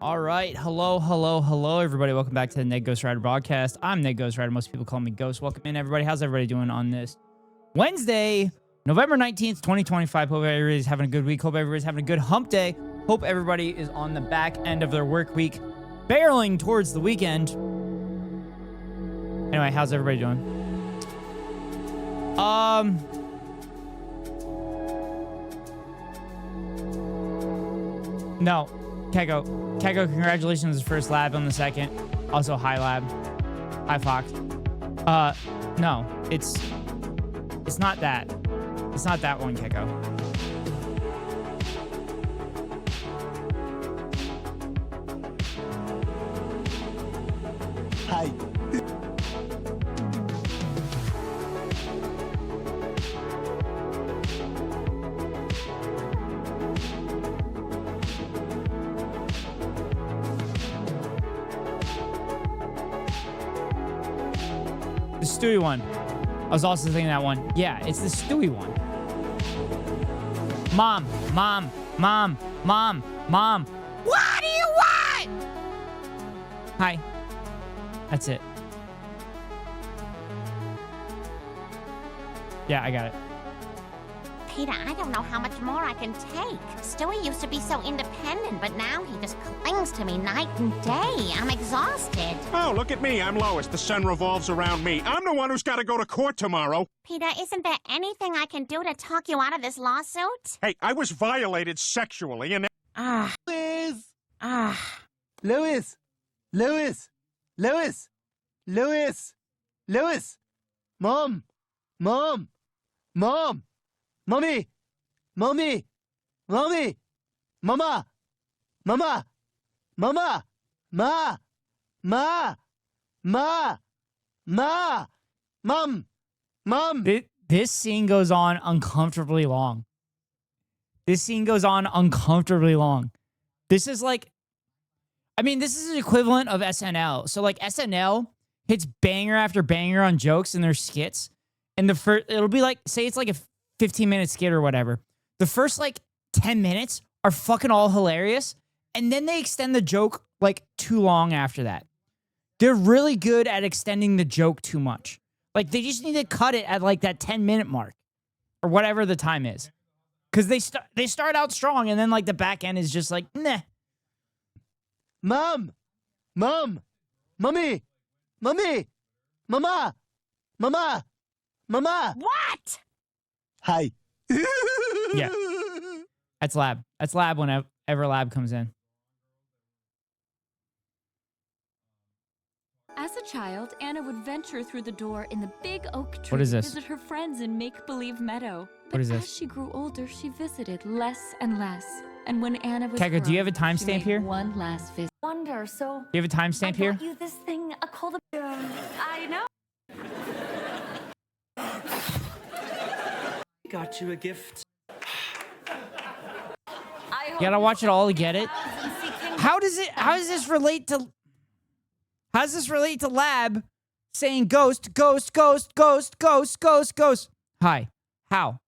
All right. Hello, everybody. Welcome back to the Ned Ghost Rider broadcast. I'm Ned Ghost Rider. Most people call me Ghost. Welcome in, everybody. How's everybody doing on this Wednesday, November 19th, 2025? Hope everybody's having a good week. Hope everybody's having a good hump day. Hope everybody is on the back end of their work week, barreling towards the weekend. Anyway, how's everybody doing? No. Kego, congratulations on his first lab on the second. Also, hi lab. Hi Fox. No, it's not that. It's not that one, Kego. Hi. The Stewie one. I was also thinking that one. Yeah, it's the Stewie one. Mom. What do you want? Hi. That's it. Yeah, I got it. Peter, I don't know how much more I can take. Stewie used to be so independent, but now he just clings to me night and day. I'm exhausted. Oh, look at me. I'm Lois. The sun revolves around me. I'm the one who's got to go to court tomorrow. Peter, isn't there anything I can do to talk you out of this lawsuit? Hey, I was violated sexually and... Louis! Mom! Mommy! Mama! Mom! This scene goes on uncomfortably long. This is like, I mean, this is the equivalent of SNL. So like SNL hits banger after banger on jokes in their skits. And it'll be like, say it's like a 15-minute skit or whatever. The first like 10 minutes are fucking all hilarious. And then they extend the joke like too long after that. They're really good at extending the joke too much. Like they just need to cut it at like that 10-minute mark or whatever the time is. Because they start out strong and then like the back end is just like, nah. Mommy! Mama! What? Hi. Yeah. That's lab. That's lab whenever lab comes in. As a child, Anna would venture through the door in the big oak tree What is to this? visit her friends in make-believe meadow. But What is as this? she grew older, she visited less and less. And when Anna was Keka, do you have a grown, she timestamp made here? one last visit. Wonder, so Do you have a timestamp here? you this thing called a... I know. Got you a gift. You gotta watch it all to get it. How does this relate to lab saying ghost, ghost, ghost, ghost, ghost, ghost, ghost? Hi. How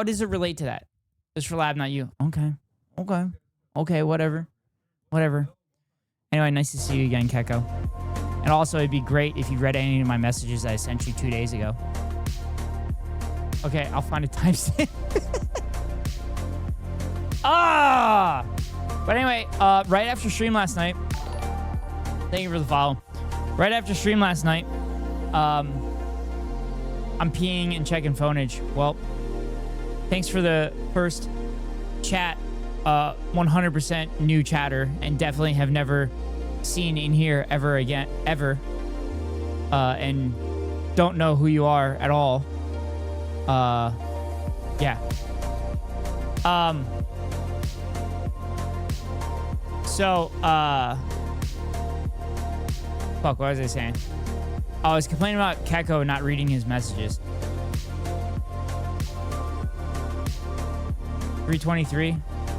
does it relate to that? Just for lab, not you. Okay, whatever. Anyway, nice to see you again, Keko. And also, it'd be great if you read any of my messages I sent you 2 days ago. Okay, I'll find a timestamp. But anyway, right after stream last night, thank you for the follow. Right after stream last night, I'm peeing and checking phoneage. Well, thanks for the first chat. 100% new chatter, and definitely have never seen in here ever again, ever. And don't know who you are at all. Yeah. So, fuck, what was I saying? Oh, I was complaining about Keko not reading his messages. 323?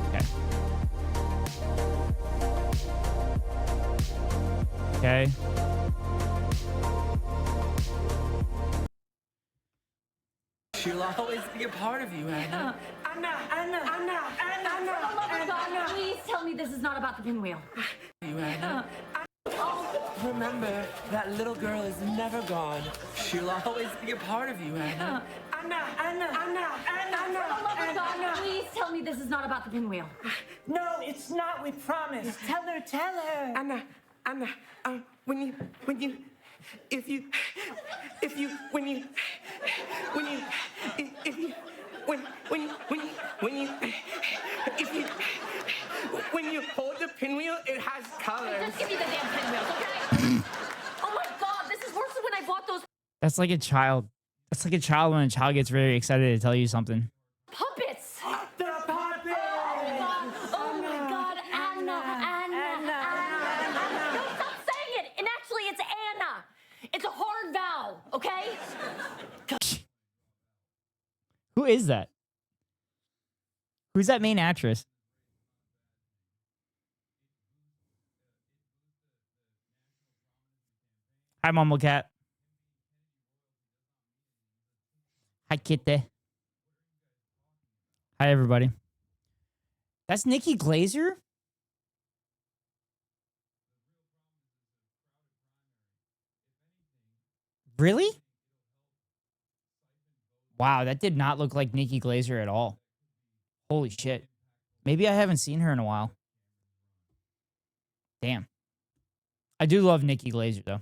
Okay. Okay. She'll always be a part of you, Anna. Anna. Oh my God, please tell me this is not about the pinwheel. You, Anna. Remember, that little girl is never gone. She'll always be a part of you, Anna. Anna. Oh my God, please tell me this is not about the pinwheel. No, it's not. We promise. Tell her. Anna, when you hold the pinwheel, it has colors. Just give me the damn pinwheels, okay? Oh my God, this is worse than when I bought those That's like a child. That's like a child when a child gets very excited to tell you something. puppets. The puppet. Oh my God, Anna. No, stop saying it. And actually, it's Anna. It's a hard vowel, okay? Who is that? Who's that main actress? Hi, Mumblecat. Hi, Kitty. Hi, everybody. That's Nikki Glazer? Really? Wow, that did not look like Nikki Glazer at all. Holy shit. Maybe I haven't seen her in a while. Damn. I do love Nikki Glazer, though.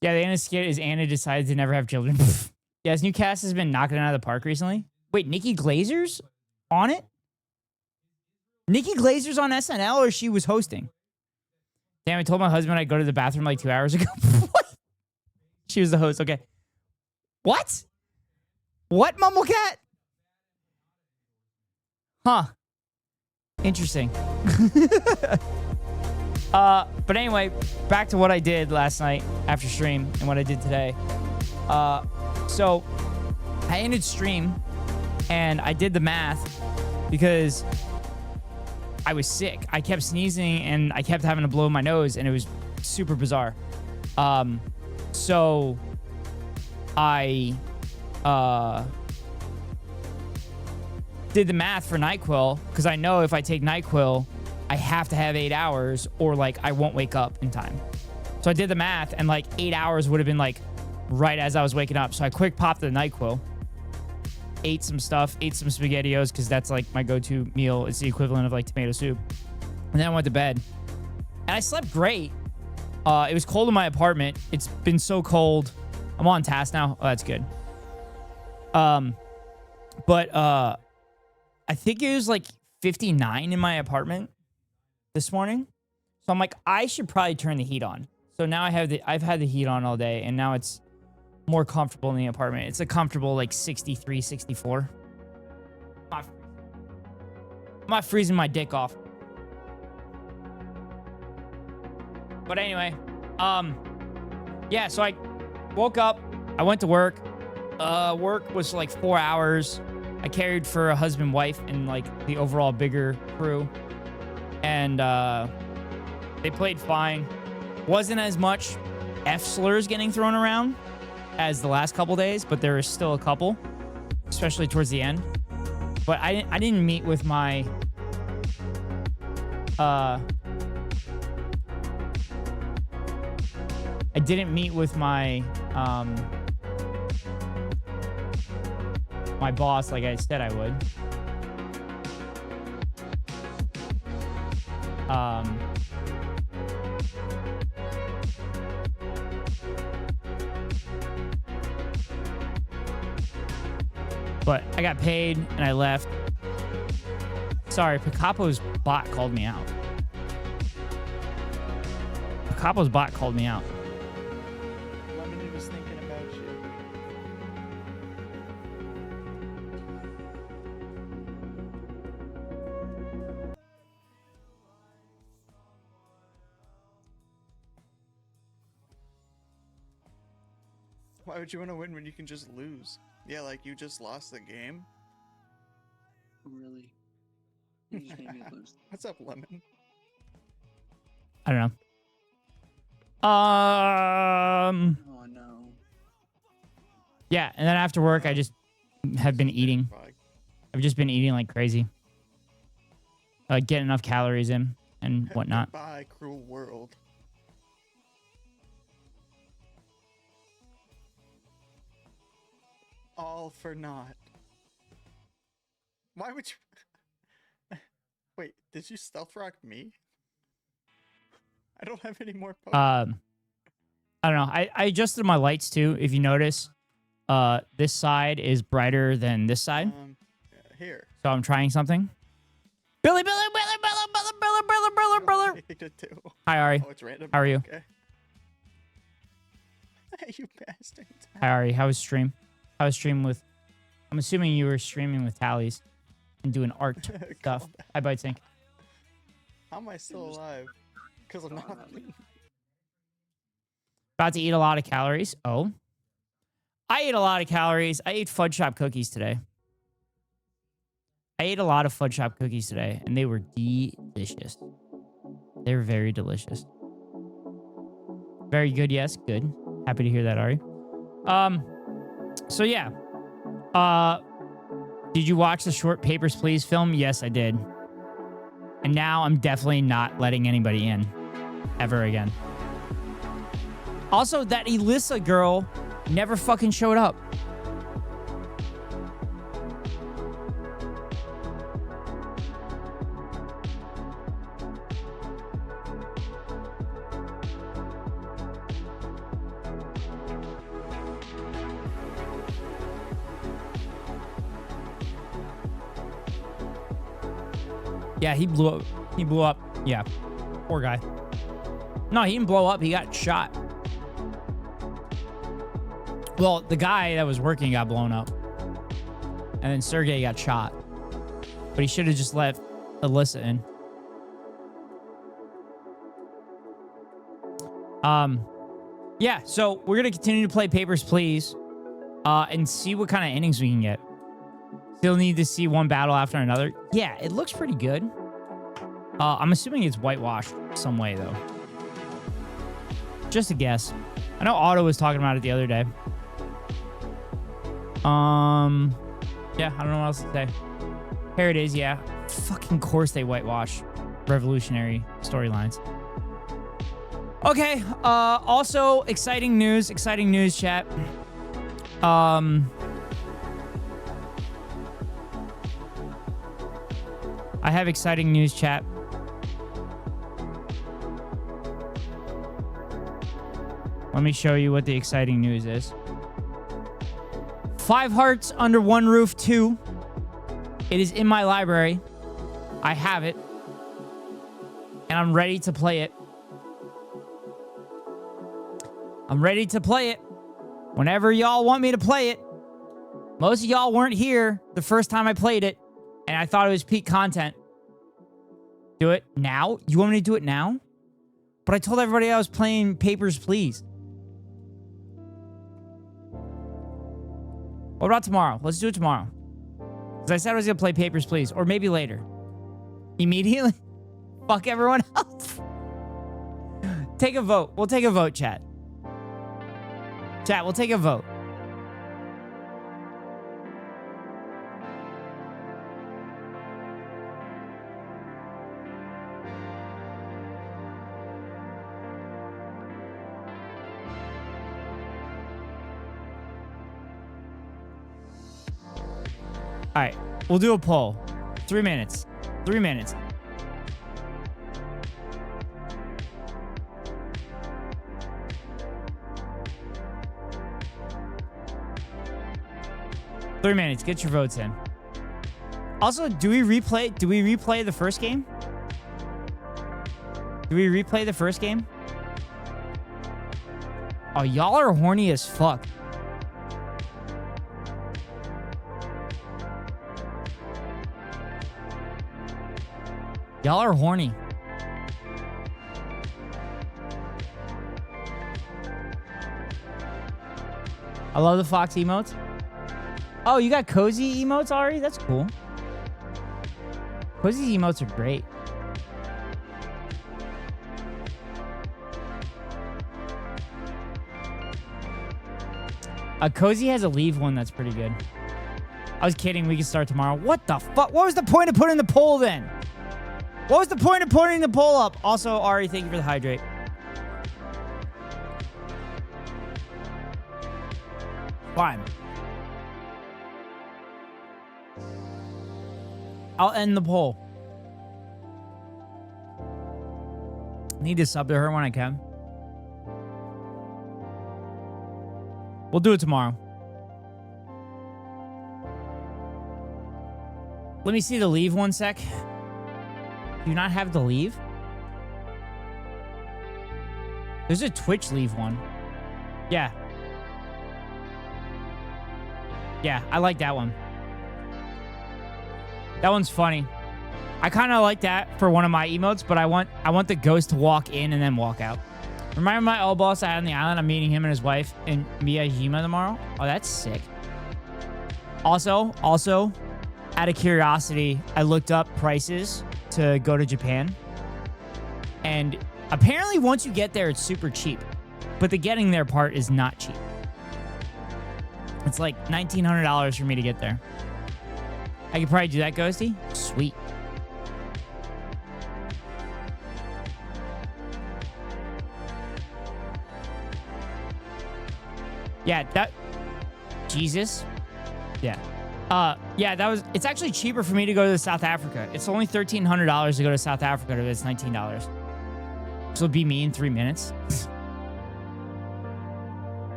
Yeah, the Anna skit is Anna decided to never have children. Yeah, his new cast has been knocking it out of the park recently. Wait, Nikki Glazer's on it? Nikki Glazer's on SNL, or she was hosting? Damn, I told my husband I'd go to the bathroom like 2 hours ago. What? She was the host, okay. What? What, Mumblecat? Huh. Interesting. But anyway, back to what I did last night after stream and what I did today. So I ended stream and I did the math because I was sick. I kept sneezing and I kept having to blow my nose and it was super bizarre. So I did the math for NyQuil because I know if I take NyQuil, I have to have 8 hours or like I won't wake up in time. So I did the math and like 8 hours would have been like right as I was waking up. So I quick popped the NyQuil, ate some stuff, ate some SpaghettiOs because that's like my go-to meal. It's the equivalent of like tomato soup. And then I went to bed and I slept great. It was cold in my apartment. It's been so cold. I'm on task now. Oh, that's good. But I think it was like 59 in my apartment this morning. So I'm like, I should probably turn the heat on. So now I've had the heat on all day, and now it's more comfortable in the apartment. It's a comfortable like 63, 64. I'm not freezing my dick off. But anyway, yeah, so I woke up, I went to work. Work was like 4 hours. I carried for a husband, wife, and like the overall bigger crew. And they played fine. Wasn't as much F slurs getting thrown around as the last couple days, but there was still a couple, especially towards the end. But I didn't meet with my I didn't meet with my my boss like I said I would. But I got paid and I left. Sorry, Picapo's bot called me out. Picapo's bot called me out. Lemony was thinking about you. Why would you want to win when you can just lose? Yeah, like you just lost the game. Really? You just made me lose. What's up, Lemon? I don't know. Oh no. Yeah, and then after work, I just have been eating. I've just been eating like crazy. Get enough calories in and whatnot. Goodbye, cruel world. All for naught. Why would you... Wait, did you stealth rock me? I don't have any more Pokemon. I don't know. I adjusted my lights too. If you notice, this side is brighter than this side. Here. So I'm trying something. Billy. Hi, Ari. Oh, it's random. How are you? Okay. You bastard. Hi, Ari. How was stream? How was stream with... I'm assuming you were streaming with tallies and doing art stuff. Hi, Bite Sync. How am I still alive? Because I'm not. About to eat a lot of calories. Oh. I ate a lot of calories. I ate Fudge Shop cookies today. I ate a lot of Fudge Shop cookies today, and they were delicious. They were very delicious. Very good, yes. Good. Happy to hear that, Ari. So yeah. Did you watch the short Papers, Please film? Yes, I did. And now I'm definitely not letting anybody in. Ever again. Also, that Elissa girl never fucking showed up. Yeah, he blew up. He blew up. Yeah. Poor guy. No, he didn't blow up. He got shot. Well, the guy that was working got blown up. And then Sergey got shot. But he should have just let Alyssa in. Yeah, so we're going to continue to play Papers, Please. And see what kind of innings we can get. Still need to see one battle after another. Yeah, it looks pretty good. I'm assuming it's whitewashed some way, though. Just a guess. I know Otto was talking about it the other day. Yeah, I don't know what else to say. Here it is, yeah. Fucking course they whitewash revolutionary storylines. Okay, also exciting news, chat. I have exciting news, chat. Let me show you what the exciting news is. 5 Hearts Under One Roof 2. It is in my library. I have it. And I'm ready to play it. I'm ready to play it whenever y'all want me to play it. Most of y'all weren't here the first time I played it, and I thought it was peak content. Do it now? You want me to do it now? But I told everybody I was playing Papers, Please. What about tomorrow? Let's do it tomorrow. Because I said I was going to play Papers, Please. Or maybe later. Immediately? Fuck everyone else. Take a vote. We'll take a vote, chat. Chat, we'll take a vote. All right, we'll do a poll. 3 minutes. 3 minutes. Three minutes. Get your votes in. Also, do we replay the first game? Do we replay the first game? Oh, y'all are horny as fuck. Y'all are horny. I love the Fox emotes. Oh, you got cozy emotes already? That's cool. Cozy emotes are great. Cozy has a leave one that's pretty good. I was kidding. We can start tomorrow. What the fuck? What was the point of putting the poll then? What was the point of putting the poll up? Also, Ari, thank you for the hydrate. Fine. I'll end the poll. Need to sub to her when I can. We'll do it tomorrow. Let me see the leave one sec. Do you not have the leave? There's a Twitch leave one. Yeah. Yeah, I like that one. That one's funny. I kind of like that for one of my emotes, but I want the ghost to walk in and then walk out. Remember my old boss I had on the island? I'm meeting him and his wife in Miyajima tomorrow. Oh, that's sick. Also, out of curiosity, I looked up prices to go to Japan. And apparently once you get there, it's super cheap. But the getting there part is not cheap. It's like $1,900 for me to get there. I could probably do that, Ghosty. Sweet. Yeah, that... Jesus. Yeah. Yeah, that was... It's actually cheaper for me to go to South Africa. It's only $1,300 to go to South Africa, but it's $19. So it'll be me in 3 minutes.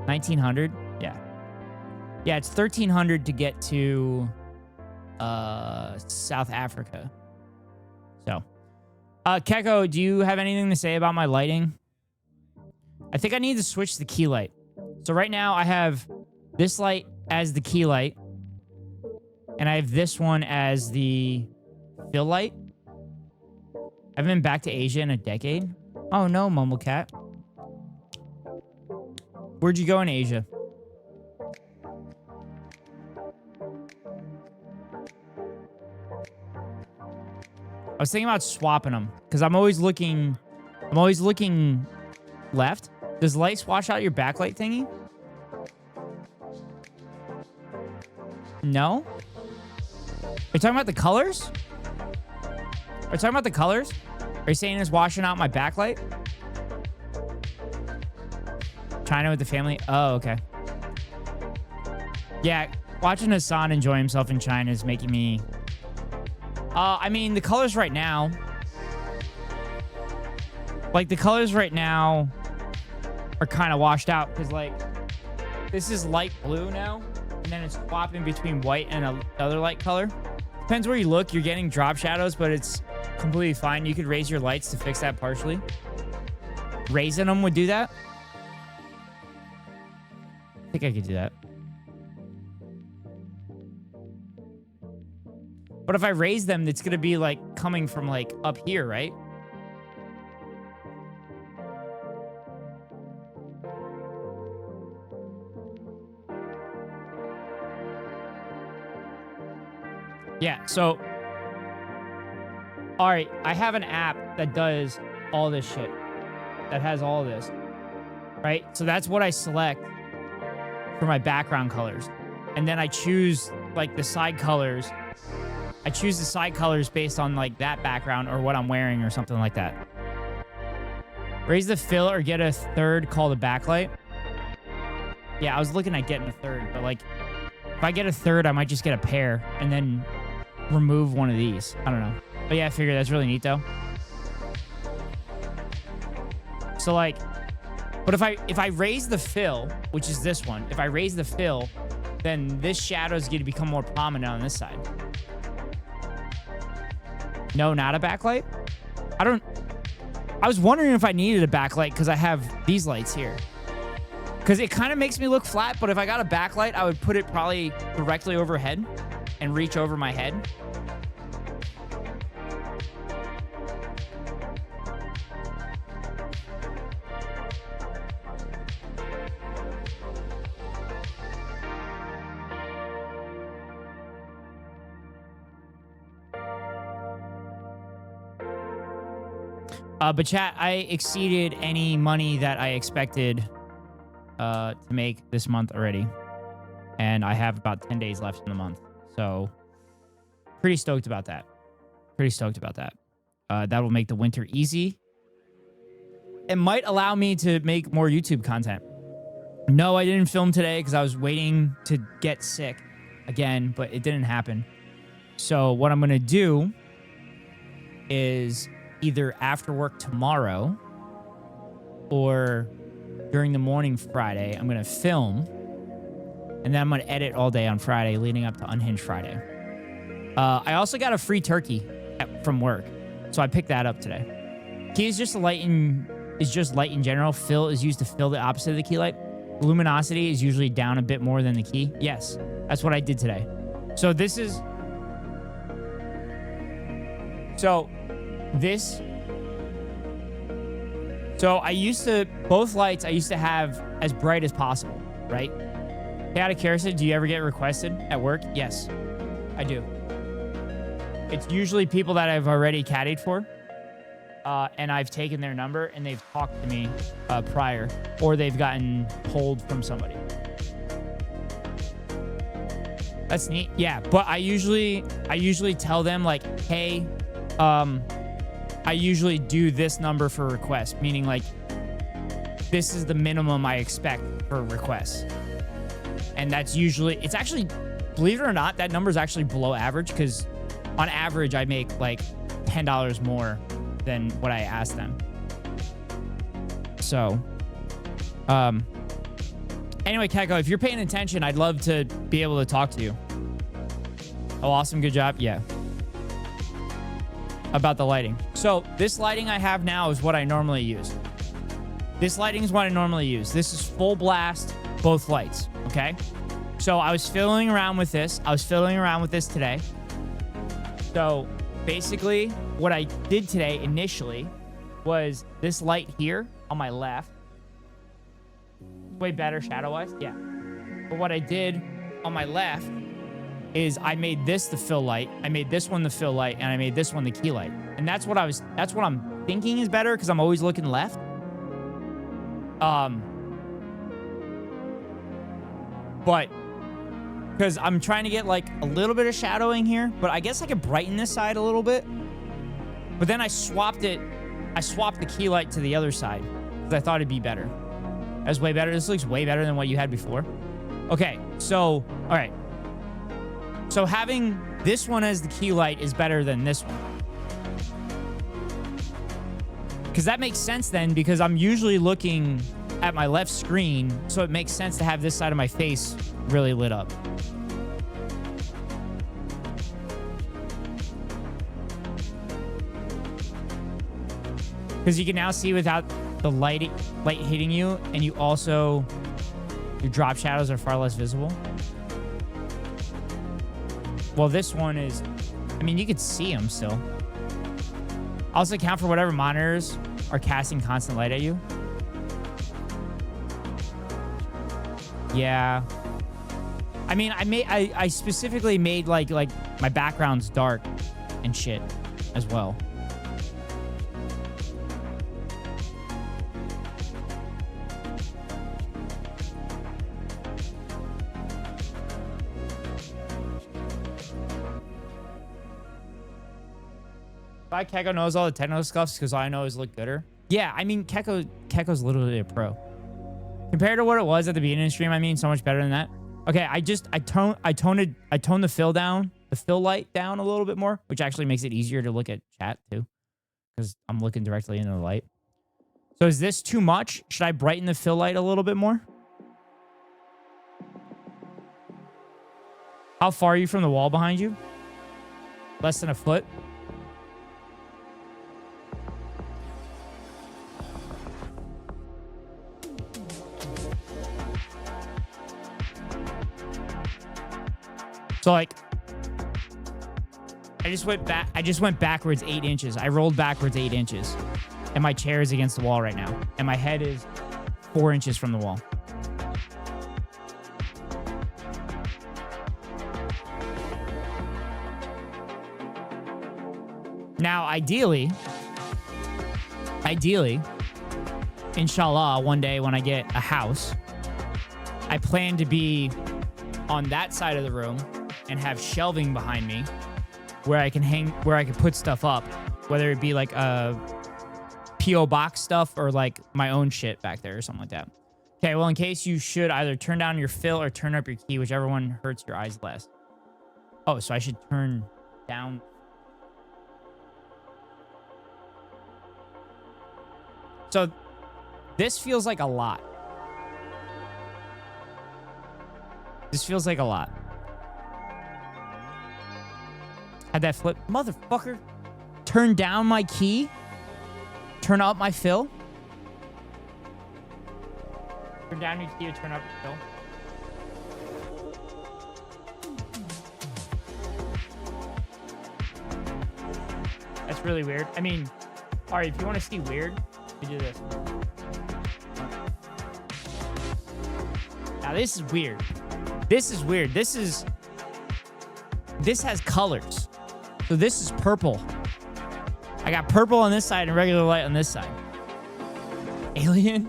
1,900? Yeah. Yeah, it's 1,300 to get to... South Africa. So, Keko, do you have anything to say about my lighting? I think I need to switch the key light. So right now I have this light as the key light, and I have this one as the fill light. I haven't been back to Asia in a decade. Oh no, Mumblecat. Where'd you go in Asia? I was thinking about swapping them because I'm always looking left. Does light swatch out your backlight thingy? No? Are you talking about the colors? Are you talking about the colors? Are you saying it's washing out my backlight? China with the family? Oh, okay. Yeah, watching Hassan enjoy himself in China is making me... I mean, the colors right now... Like, the colors right now are kind of washed out because, like, this is light blue now. and then it's swapping between white and another light color. Depends where you look. You're getting drop shadows, but it's completely fine. You could raise your lights to fix that partially. Raising them would do that. I think I could do that. But if I raise them, it's going to be like coming from like up here, right? Yeah, so, all right, I have an app that does all this shit, that has all this, right? So that's what I select for my background colors. And then I choose like the side colors. I choose the side colors based on like that background or what I'm wearing or something like that. Raise the fill or get a third called a backlight. Yeah, I was looking at getting a third, but like if I get a third, I might just get a pair and then remove one of these. I don't know. But yeah, I figure that's really neat though. So like, but if I raise the fill, which is this one, if I raise the fill, then this shadow is going to become more prominent on this side. No, not a backlight? I was wondering if I needed a backlight because I have these lights here. Because it kind of makes me look flat, but if I got a backlight, I would put it probably directly overhead and reach over my head. But chat, I exceeded any money that I expected to make this month already. And I have about 10 days left in the month. So pretty stoked about that. Pretty stoked about that. That will make the winter easy. It might allow me to make more YouTube content. No, I didn't film today because I was waiting to get sick again, but it didn't happen. So what I'm going to do is either after work tomorrow or during the morning Friday, I'm going to film, and then I'm going to edit all day on Friday leading up to Unhinged Friday. I also got a free turkey from work, so I picked that up today. Key is just light in general. Fill is used to fill the opposite of the key light. Luminosity is usually down a bit more than the key. Yes, that's what I did today. So this is... So I used to, both lights I used to have as bright as possible, right? Hey, out of curiosity, do you ever get requested at work? Yes, I do. It's usually people that I've already caddied for, and I've taken their number and they've talked to me prior, or they've gotten pulled from somebody. That's neat. Yeah, but I usually tell them like, hey, I usually do this number for requests, meaning like this is the minimum I expect for requests. And that's usually, it's actually, believe it or not, that number is actually below average because on average I make like $10 more than what I asked them. So, anyway, Keko, if you're paying attention, I'd love to be able to talk to you. Oh, awesome. Good job. Yeah. About the lighting. So this lighting I have now is what I normally use. This lighting is what I normally use. This is full blast, both lights, okay? So I was fiddling around with this. I was fiddling around with this today. So basically what I did today initially was this light here on my left. Way better shadow-wise, yeah. But what I did on my left is I made this the fill light, I made this one the fill light, and I made this one the key light. And that's what I'm thinking is better because I'm always looking left. But because I'm trying to get like a little bit of shadowing here, but I guess I could brighten this side a little bit. But then I swapped the key light to the other side because I thought it'd be better. That's way better. This looks way better than what you had before. Okay, so, all right. So having this one as the key light is better than this one. Because that makes sense then, because I'm usually looking at my left screen, so it makes sense to have this side of my face really lit up. Because you can now see without the light hitting you, and you also, your drop shadows are far less visible. Well, this one is, I mean, you could see them still. Also account for whatever monitors are casting constant light at you. Yeah. I mean, I specifically made like my background's dark and shit as well. Why Keko knows all the technical stuff because all I know is look gooder. Yeah, I mean, Keko's literally a pro. Compared to what it was at the beginning of the stream, I mean, so much better than that. Okay, I toned the fill down, the fill light down a little bit more, which actually makes it easier to look at chat too, because I'm looking directly into the light. So is this too much? Should I brighten the fill light a little bit more? How far are you from the wall behind you? Less than a foot? So like, I just went backwards 8 inches. I rolled backwards 8 inches. And my chair is against the wall right now. And my head is 4 inches from the wall. Now, ideally, inshallah, one day when I get a house, I plan to be on that side of the room and have shelving behind me where I can put stuff up, whether it be like a P.O. box stuff or like my own shit back there or something like that. Okay, well, in case you should either turn down your fill or turn up your key, whichever one hurts your eyes less. Oh, so I should turn down. So this feels like a lot. This feels like a lot. Had that flip. Motherfucker. Turn down my key. Turn up my fill. Turn down your key or turn up your fill. That's really weird. I mean, all right, if you want to see weird, you do this. Now, this is weird. This is weird. This has colors. So this is purple. I got purple on this side and regular light on this side. Alien?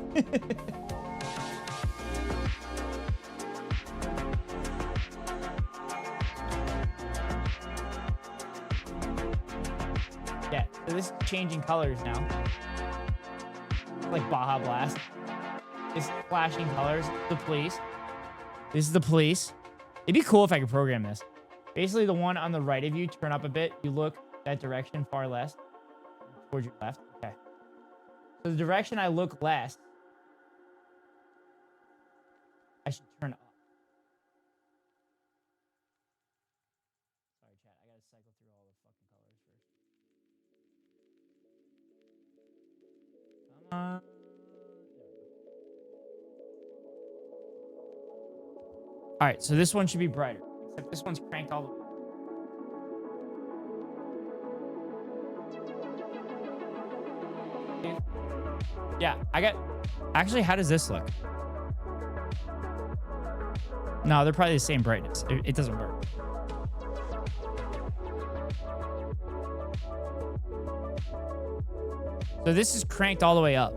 Yeah, so this is changing colors now. Like Baja Blast. It's flashing colors. The police. This is the police. It'd be cool if I could program this. Basically, the one on the right of you, turn up a bit. You look that direction, far less. Towards your left. Okay. So the direction I look less, I should turn up. Sorry, chat. I gotta cycle through all the fucking colors first. Come on. All right, so this one should be brighter. Except this one's cranked all the way. Yeah, actually, how does this look? No, they're probably the same brightness. It doesn't work. So this is cranked all the way up.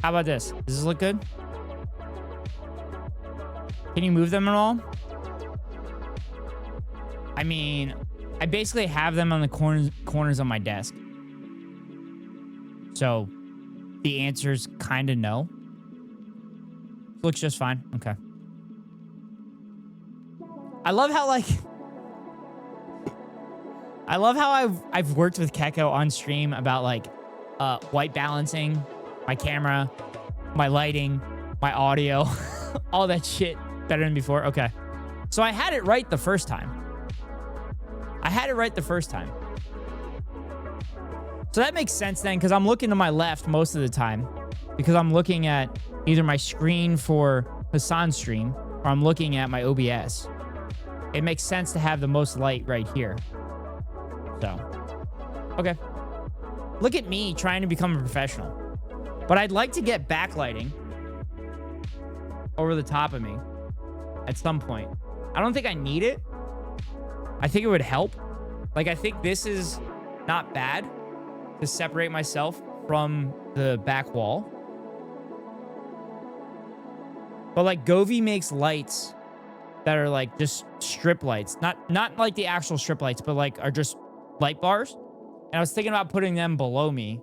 How about this? Does this look good? Can you move them at all? I mean, I basically have them on the corners of my desk. So the answer's kind of no. Looks just fine. Okay. I love how I've worked with Keko on stream about like white balancing my camera, my lighting, my audio, all that shit better than before. Okay. So I had it right the first time. So that makes sense then, because I'm looking to my left most of the time, because I'm looking at either my screen for Hassan's stream or I'm looking at my OBS. It makes sense to have the most light right here. So, okay. Look at me trying to become a professional. But I'd like to get backlighting over the top of me at some point. I don't think I need it. I think it would help. Like, I think this is not bad to separate myself from the back wall. But like Govee makes lights that are like just strip lights. Not like the actual strip lights, but like are just light bars. And I was thinking about putting them below me.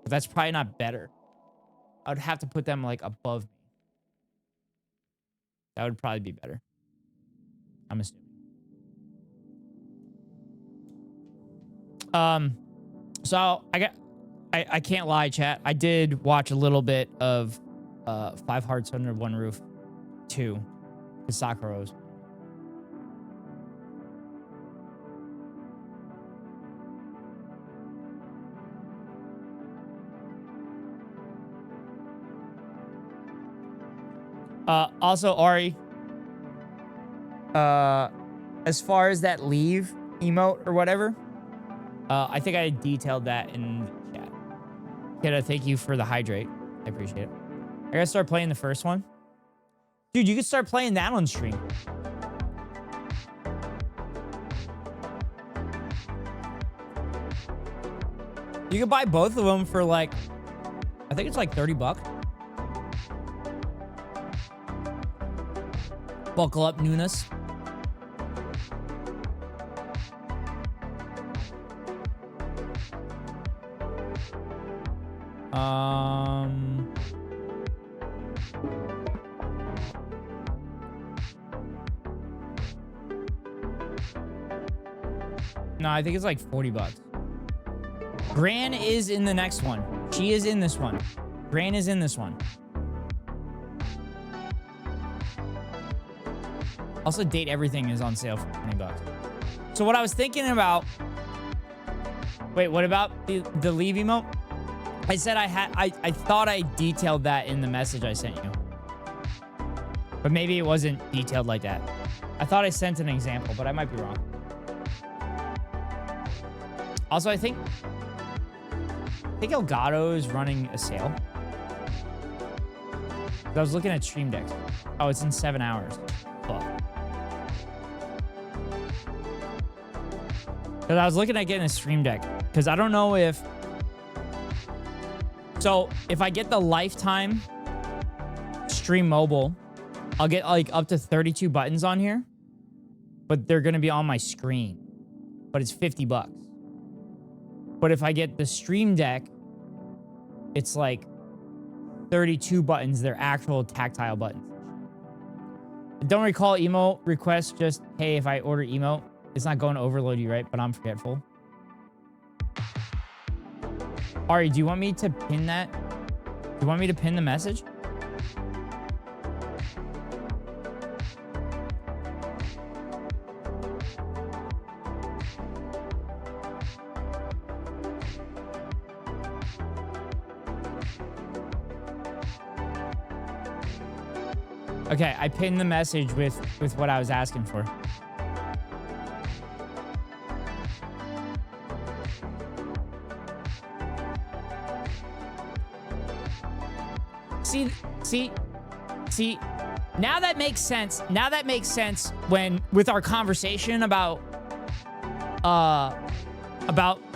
But that's probably not better. I would have to put them like above me. That would probably be better. I'm assuming. So I can't lie, chat. I did watch a little bit of 5 Hearts Under One Roof 2, the Sakura's. Also, Ari, as far as that leave emote or whatever, I think I detailed that in the chat. Kidda, thank you for the hydrate. I appreciate it. I gotta start playing the first one. Dude, you could start playing that on stream. You could buy both of them for like, I think it's like 30 bucks. Buckle up, Nunes. No, I think it's like 40 bucks. Gran is in the next one. She is in this one. Gran is in this one. Also, Date Everything is on sale for 20 bucks. So what I was thinking about... Wait, what about the leave emote? I said I thought I detailed that in the message I sent you. But maybe it wasn't detailed like that. I thought I sent an example, but I might be wrong. Also, I think Elgato is running a sale. I was looking at Stream Deck. Oh, it's in 7 hours. Fuck. Because I was looking at getting a Stream Deck. Because I don't know if... So, if I get the lifetime Stream Mobile, I'll get like up to 32 buttons on here. But they're going to be on my screen. But it's 50 bucks. But if I get the Stream Deck, it's like 32 buttons. They're actual tactile buttons. Don't recall emote request. Just, hey, if I order emote, it's not going to overload you, right? But I'm forgetful. Ari, do you want me to pin that? Do you want me to pin the message? Okay, I pinned the message with what I was asking for. See, now that makes sense. Now that makes sense when, with our conversation about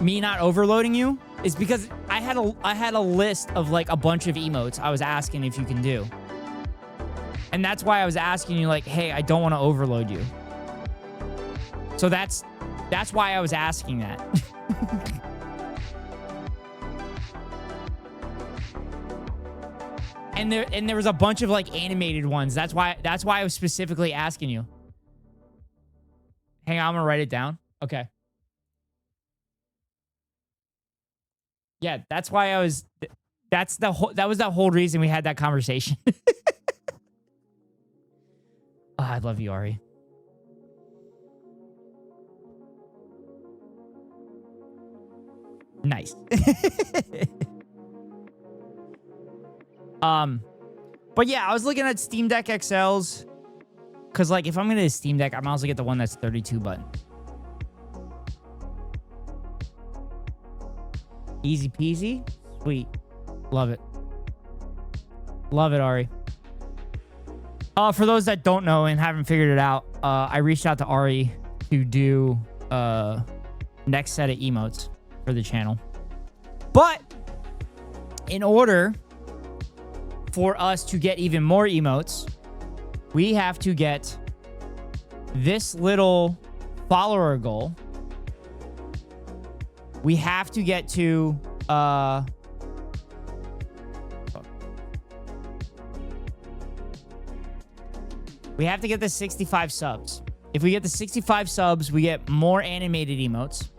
me not overloading you, is because I had a list of like a bunch of emotes I was asking if you can do. And that's why I was asking you, like, hey, I don't want to overload you. So that's why I was asking that. And there was a bunch of like animated ones. That's why I was specifically asking you. Hang on, I'm gonna write it down. Okay. Yeah, that's why I was. That was the whole reason we had that conversation. Oh, I love you, Ari. Nice. But yeah, I was looking at Steam Deck XLs. Because, like, if I'm going to Steam Deck, I might as well get the one that's 32 button. Easy peasy. Sweet. Love it. Love it, Ari. For those that don't know and haven't figured it out, I reached out to Ari to do next set of emotes for the channel. But in order for us to get even more emotes, we have to get this little follower goal. We have to get to we have to get the 65 subs. If we get the 65 subs, we get more animated emotes.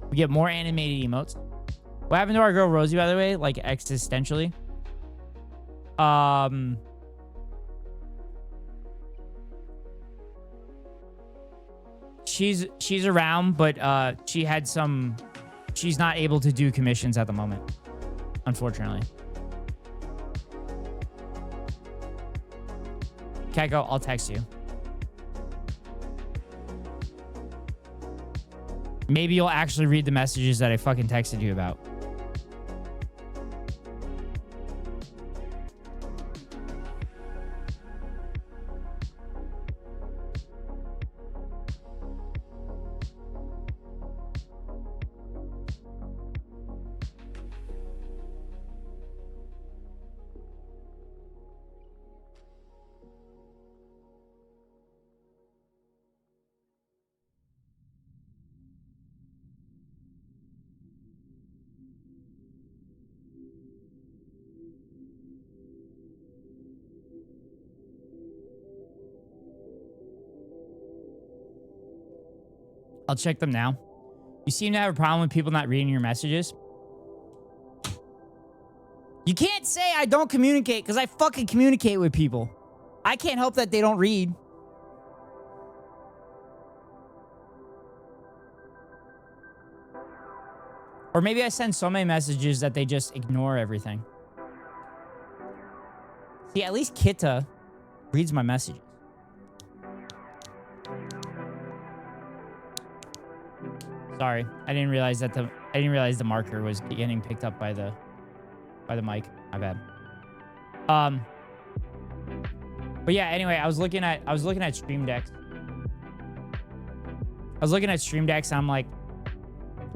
We get more animated emotes. What happened to our girl Rosie, by the way? Like, existentially. She's around, but she's not able to do commissions at the moment, unfortunately. Keko, I'll text you. Maybe you'll actually read the messages that I fucking texted you about. I'll check them now. You seem to have a problem with people not reading your messages. You can't say I don't communicate because I fucking communicate with people. I can't help that they don't read. Or maybe I send so many messages that they just ignore everything. See, at least Kita reads my messages. Sorry, I didn't realize the marker was getting picked up by the mic. My bad. But yeah, anyway, I was looking at Stream Decks. And I'm like,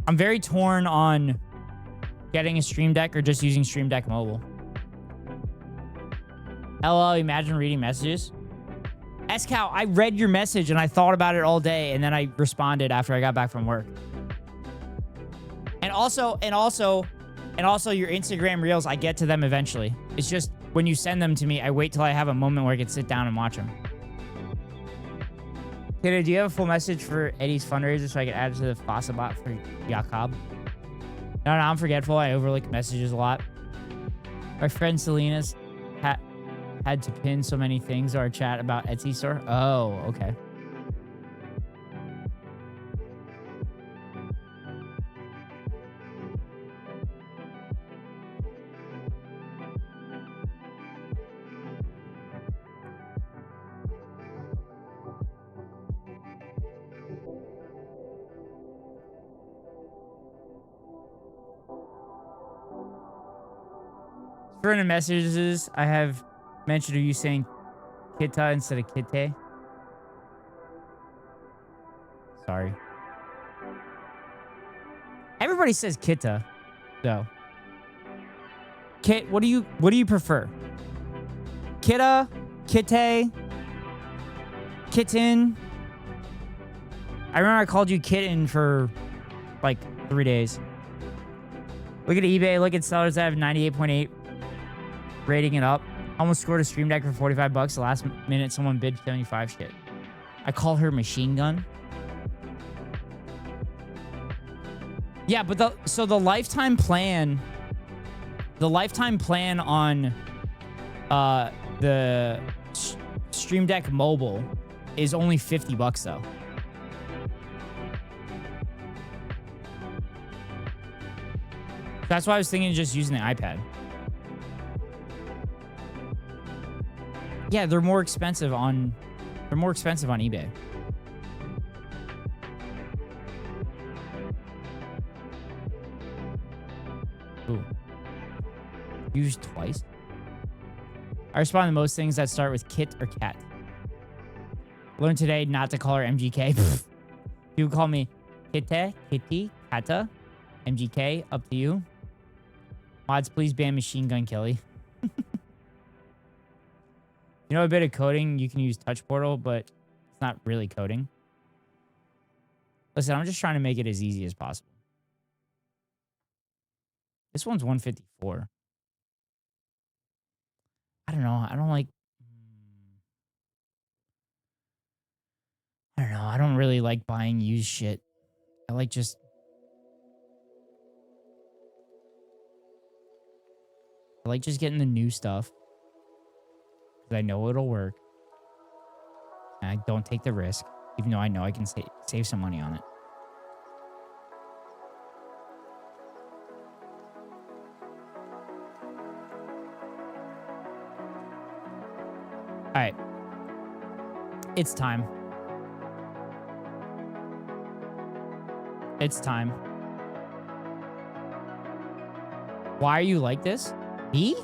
I'm very torn on getting a Stream Deck or just using Stream Deck Mobile. LOL, imagine reading messages. SCow, I read your message and I thought about it all day and then I responded after I got back from work. And also your Instagram Reels, I get to them eventually. It's just when you send them to me, I wait till I have a moment where I can sit down and watch them. Kiddo, do you have a full message for Eddie's fundraiser so I can add it to the FASA bot for Jakob? No, I'm forgetful. I overlook messages a lot. My friend Selena's had to pin so many things to our chat about Etsy store. Oh, okay. For the messages, I have mentioned of you saying Kita instead of Kite. Sorry. Everybody says Kita, though. Kit, what do you prefer? Kita, Kite, Kitten. I remember I called you Kitten for like 3 days. Look at eBay. Look at sellers that have 98.8 rating it up. Almost scored a Stream Deck for 45 bucks. The last minute, someone bid 75 shit. I call her Machine Gun. Yeah, but the lifetime plan The lifetime plan on the Stream Deck Mobile is only $50 though. That's why I was thinking of just using the iPad. Yeah, they're more expensive on eBay. Ooh. Used twice. I respond to most things that start with kit or cat. Learned today not to call her MGK. You call me Kitte, Kitty, Kata, MGK, up to you. Mods, please ban Machine Gun Kelly. You know, a bit of coding, you can use Touch Portal, but it's not really coding. Listen, I'm just trying to make it as easy as possible. This one's 154. I don't know. I don't like... I don't know. I don't really like buying used shit. I like just... I like just getting the new stuff. Because I know it'll work. And I don't take the risk. Even though I know I can save some money on it. Alright. It's time. It's time. Why are you like this? Me?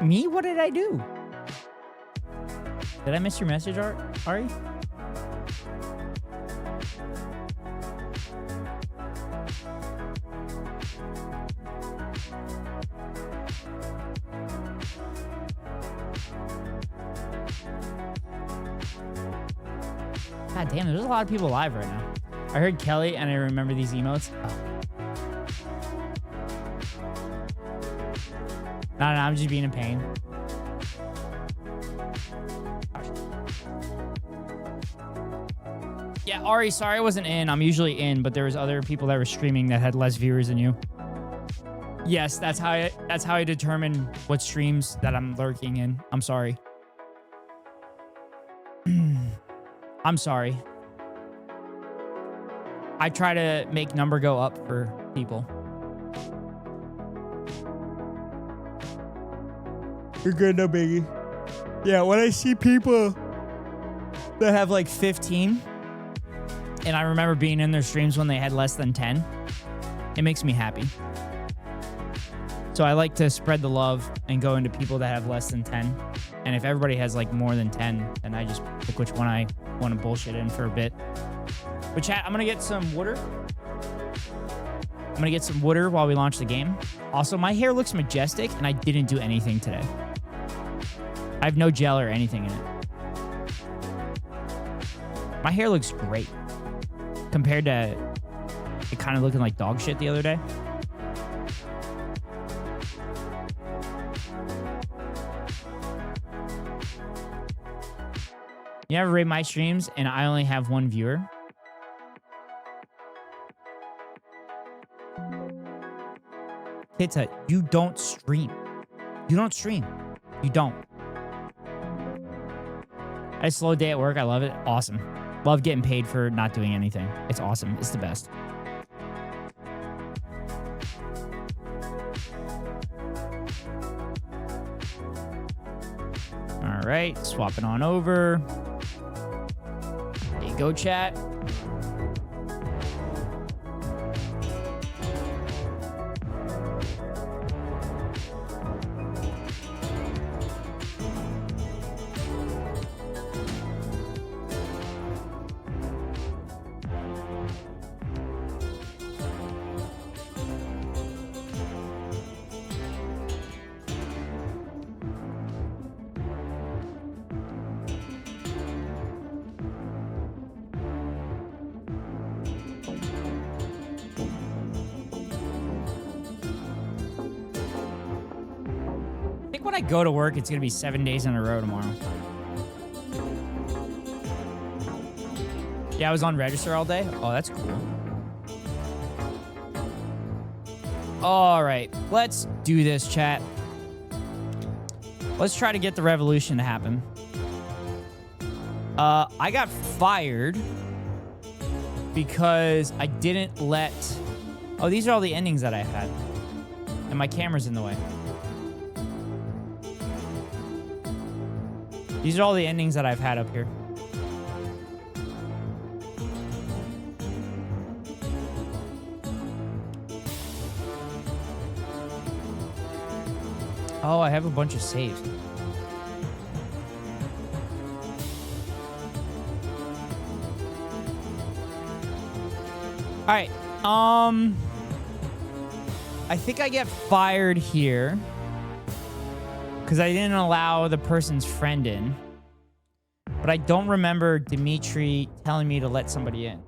Me? What did I do? Did I miss your message, Ari? God damn, there's a lot of people live right now. I heard Kelly and I remember these emotes. Oh. No, I'm just being a pain. Yeah, Ari, sorry I wasn't in. I'm usually in, but there was other people that were streaming that had less viewers than you. Yes, that's how I determine what streams that I'm lurking in. I'm sorry. I'm sorry. I try to make number go up for people. You're good, no biggie. Yeah, when I see people that have like 15, and I remember being in their streams when they had less than 10, it makes me happy. So I like to spread the love and go into people that have less than 10. And if everybody has like more than 10, then I just pick which one I want to bullshit in for a bit. But chat, I'm going to get some water. I'm going to get some water while we launch the game. Also, my hair looks majestic, and I didn't do anything today. I have no gel or anything in it. My hair looks great compared to it kind of looking like dog shit the other day. You ever rate my streams and I only have one viewer? Pizza, you don't stream. You don't stream. You don't. I had a slow day at work. I love it. Awesome. Love getting paid for not doing anything. It's awesome. It's the best. All right. Swapping on over. There you go, chat. Go to work, it's gonna be 7 days in a row tomorrow. Yeah, I was on register all day. Oh, that's cool. All right, let's do this, chat. Let's try to get the revolution to happen. I got fired because I didn't let... Oh, these are all the endings that I had. And my camera's in the way. These are all the endings that I've had up here. Oh, I have a bunch of saves. All right. I think I get fired here because I didn't allow the person's friend in. But I don't remember Dimitri telling me to let somebody in.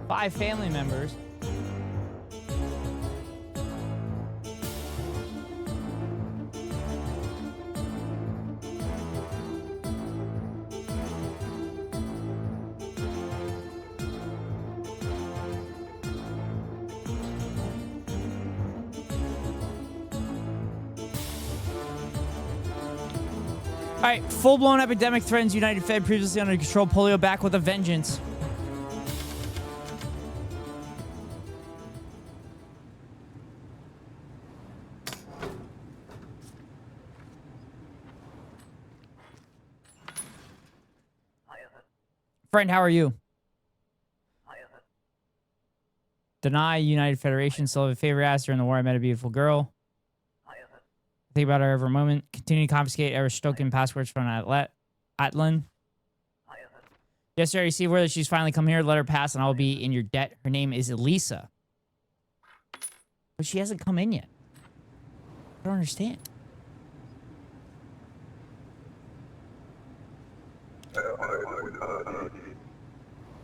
Five family members. All right, full-blown epidemic threatens United Fed previously under control. Polio back with a vengeance. Friend, how are you? Deny United Federation. Still have a favor asked during the war. I met a beautiful girl. Think about her every moment. Continue to confiscate Arstotzka passwords from Atlan. Yesterday, I received word that she's finally come here. Let her pass, and I will be in your debt. Her name is Elisa. But she hasn't come in yet. I don't understand.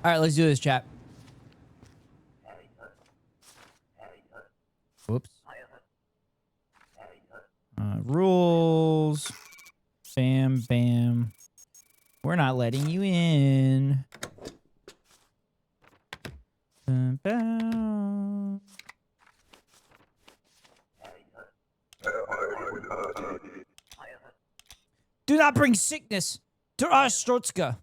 All right, let's do this, chat. Whoops. Rules. Bam, bam. We're not letting you in. Bam, bam. Do not bring sickness to Arstotzka.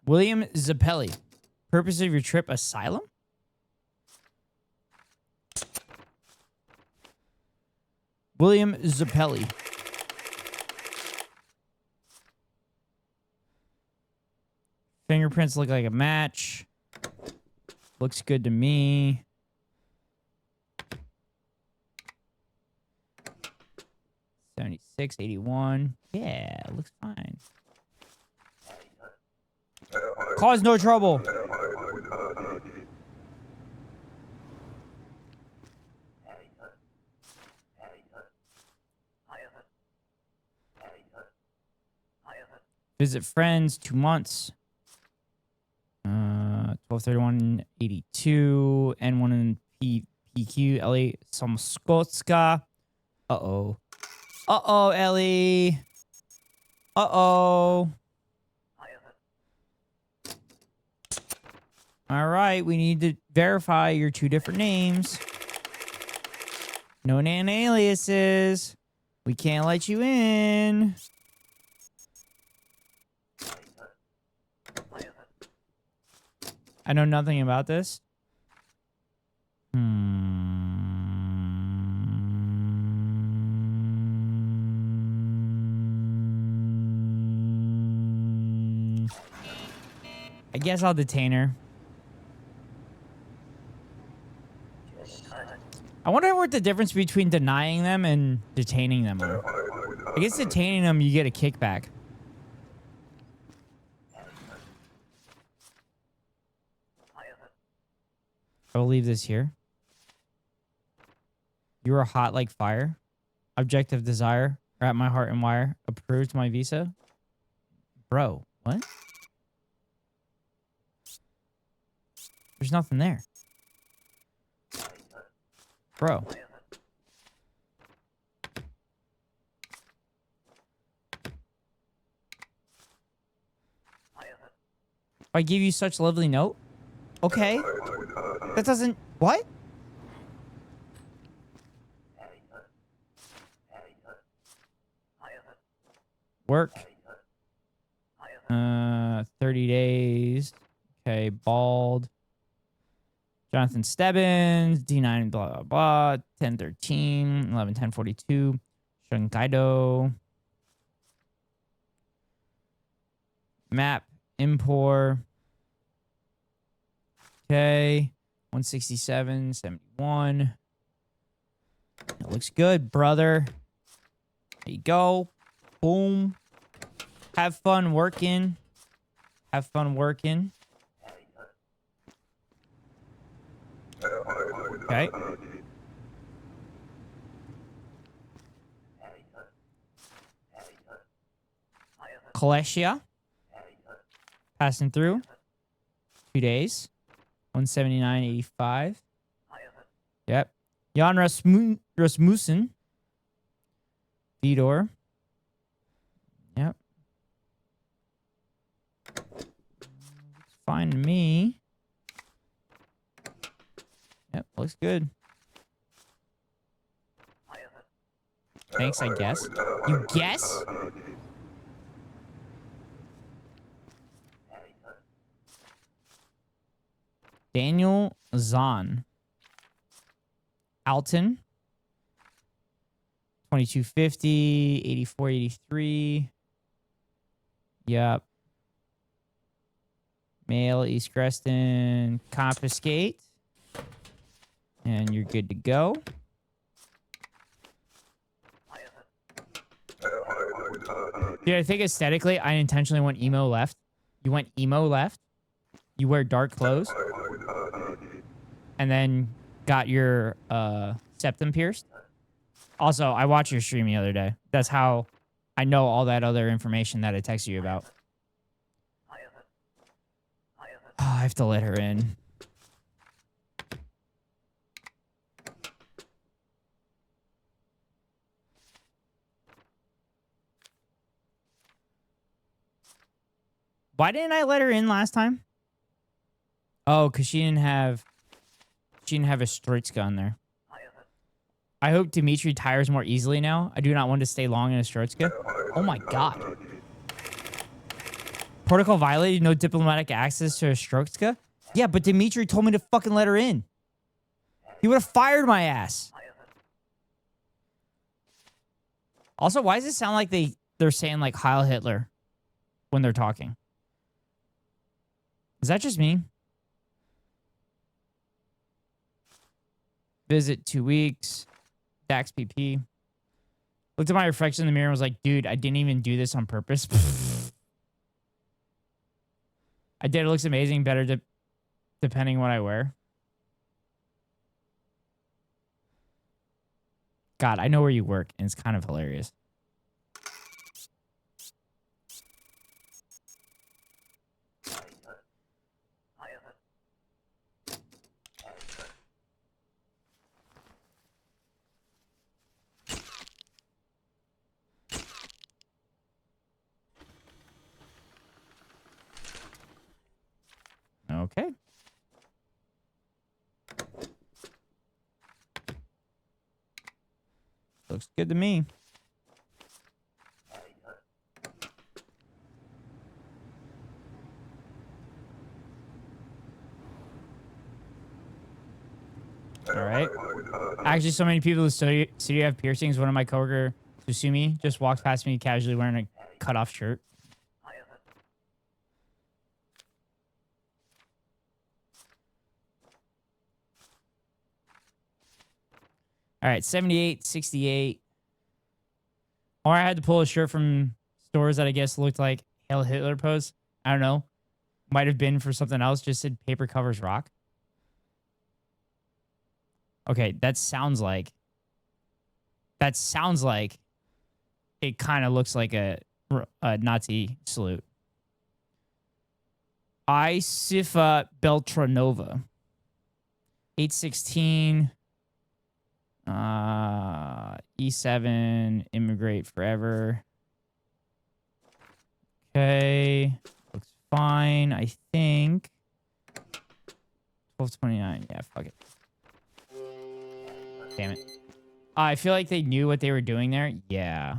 William Zappelli. Purpose of your trip, asylum? William Zappelli. Fingerprints look like a match. Looks good to me. $76, $81. Yeah, looks fine. Cause no trouble. Visit friends, 2 months. 12/31/82. N1 and PQ. Ellie Arstotzka. Uh-oh. Uh-oh, Ellie. Uh-oh. All right, we need to verify your 2 different names. No name aliases. We can't let you in. I know nothing about this. I guess I'll detain her. I wonder what the difference between denying them and detaining them are. I guess detaining them, you get a kickback. I will leave this here. You are hot like fire. Object of desire. Wrap my heart in wire. Approved my visa. Bro, what? There's nothing there. Bro. I give you such lovely note? Okay. That doesn't... What? Work. 30 days. Okay, bald. Jonathan Stebbins, D9, blah, blah, blah. 1013, 11, 1042. Shunkaido. Map, import. Okay. 167, 71. That looks good, brother. There you go. Boom. Have fun working. Have fun working. Okay. Kalesia. Passing through. 2 days. 179.85. Yep. Jan Rasmussen. Vidor. Yep. Fine to me. Yep, looks good. Thanks, I guess. You guess? Daniel Zahn. Alton. 2250, 8483. Yep. Mail, East Creston. Confiscate. And you're good to go. Dude, I think aesthetically, I intentionally went emo left. You went emo left. You wear dark clothes. And then got your septum pierced. Also, I watched your stream the other day. That's how I know all that other information that I texted you about. Oh, I have to let her in. Why didn't I let her in last time? Oh, because she didn't have a Arstotzka on there. I hope Dimitri tires more easily now. I do not want to stay long in a Arstotzka. Oh my god. Protocol violated, no diplomatic access to a Arstotzka? Yeah, but Dimitri told me to fucking let her in. He would have fired my ass. Also, why does it sound like they're saying like Heil Hitler when they're talking? Is that just me? Visit 2 weeks. Dax PP. Looked at my reflection in the mirror and was like, dude, I didn't even do this on purpose. I did. It looks amazing. Better depending what I wear. God, I know where you work, and it's kind of hilarious. Okay. Looks good to me. Actually, so many people in the studio have piercings. One of my coworker, Susumi, just walked past me casually wearing a cut-off shirt. All right, 78, 68. Or I had to pull a shirt from stores that I guess looked like Hail Hitler pose. I don't know. Might have been for something else. Just said paper covers rock. Okay, that sounds like it kind of looks like a Nazi salute. Isifa Beltranova. 816. E7, immigrate forever. Okay. Looks fine, I think. 1229. Yeah, fuck it. Damn it. I feel like they knew what they were doing there. Yeah.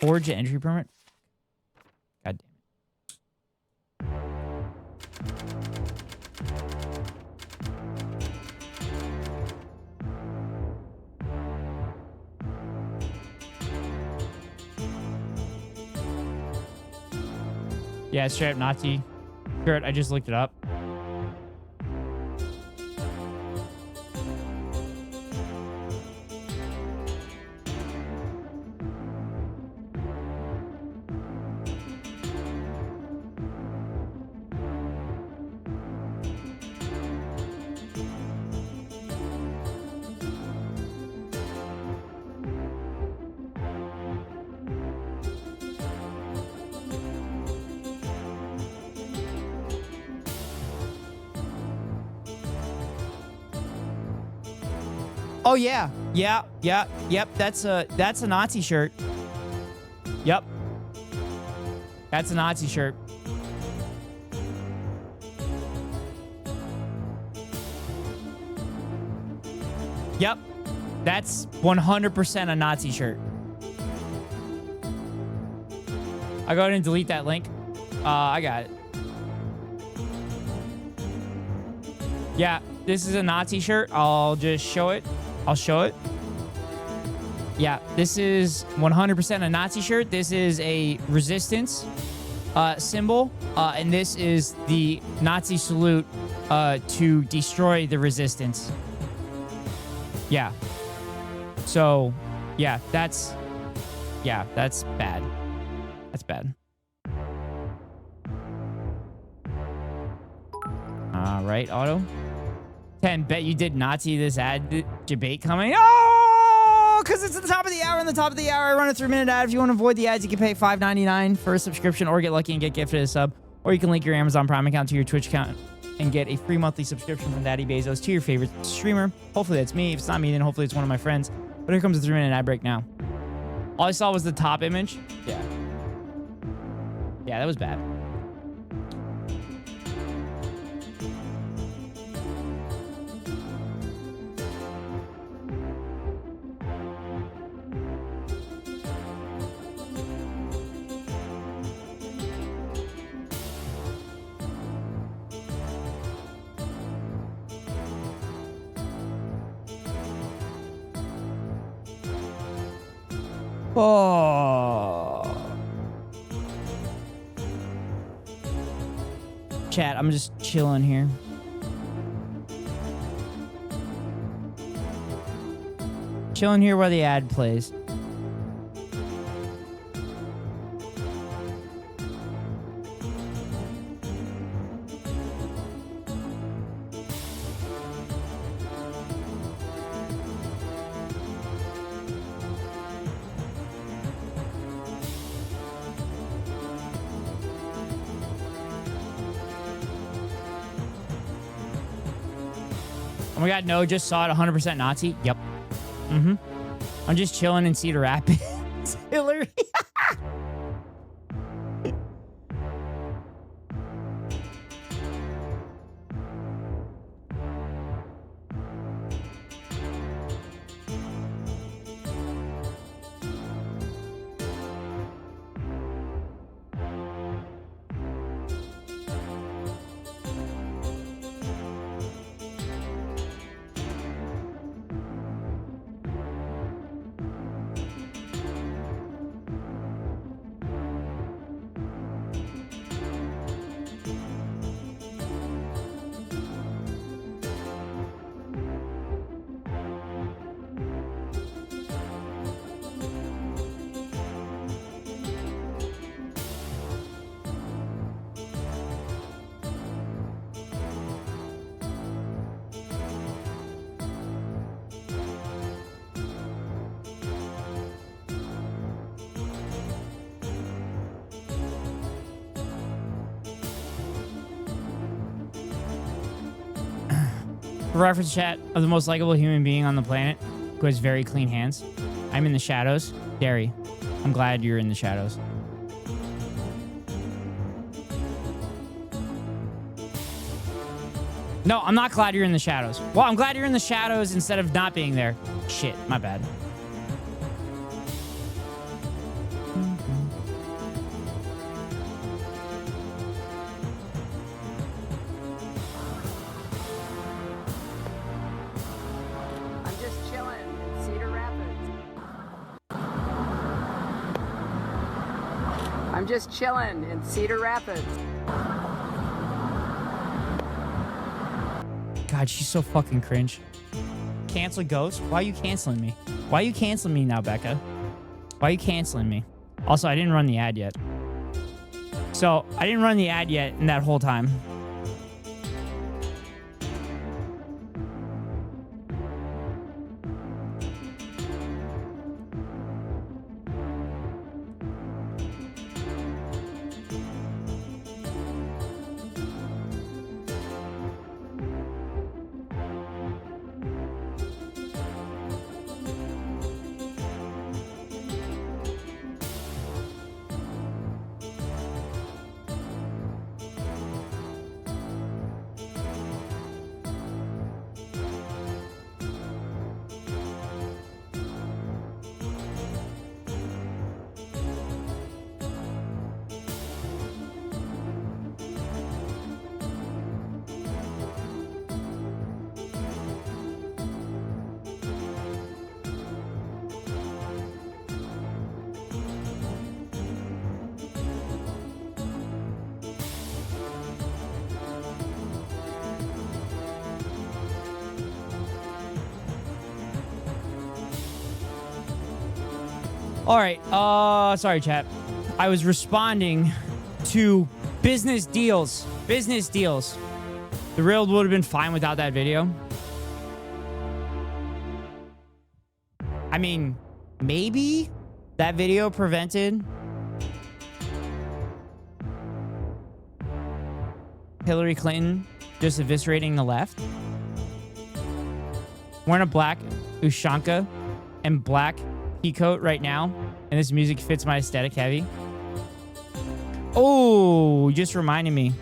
Forge an entry permit? God damn it. Yeah, straight up Nazi shirt. I just looked it up. Oh yeah. Yep. That's a Nazi shirt. Yep. That's a Nazi shirt. Yep. That's 100% a Nazi shirt. I'll go ahead and delete that link. I got it. Yeah, this is a Nazi shirt. I'll just show it. I'll show it. Yeah, this is 100% a Nazi shirt. This is a resistance symbol. And this is the Nazi salute to destroy the resistance. Yeah. So, yeah, that's bad. That's bad. All right, Auto. 10, bet you did not see this ad debate coming. Oh, because it's at the top of the hour. On the top of the hour, I run a 3-minute ad. If you want to avoid the ads, you can pay $5.99 for a subscription or get lucky and get gifted a sub. Or you can link your Amazon Prime account to your Twitch account and get a free monthly subscription from Daddy Bezos to your favorite streamer. Hopefully that's me. If it's not me, then hopefully it's one of my friends. But here comes the 3-minute ad break now. All I saw was the top image. Yeah. Yeah, that was bad. Oh. Chat, I'm just chilling here. Chilling here while the ad plays. Oh my god, no, just saw it 100% Nazi. Yep. Mm-hmm. I'm just chilling in Cedar Rapids. Hillary. For reference, chat, of the most likable human being on the planet who has very clean hands. I'm in the shadows. Derry, I'm glad you're in the shadows. No, I'm not glad you're in the shadows. Well, I'm glad you're in the shadows instead of not being there. Shit, my bad. I'm just chilling in Cedar Rapids. I'm just chilling in Cedar Rapids. God, she's so fucking cringe. Cancel Ghost? Why are you canceling me? Why are you canceling me now, Becca? Why are you canceling me? Also, I didn't run the ad yet. So, I didn't run the ad yet in that whole time. All right. Sorry, chat. I was responding to business deals. Business deals. The real would have been fine without that video. I mean, maybe that video prevented Hillary Clinton just eviscerating the left. Wearing a black Ushanka and black peacoat right now, and this music fits my aesthetic heavy. Oh, you just reminded me.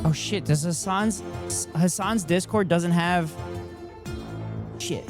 Oh shit, does Hassan's Discord doesn't have shit.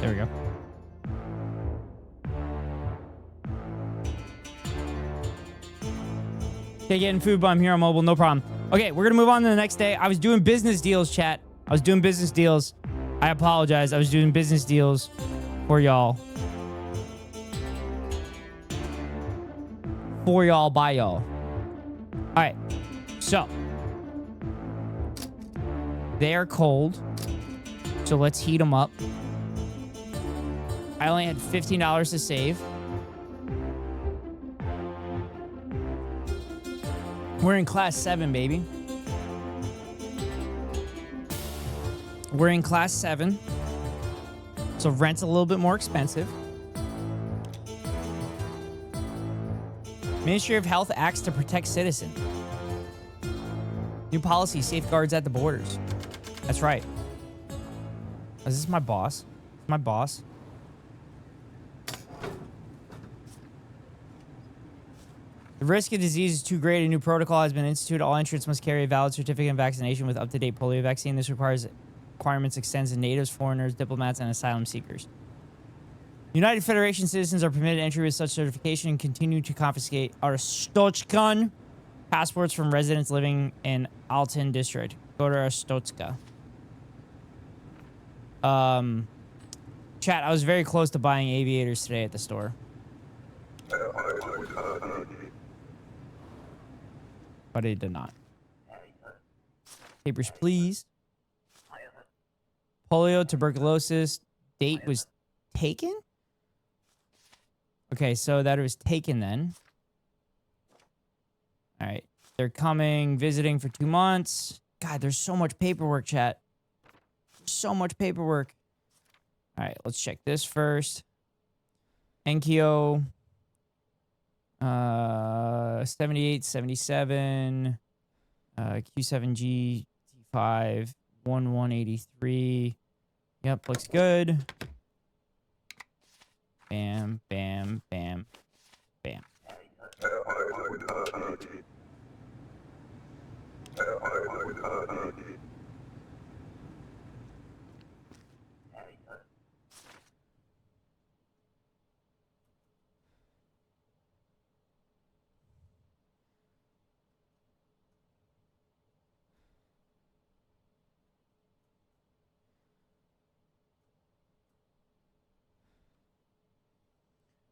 There we go. Okay, getting food, but I'm here on mobile. No problem. Okay, we're going to move on to the next day. I was doing business deals, chat. I was doing business deals. I apologize. I was doing business deals for y'all. For y'all, by y'all. All right. So. They're cold. So let's heat them up. I only had $15 to save. We're in class 7, baby. We're in class 7. So rent's a little bit more expensive. Ministry of Health acts to protect citizens. New policy, safeguards at the borders. That's right. Is this my boss? My boss? The risk of disease is too great. A new protocol has been instituted. All entrants must carry a valid certificate of vaccination with up-to-date polio vaccine. This requirements extends to natives, foreigners, diplomats, and asylum seekers. United Federation citizens are permitted entry with such certification and continue to confiscate Arstotzka passports from residents living in Alton district. Go to Arstotzka. Chat, I was very close to buying aviators today at the store. But I did not. Papers, please. Polio, tuberculosis. Date was taken? Okay, so that it was taken then. All right. They're coming, visiting for 2 months. God, there's so much paperwork, chat. So much paperwork. All right, let's check this first. Enkyo. 78, 77. Q7G, T5, 1183. Yep, looks good. Bam, bam, bam, bam.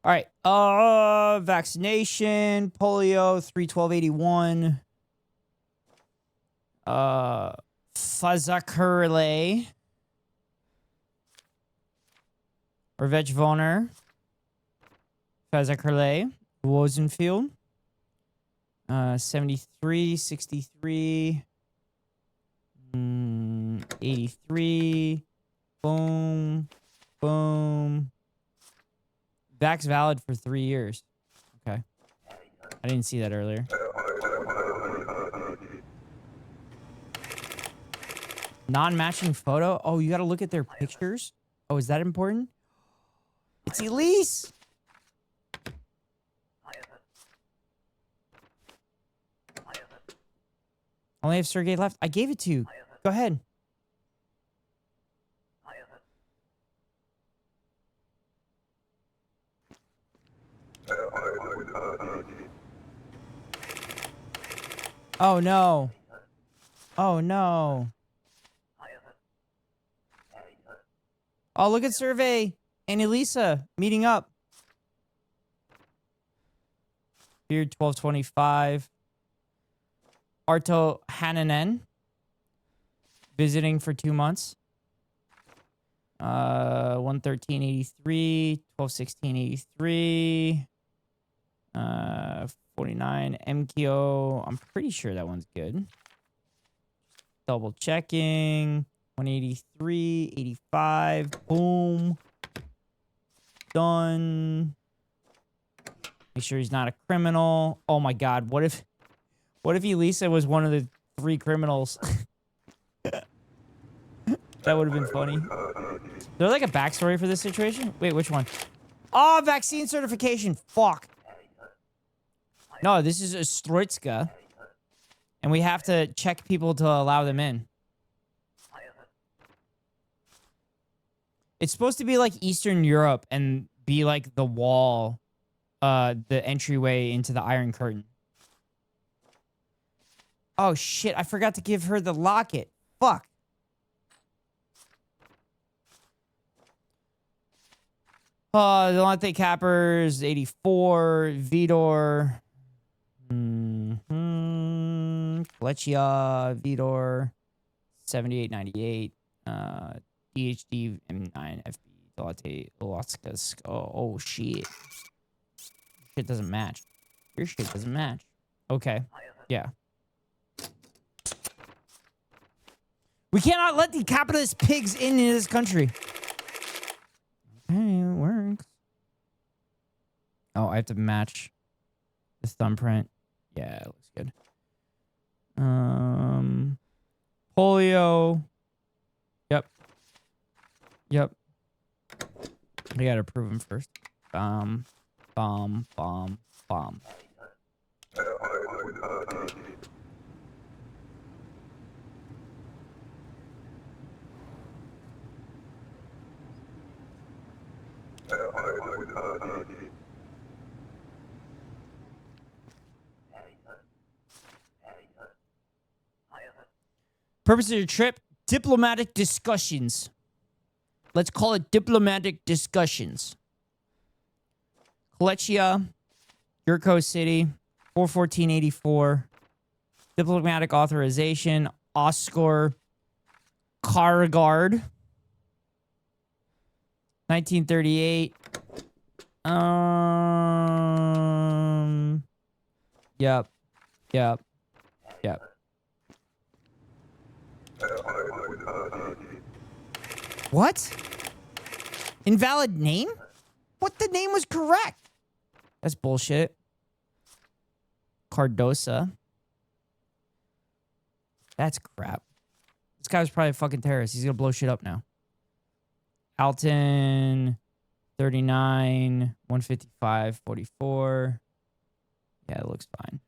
All right. Vaccination, polio, 31281. Fazakurle. Or Vechvoner. Fazakurle. Wozenfield. 73, 63. 83. Boom. Boom. Vax valid for 3 years. Okay. I didn't see that earlier. Non-matching photo? Oh, you gotta look at their pictures? Oh, is that important? It's Elise! Only have Sergey left. I gave it to you. Go ahead. Oh no. Oh no. Oh, look at Survey and Elisa meeting up. Beard 1225. Arto Hananen visiting for 2 months. 113.83, 1216.83. 49 MKO. I'm pretty sure that one's good. Double checking. 183, 85. Boom. Done. Make sure he's not a criminal. Oh my God. What if Elisa was one of the 3 criminals? That would have been funny. Is there like a backstory for this situation? Wait, which one? Oh, vaccine certification. Fuck. No, this is Arstotzka. And we have to check people to allow them in. It's supposed to be like Eastern Europe and be like the wall, the entryway into the Iron Curtain. Oh shit, I forgot to give her the locket. Fuck. Delante Cappers, 84. Vidor. Fletchia, Vidor. 7898. DHD M9 FB Delante Arstotzka. Oh shit. Shit doesn't match. Your shit doesn't match. Okay. Yeah. We cannot let the capitalist pigs into this country. Okay, it works. Oh, I have to match this thumbprint. Yeah, it looks good. Polio. Yep. Yep. I gotta prove him first. Bomb. Purpose of your trip, diplomatic discussions. Let's call it diplomatic discussions. Kolechia, Yurko City, 41484. Diplomatic authorization, Oscar Kargard. 1938. Yep. What? Invalid name? What? The name was correct. That's bullshit. Cardosa. That's crap. This guy was probably a fucking terrorist. He's gonna blow shit up now. Alton, 39, 155, 44. Yeah, it looks fine.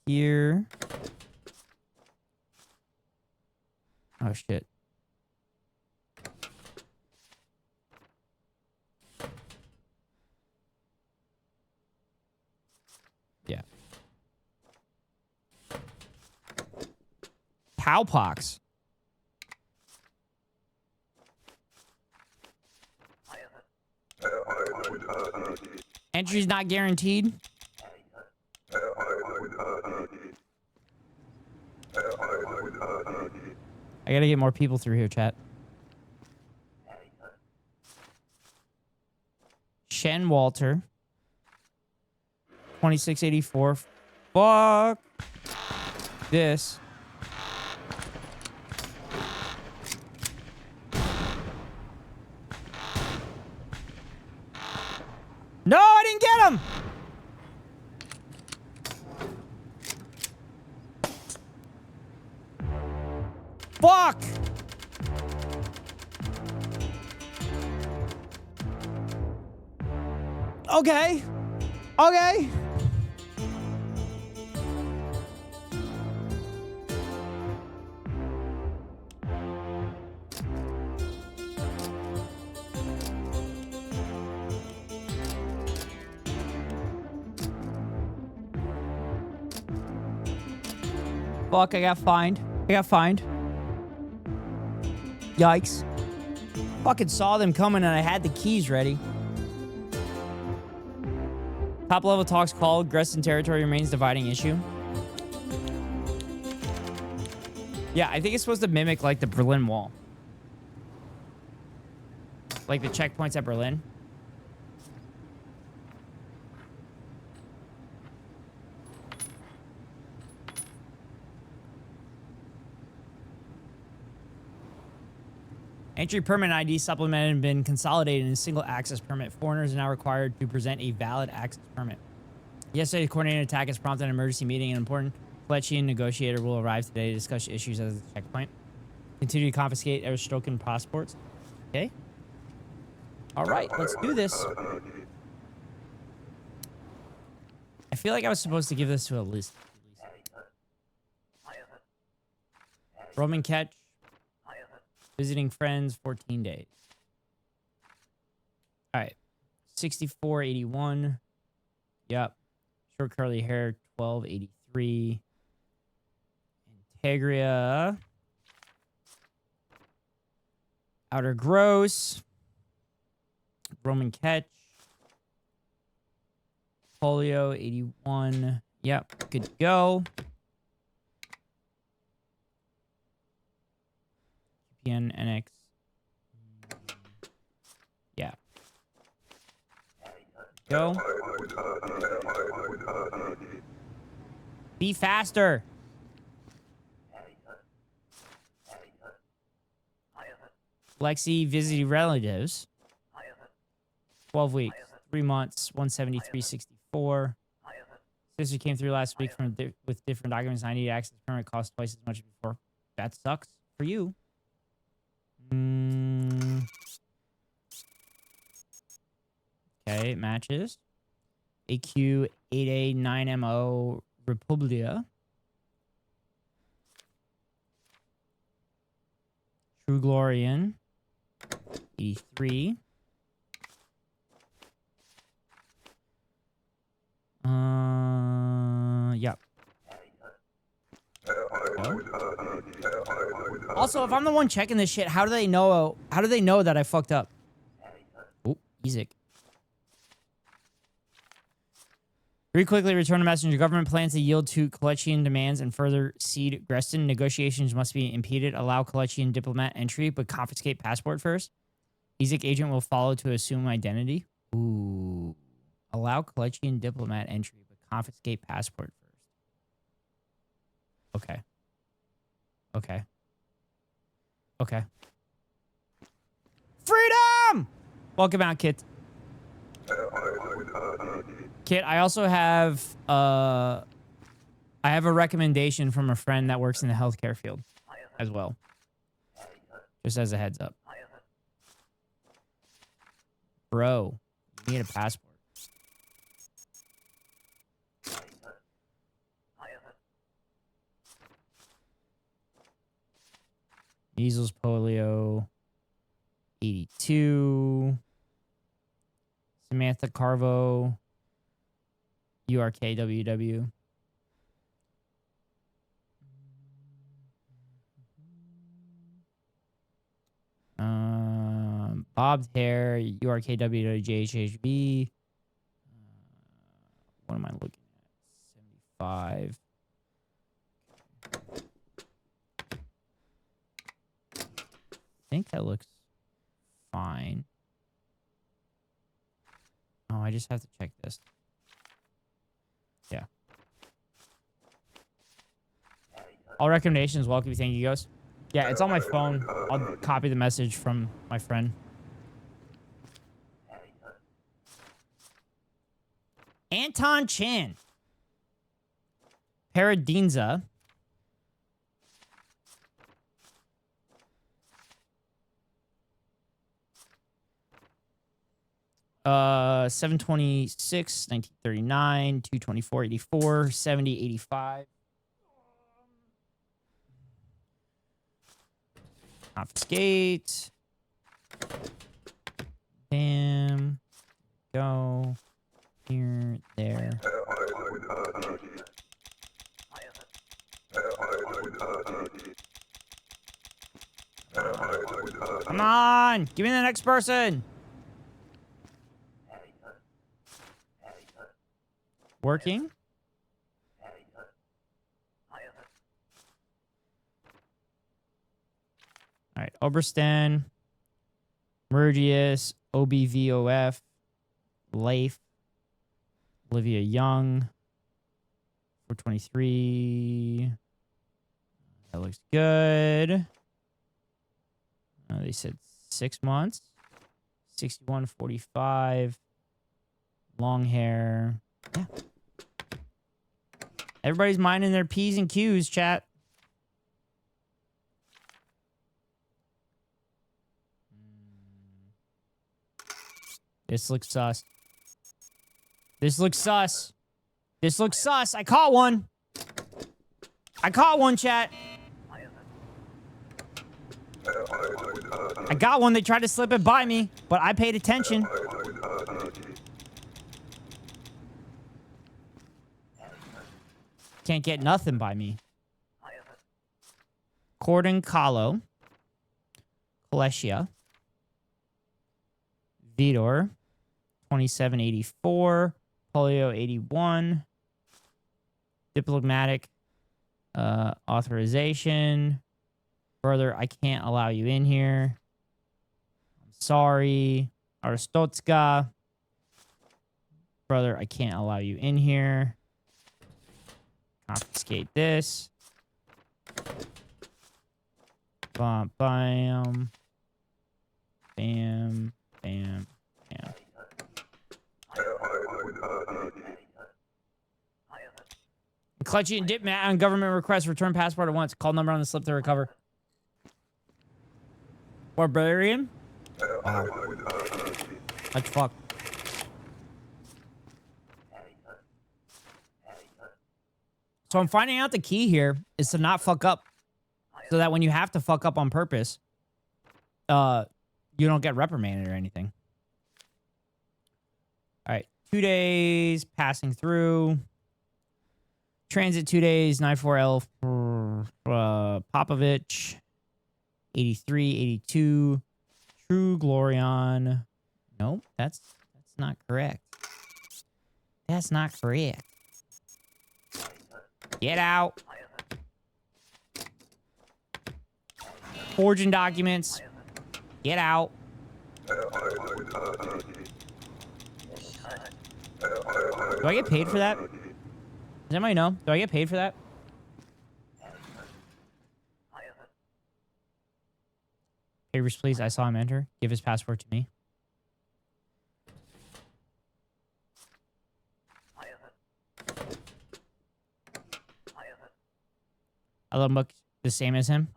Here. Oh, shit. Yeah. Cowpox. Entry's not guaranteed. I gotta get more people through here, chat. Shen Walter. 2684. Fuck this. No, I didn't get him. Fuck. Okay. Okay. Fuck, I got fined. Yikes. Fucking saw them coming and I had the keys ready. Top level talks called. Gresson territory remains dividing issue. Yeah, I think it's supposed to mimic like the Berlin Wall. Like the checkpoints at Berlin. Entry permit ID supplemented and been consolidated in a single access permit. Foreigners are now required to present a valid access permit. Yesterday's coordinated attack has prompted an emergency meeting. An important Fletchian negotiator will arrive today to discuss issues at the checkpoint. Continue to confiscate Arstotzka passports. Okay. All right, let's do this. I feel like I was supposed to give this to Elise. Roman catch. Visiting friends, 14 days. All right. 6481. Yep. Short curly hair, 1283. Integria. Outer gross. Roman catch. Polio, 81. Yep. Good to go. NX. Yeah. Go. Be faster. Lexi visited relatives. 12 weeks. 3 months. 173.64. 2024. Sister came through last week with different documents. I need access permit. Cost twice as much as before. That sucks for you. Okay, it matches. AQ8A9MO Republia. True Glorian. 83. Yep. No. Also, if I'm the one checking this shit, how do they know? How do they know that I fucked up? Oh, easy. Very quickly, return a messenger. Government plans to yield to Kalechian demands and further cede Grestin. Negotiations must be impeded. Allow Kalechian diplomat entry, but confiscate passport first. Ezek agent will follow to assume identity. Ooh. Allow Kalechian diplomat entry, but confiscate passport first. Okay. Okay. Okay. Freedom! Welcome out, Kit. Kit, I also have I have a recommendation from a friend that works in the healthcare field as well. Just as a heads up. Bro, you need a passport. Measles, polio, 82. Samantha Carvo, URKWW. Bobbed hair, URKWWJHHB. What am I looking at? 75. I think that looks fine. Oh, I just have to check this. Yeah. All recommendations welcome. Thank you, guys. Yeah, it's on my phone. I'll copy the message from my friend. Anton Chin. Paradinza. Uh, 726, 1939, 224, 84, 70, 85. Confiscate. Bam. Go. Here, there. Come on! Give me the next person! Working? All right, Obersten, Mergius, OBVOF, Leif, Olivia Young, 423. That looks good. They said 6 months. 6145. Long hair. Yeah. Everybody's minding their P's and Q's, chat. This looks sus. This looks sus. This looks sus. I caught one. I caught one, chat. I got one. They tried to slip it by me, but I paid attention. Can't get nothing by me. Corden Kahlo. Kalesia. Vidor. 2784. Polio 81. Diplomatic authorization. Brother, I can't allow you in here. I'm sorry. Arstotzka. Brother, I can't allow you in here. Confiscate this. Bam, bam. Bam, bam, bam. Clutchy and dip Matt on government request. Return passport at once. Call number on the slip to recover. Barbarian? Wow. That's fuck. So I'm finding out the key here is to not fuck up. So that when you have to fuck up on purpose, you don't get reprimanded or anything. All right. 2 days passing through. Transit 2 days. 94L for Popovich. 83, 82. True Glorion. Nope, that's not correct. That's not correct. Get out. Forging documents. Get out. Do I get paid for that? Does anybody know? Do I get paid for that? Favors, please. I saw him enter. Give his passport to me. I look the same as him.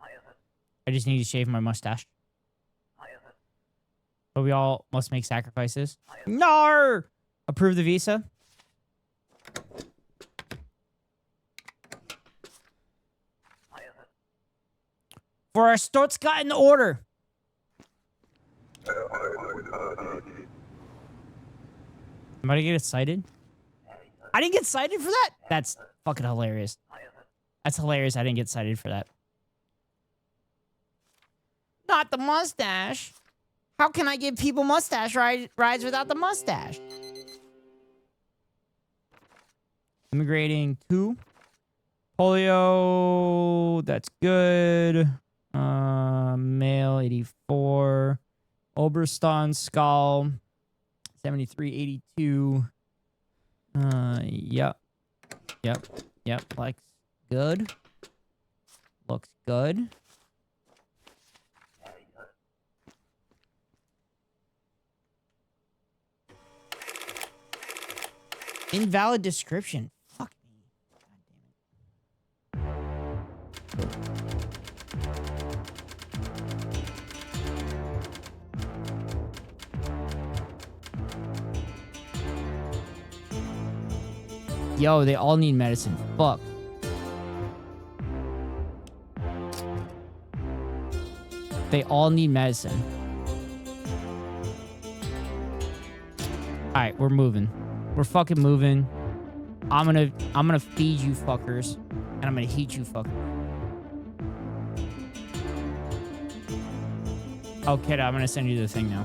I just need to shave my mustache. But we all must make sacrifices. No! Approve the visa. For Arstotzka in order. Am I gonna get excited? I didn't get cited for that? That's fucking hilarious. That's hilarious. I didn't get cited for that. Not the mustache. How can I give people mustache rides without the mustache? Immigrating 2. Polio. That's good. Male 84. Oberston skull. 73, 82. Yep. Like good. Looks good. Invalid description. Fuck me. God damn it. Yo, they all need medicine. Fuck. They all need medicine. Alright, we're moving. We're fucking moving. I'm gonna feed you fuckers. And I'm gonna heat you fuckers. Oh, kid, I'm gonna send you the thing now.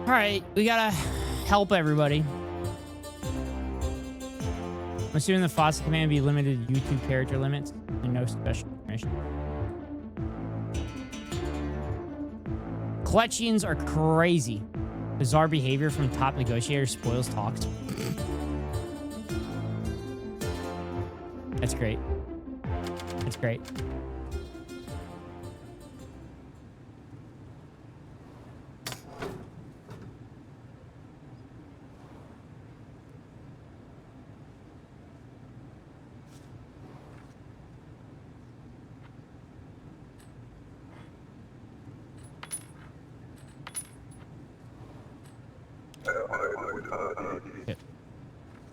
All right, we gotta help everybody. I'm assuming the FOSTA command be limited to YouTube character limits and no special permission. Collections are crazy. Bizarre behavior from top negotiator spoils talks. That's great. That's great.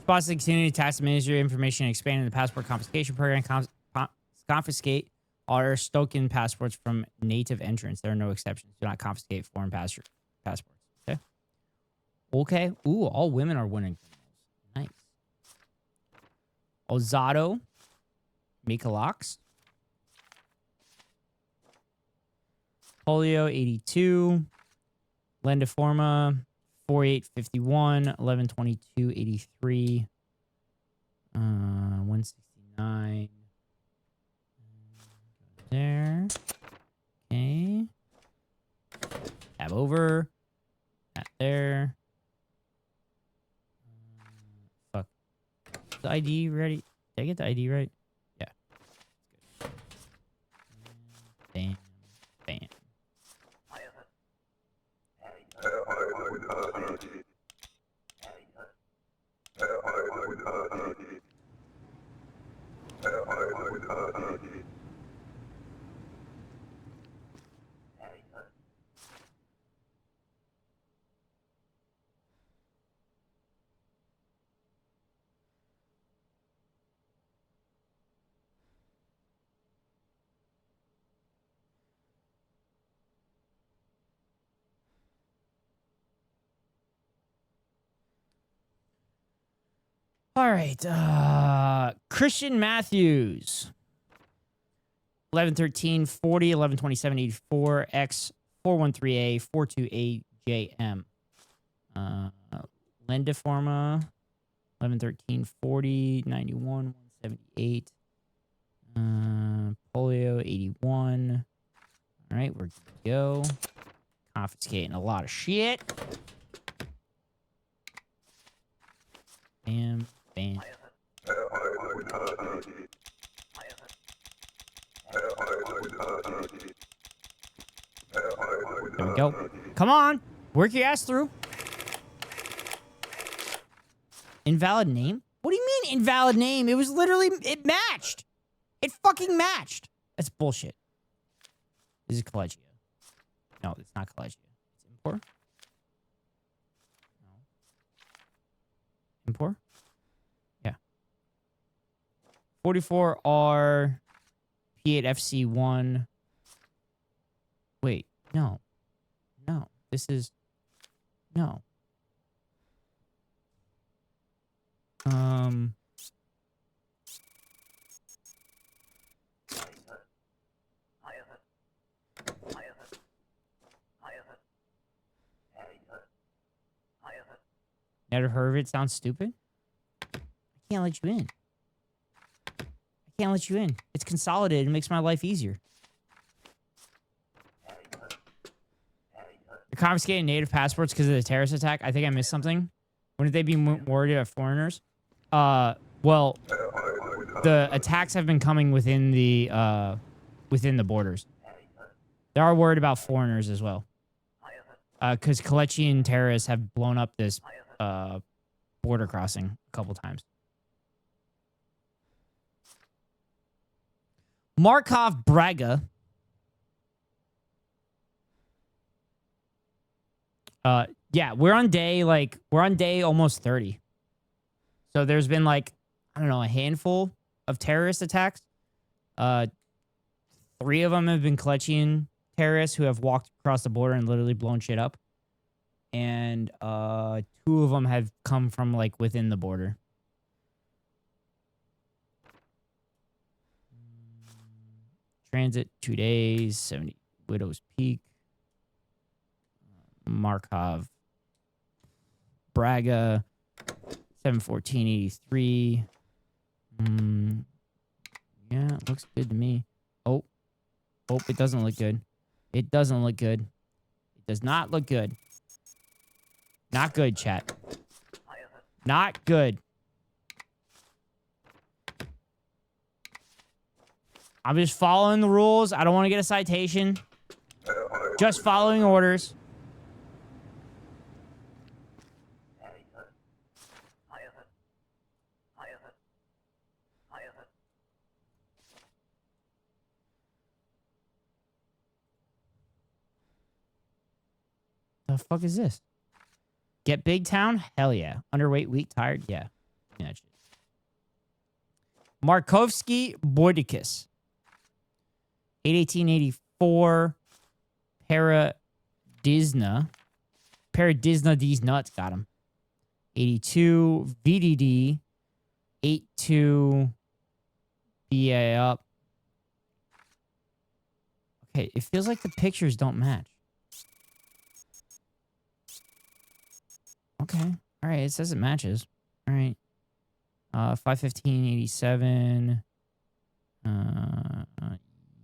Spots to continue to tax the Ministry of Information and expanding the passport confiscation program. Confiscate all Arstotzka passports from native entrants. There are no exceptions. Do not confiscate foreign passports. Okay. Okay. Ooh, all women are winning. Nice. Ozato. Mikalox. Polio 82. Lendiforma 4851. 1122 83. 169. There. Okay. Tab over. That there. Fuck. Is the ID ready? Did I get the ID right? Yeah. Good. Bam. Bam. All right. Christian Matthews. 1113 40 1127 84 X 413A 428 JM. Lendiforma 1113 40 91 178. Polio 81. All right, we're good to go. Confiscating a lot of shit. Bam, bam. There we go. Come on. Work your ass through. Invalid name? What do you mean invalid name? It was literally, it matched. It fucking matched. That's bullshit. This is Collegia. No, it's not Collegia. It's Impor. No. Impor? Yeah. 44R P8FC1. Wait, no. No. This is... No. Never heard of it. Sounds stupid. I can't let you in. I can't let you in. It's consolidated. It makes my life easier. They're confiscating native passports because of the terrorist attack. I think I missed something. Wouldn't they be worried about foreigners? Well, the attacks have been coming within the borders. They are worried about foreigners as well. Because Kalechian terrorists have blown up this border crossing a couple times. Markov Braga. Yeah, we're on day almost 30. So there's been like, I don't know, a handful of terrorist attacks. 3 of them have been Kalechian terrorists who have walked across the border and literally blown shit up. And 2 of them have come from like within the border. Transit 2 days, 70 Widow's Peak. Markov Braga 71483. Yeah, it looks good to me. Oh, it doesn't look good. It doesn't look good. It does not look good. Not good, chat. Not good. I'm just following the rules. I don't want to get a citation. Just following orders. The fuck is this? Get big town? Hell yeah. Underweight, weak, tired? Yeah. Yeah. Markovsky Bordicus. 81884. Paradisna. Paradisna, these nuts. Got him. 82. VDD. 82. BA up. Okay, it feels like the pictures don't match. Okay. All right, it says it matches. All right. 51587.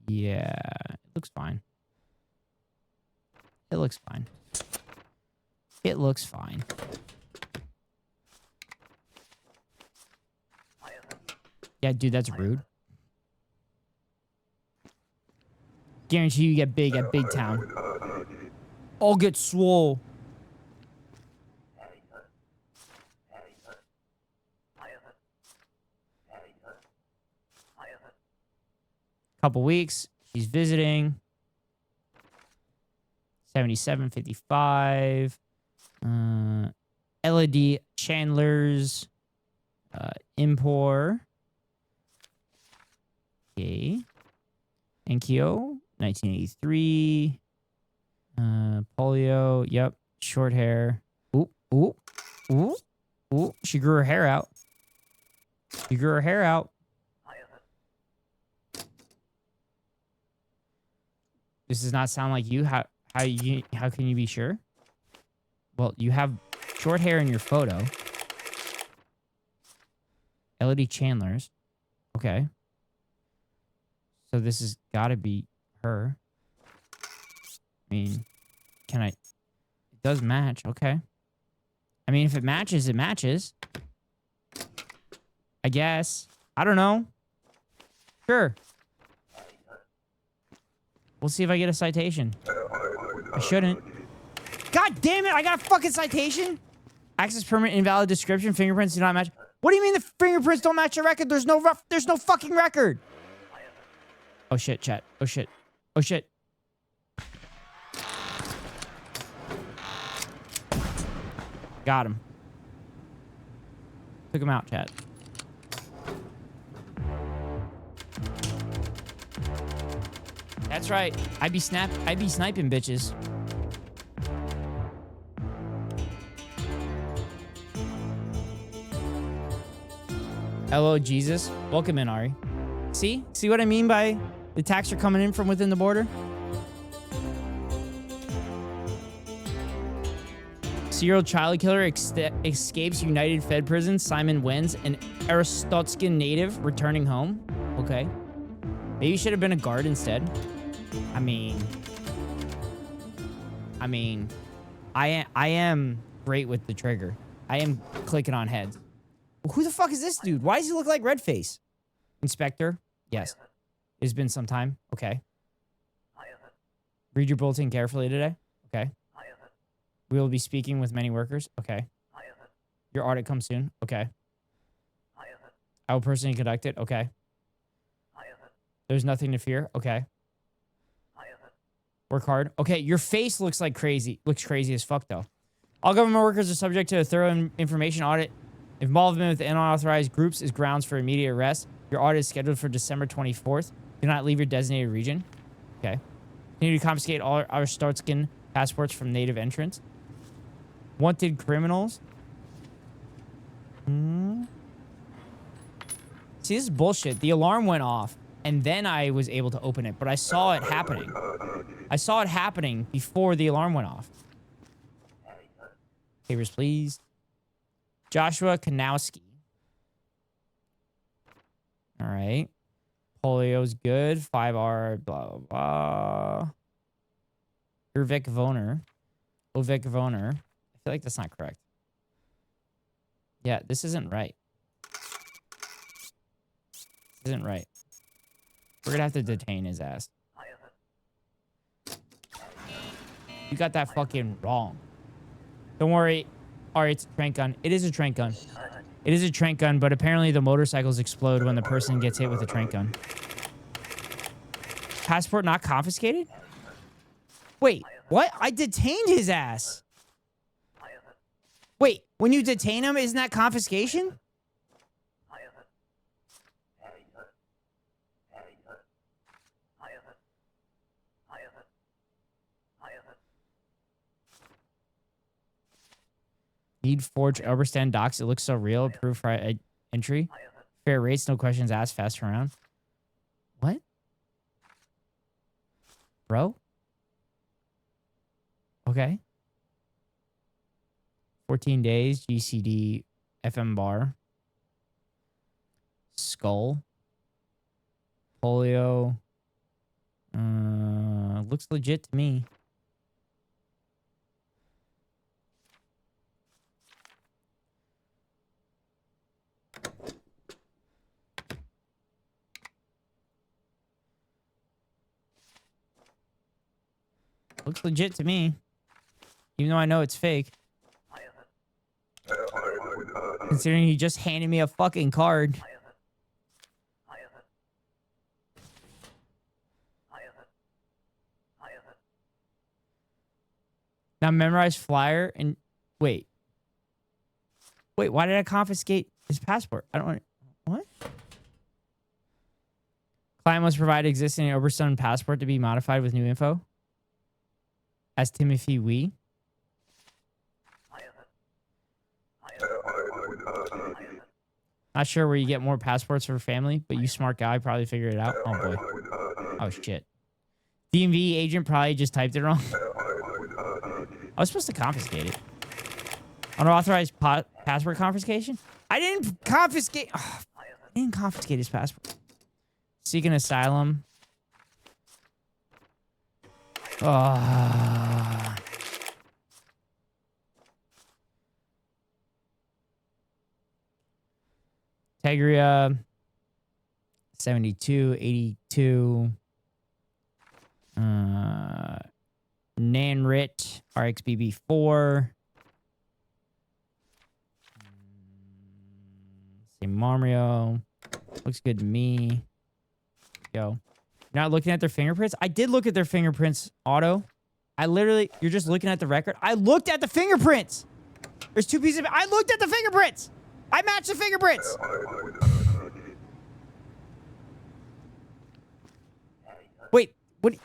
Yeah, it looks fine. It looks fine. It looks fine. Yeah, dude, that's rude. Guarantee you get big at big town. All get swole. Couple weeks. She's visiting. 7755. LED Chandler's Impor. Okay. Enkyo, 1983. Polio, yep. Short hair. Ooh, ooh, ooh, ooh. She grew her hair out. She grew her hair out. This does not sound like you. How can you be sure? Well, you have short hair in your photo. LED Chandler's. Okay. So this has got to be her. I mean, it does match. Okay. I mean, if it matches, it matches. I guess. I don't know. Sure. We'll see if I get a citation. I shouldn't. God damn it, I got a fucking citation? Access permit, invalid description, fingerprints do not match. What do you mean the fingerprints don't match your record? There's no fucking record. Oh shit, chat. Oh shit. Oh shit. Got him. Took him out, chat. That's right. I be sniping bitches. Hello, Jesus. Welcome in, Ari. See what I mean by the attacks are coming in from within the border? Serial child killer escapes United Fed prison. Simon wins. An Arstotzka native returning home. Okay. Maybe you should have been a guard instead. I mean, I am great with the trigger. I am clicking on heads. Well, who the fuck is this dude? Why does he look like Redface? Inspector? Yes. It's been some time. Okay. Read your bulletin carefully today. Okay. We will be speaking with many workers. Okay. Your audit comes soon. Okay. I will personally conduct it. Okay. There's nothing to fear. Okay. Work hard. Okay, your face looks crazy as fuck, though. All government workers are subject to a thorough information audit. Involvement with unauthorized groups is grounds for immediate arrest. Your audit is scheduled for December 24th. Do not leave your designated region. Okay. Continue to confiscate all Arstotzkan passports from native entrants. Wanted criminals. See, this is bullshit. The alarm went off, and then I was able to open it, but I saw it happening. I saw it happening before the alarm went off. Papers, please. Joshua Kanowski. All right. Polio's good. 5R, blah, blah, blah. Ovek Voner. I feel like that's not correct. Yeah, this isn't right. This isn't right. We're gonna have to detain his ass. You got that fucking wrong. Don't worry. All right, it's a trank gun. It is a trank gun. It is a trank gun, but apparently the motorcycles explode when the person gets hit with a trank gun. Passport not confiscated? Wait, what? I detained his ass. Wait, when you detain him, isn't that confiscation? Need forge Oberstand docs. It looks so real. Approved for entry. Fair rates, no questions asked. Fast around. What? Bro? Okay. 14 days. GCD. FM bar. Skull. Polio. Looks legit to me. Looks legit to me. Even though I know it's fake. Considering he just handed me a fucking card. Now memorize flyer and... Wait. Wait, why did I confiscate his passport? I don't... What? Client must provide existing Oberson passport to be modified with new info. As Timothy Wee. Not sure where you get more passports for family, but you smart guy probably figured it out. Oh boy. Oh shit. DMV agent probably just typed it wrong. I was supposed to confiscate it. Unauthorized passport confiscation? I didn't confiscate. Oh, I didn't confiscate his passport. Seeking asylum. Oh. Tegria. 72, 82. Nanrit. RXBB4. Same Mario. Looks good to me. Yo. You're not looking at their fingerprints? I did look at their fingerprints, Auto. You're just looking at the record. I looked at the fingerprints. There's two pieces of... I looked at the fingerprints. I matched the fingerprints. Wait, what?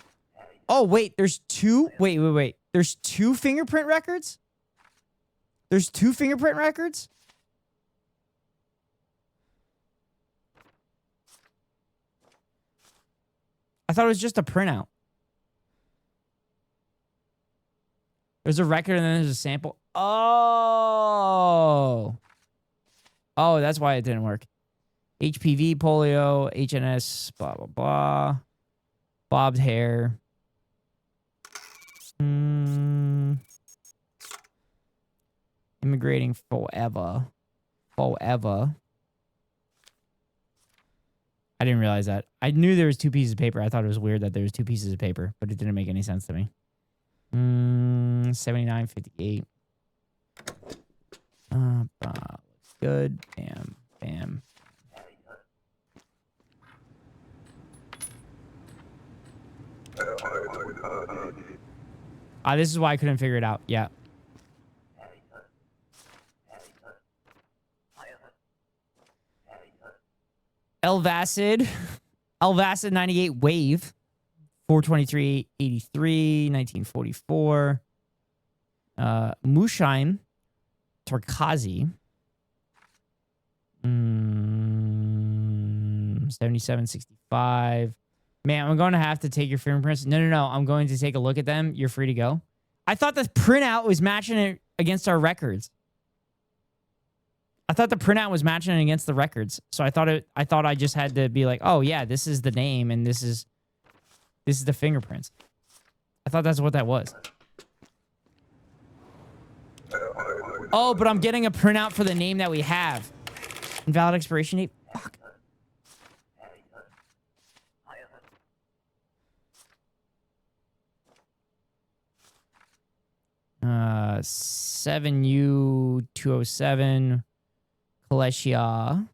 Oh, wait, there's two? Wait. There's two fingerprint records? There's two fingerprint records? I thought it was just a printout. There's a record and then there's a sample. Oh. Oh, that's why it didn't work. HPV, polio, HNS, blah, blah, blah. Bobbed hair. Immigrating forever. Forever. I didn't realize that. I knew there was two pieces of paper. I thought it was weird that there was two pieces of paper, but it didn't make any sense to me. 79.58. Looks good. Bam. Bam. This is why I couldn't figure it out. Yeah. Elvacid 98 Wave 423.83 1944. Musheim Torkazi 77.65. Man, I'm going to have to take your fingerprints. No. I'm going to take a look at them. You're free to go. I thought the printout was matching it against our records. I thought the printout was matching it against the records. So I thought I just had to be like, oh yeah, this is the name and this is the fingerprints. I thought that's what that was. Oh, but I'm getting a printout for the name that we have. Invalid expiration date. Fuck. 7U207 Kalesia.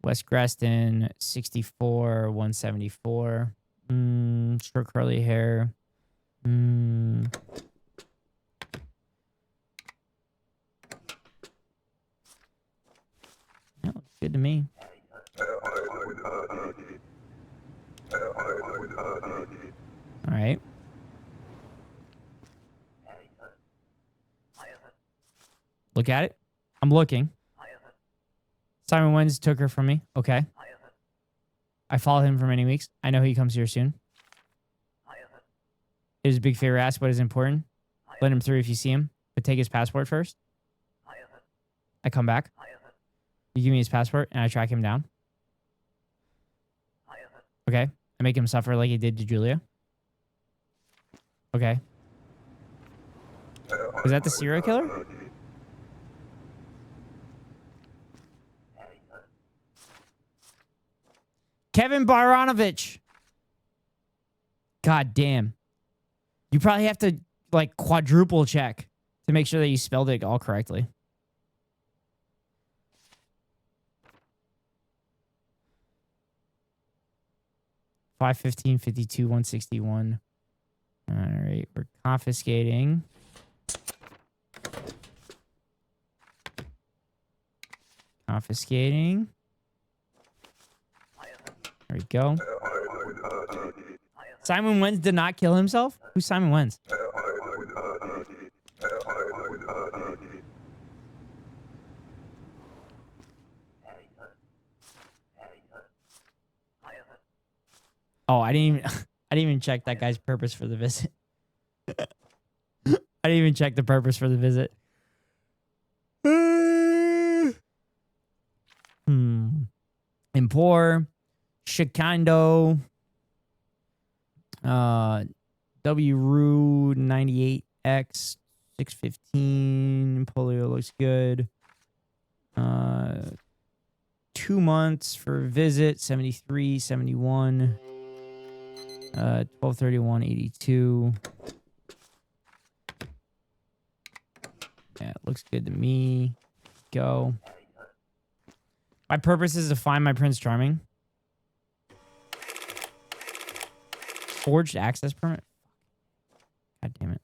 West Greston 64 174. Short curly hair. good to me. All right. Look at it. I'm looking. Simon Wens took her from me. Okay. I follow him for many weeks. I know he comes here soon. It is a big favor. Ask what is important. Let him through if you see him, but take his passport first. I come back. You give me his passport, and I track him down. Okay. I make him suffer like he did to Julia. Okay. Was that the serial killer? Kevin Baranovich. God damn. You probably have to, like, quadruple check to make sure that you spelled it all correctly. $515, $52, $161. All right, we're confiscating. Confiscating. There we go. Simon Wens did not kill himself? Who's Simon Wens? Oh, I didn't even check that guy's purpose for the visit. I didn't even check the purpose for the visit. Impor, Chicago, WRU 98X 615. Polio looks good. 2 months for visit, 73, 71. 1231.82. Yeah, it looks good to me. Go. My purpose is to find my Prince Charming. Forged access permit? God damn it.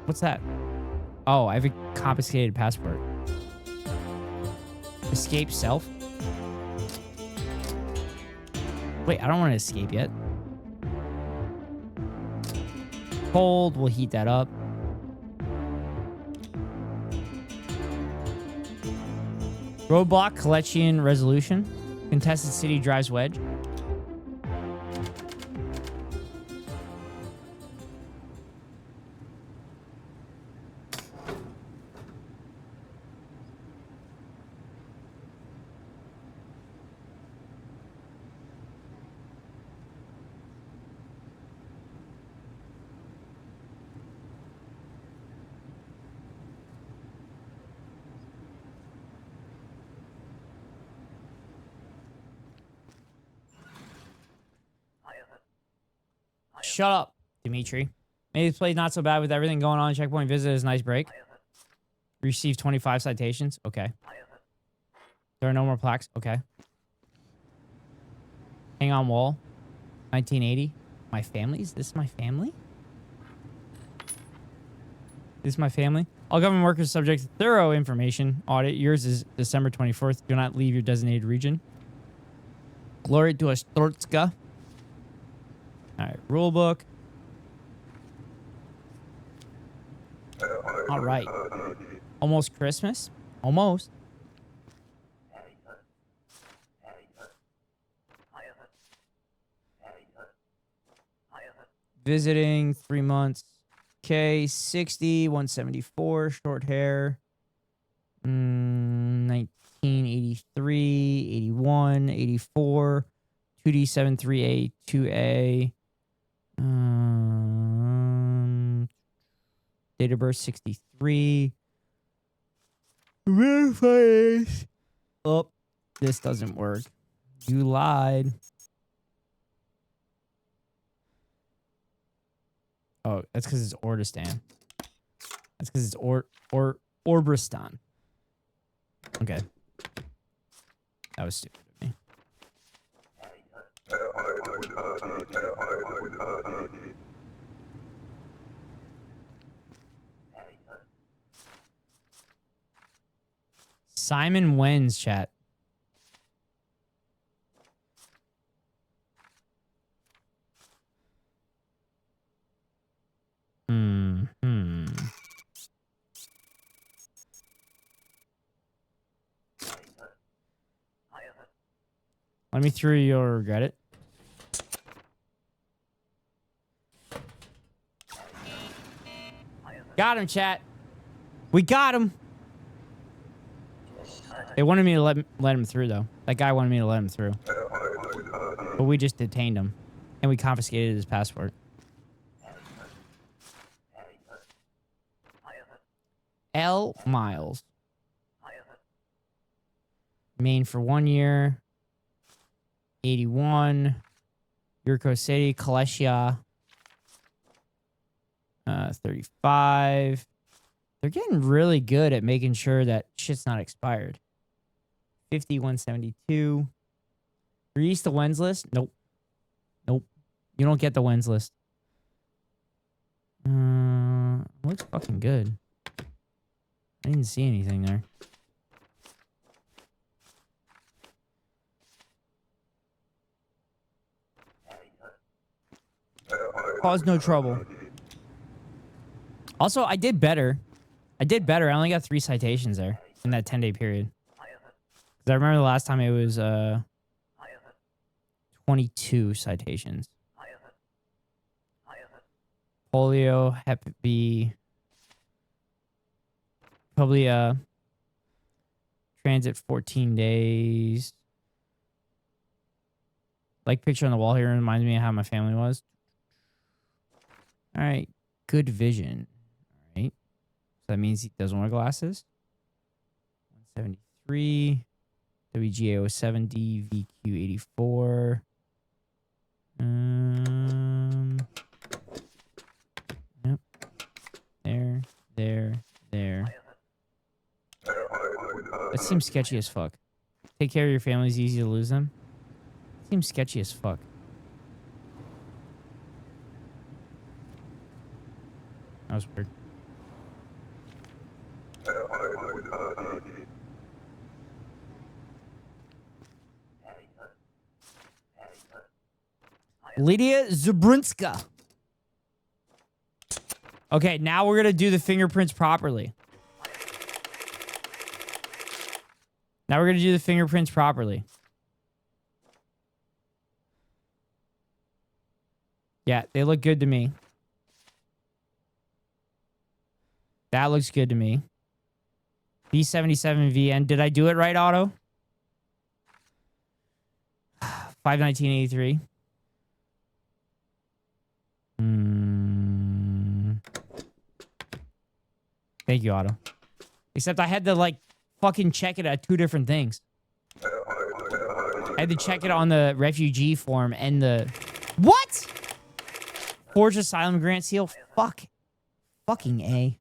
What's that? Oh, I have a confiscated passport. Escape self? Wait, I don't want to escape yet. Cold, we'll heat that up. Roadblock collection resolution. Contested city drives wedge. Shut up, Dimitri. Maybe this play's not so bad with everything going on. Checkpoint visit is a nice break. Received 25 citations. Okay. There are no more plaques. Okay. Hang on wall. 1980. My family? Is this my family? This is my family. All government workers subject to thorough information audit. Yours is December 24th. Do not leave your designated region. Glory to Arstotzka. All right, rule book. All right. Almost Christmas. Almost. Visiting 3 months. Okay, 60, 174, short hair. 1983, 81, 84, 2D73A, 2A. Date of birth 63. Oh, this doesn't work. You lied. Oh, that's because it's Ordistan. That's because it's Orbristan. Okay. That was stupid of me. Simon wins, chat. Let me through, you'll regret it. Got him, chat. We got him. They wanted me to let him through, though. That guy wanted me to let him through. But we just detained him. And we confiscated his passport. L. Miles. Maine for 1 year. 81. Yurko City, Kaleshia. 35. They're getting really good at making sure that shit's not expired. 50, 172. Release the wins list? Nope. Nope. You don't get the wins list. Looks fucking good. I didn't see anything there. Cause no trouble. Also, I did better. I only got 3 citations there in that 10-day period. Because I remember the last time it was 22 citations. Polio, Hep B. Probably transit 14 days. Like picture on the wall here reminds me of how my family was. All right. Good vision. All right. So that means he doesn't wear glasses. 173. WGA 07D VQ 84. Yep. There. That seems sketchy as fuck. Take care of your family is easy to lose them. Seems sketchy as fuck. That was weird. Lydia Zabrunska. Okay, now we're gonna do the fingerprints properly. Yeah, they look good to me. That looks good to me. B77VN. Did I do it right, Otto? 51983. Thank you, Otto. Except I had to, like, fucking check it at 2 different things. I had to check it on the refugee form and the... What? Forged asylum grant seal? Fuck. Fucking A.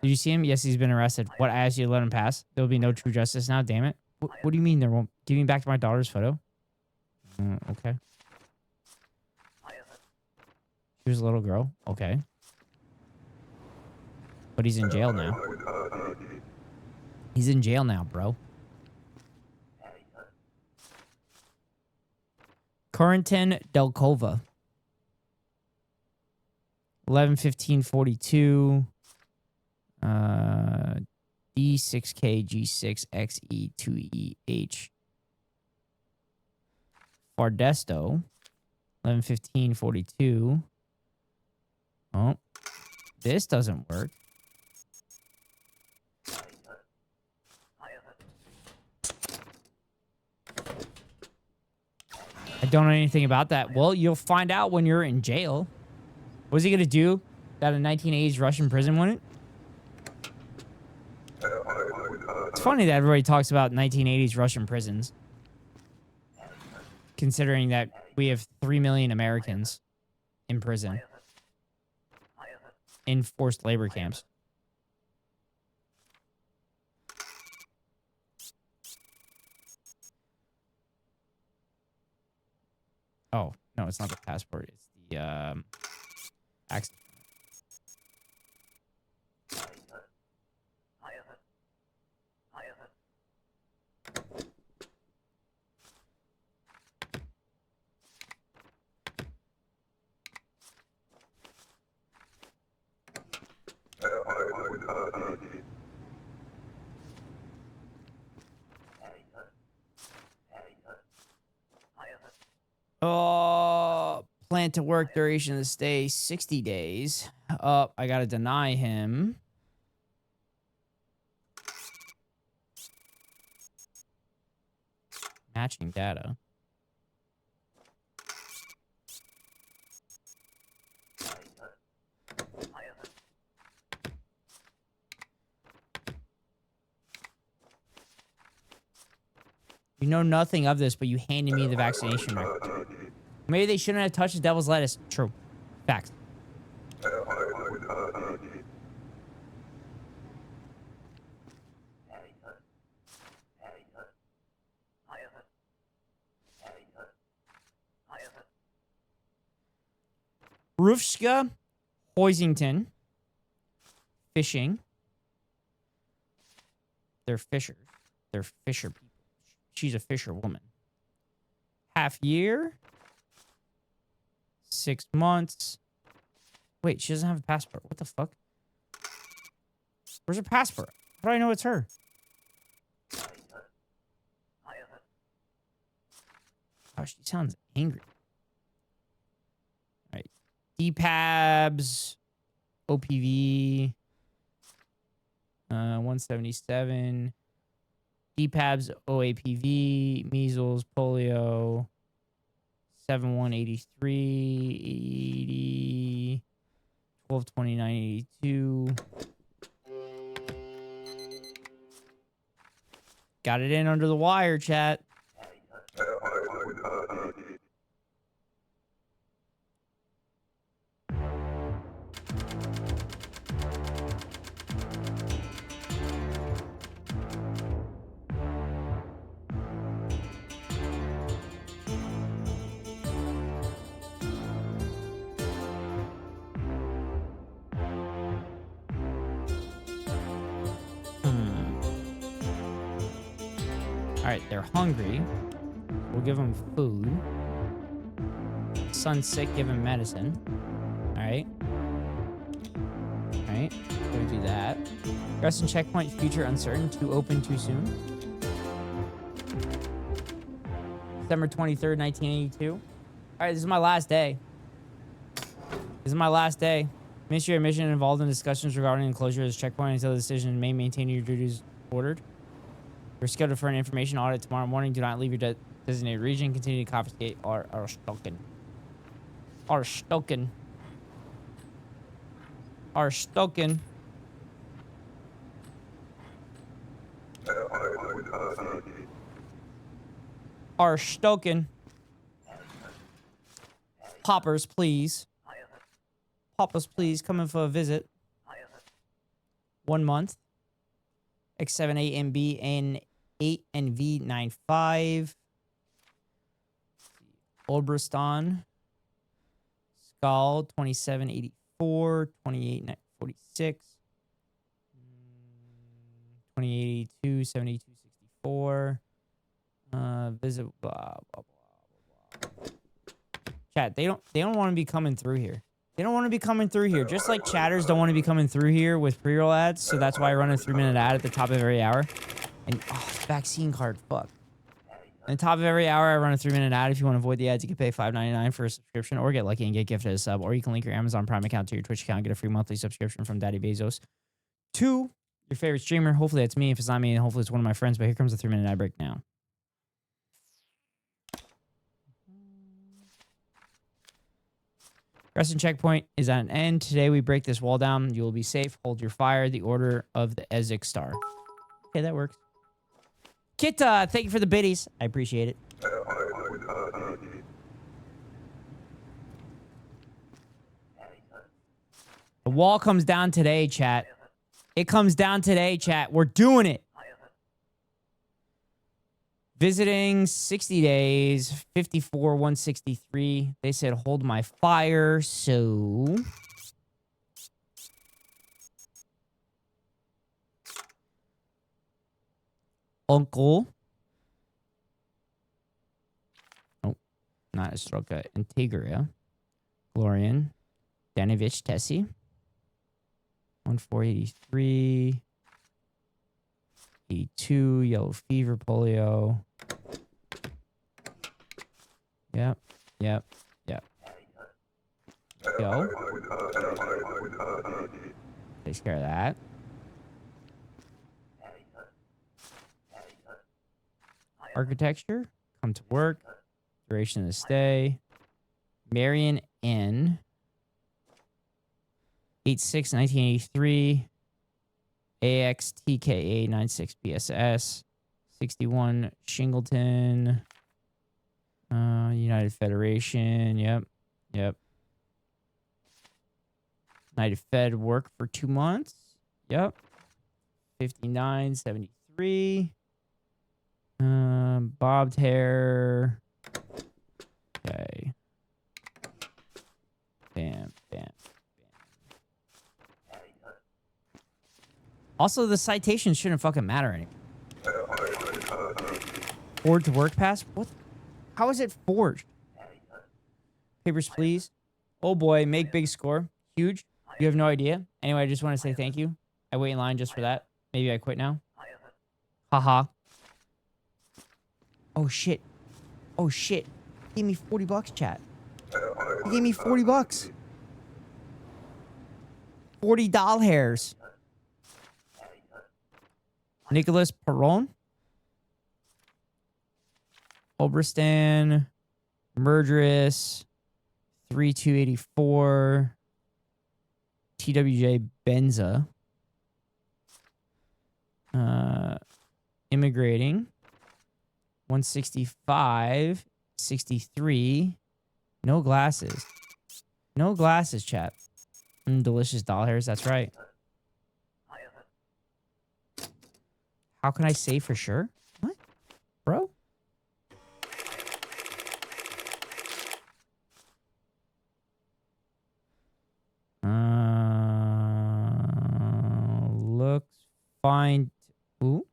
Did you see him? Yes, he's been arrested. What? I asked you to let him pass? There will be no true justice now? Damn it. What do you mean there won't... Give me back to my daughter's photo? Okay. She was a little girl? Okay. But he's in jail now. He's in jail now, bro. Corentin Delkova. 11-15-42. D6K G6XE2EH. Fardesto. 11-15-42. Oh. This doesn't work. I don't know anything about that. Well, you'll find out when you're in jail. What's he gonna do that a 1980s Russian prison wouldn't? It's funny that everybody talks about 1980s Russian prisons, considering that we have 3 million Americans in prison, in forced labor camps. Oh, no, it's not the passport. It's the accident. Plan to work duration of the stay 60 days. I gotta deny him. Matching data. You know nothing of this, but you handed me the vaccination record. Maybe they shouldn't have touched the devil's lettuce. True. Facts. Rufska Hoisington. Fishing. They're fishers. They're fisher people. She's a fisher woman. Half year. 6 months. Wait, she doesn't have a passport. What the fuck? Where's her passport? How do I know it's her? Oh, she sounds angry. All right. DPABs. OPV. 177. DPABs, OAPV, measles, polio, 7183, 80, 122982. Got it in under the wire, chat. All right, they're hungry. We'll give them food. Son's sick, give him medicine. All right. All right, we'll do that. Rest and checkpoint, future uncertain. Too open too soon. December 23rd, 1982. All right, this is my last day. This is my last day. Ministry of Mission involved in discussions regarding the closure of this checkpoint until the decision may maintain your duties ordered. We're scheduled for an information audit tomorrow morning. Do not leave your designated region. Continue to confiscate our Arstotzka. Arstotzka. Arstotzka. Arstotzka. Poppers, please. Poppers, please. Come in for a visit. 1 month. X78MB and 8 and V95. Olbristan. Skull 2784, 28946, 2082, 7264. Visit blah blah blah blah. Chat, they don't want to be coming through here. They don't want to be coming through here. Just like chatters don't want to be coming through here with pre-roll ads. So that's why I run a 3-minute ad at the top of every hour. And, vaccine card, fuck. At the top of every hour, I run a 3-minute ad. If you want to avoid the ads, you can pay $5.99 for a subscription or get lucky and get gifted a sub. Or you can link your Amazon Prime account to your Twitch account and get a free monthly subscription from Daddy Bezos to your favorite streamer. Hopefully that's me. If it's not me, hopefully it's one of my friends. But here comes the 3-minute ad break now. Rest and checkpoint is at an end. Today we break this wall down. You will be safe. Hold your fire. The order of the Ezek Star. Okay, that works. Kit, thank you for the biddies. I appreciate it. The wall comes down today, chat. It comes down today, chat. We're doing it. Visiting 60 days, 54, 163. They said hold my fire, so... Uncle. Oh, not Arstotzka. Integria. Glorian. Danovich Tessie. 1483. 82. Yellow fever, polio. Yep. Go. Takes care of that. Architecture. Come to work. Duration of the stay. Marion N. 86-1983. AXTKA 96 BSS. 61 Shingleton. United Federation. Yep. United Fed work for 2 months. Yep. 59-73. Bobbed hair. Okay. Bam. Also, the citations shouldn't fucking matter anymore. Forward to work pass? What? How is it forged? Papers, please. Oh boy, make big score. Huge. You have no idea. Anyway, I just want to say thank you. I wait in line just for that. Maybe I quit now. Haha. Oh shit. He gave me $40, chat. He gave me $40. 40 doll hairs. Nicholas Perron. Obristan. Murderous. 3284. TWJ Benza. Immigrating. 165. 63. No glasses. No glasses, chat. Delicious doll hairs, that's right. How can I say for sure? What? Bro? Looks fine. Ooh.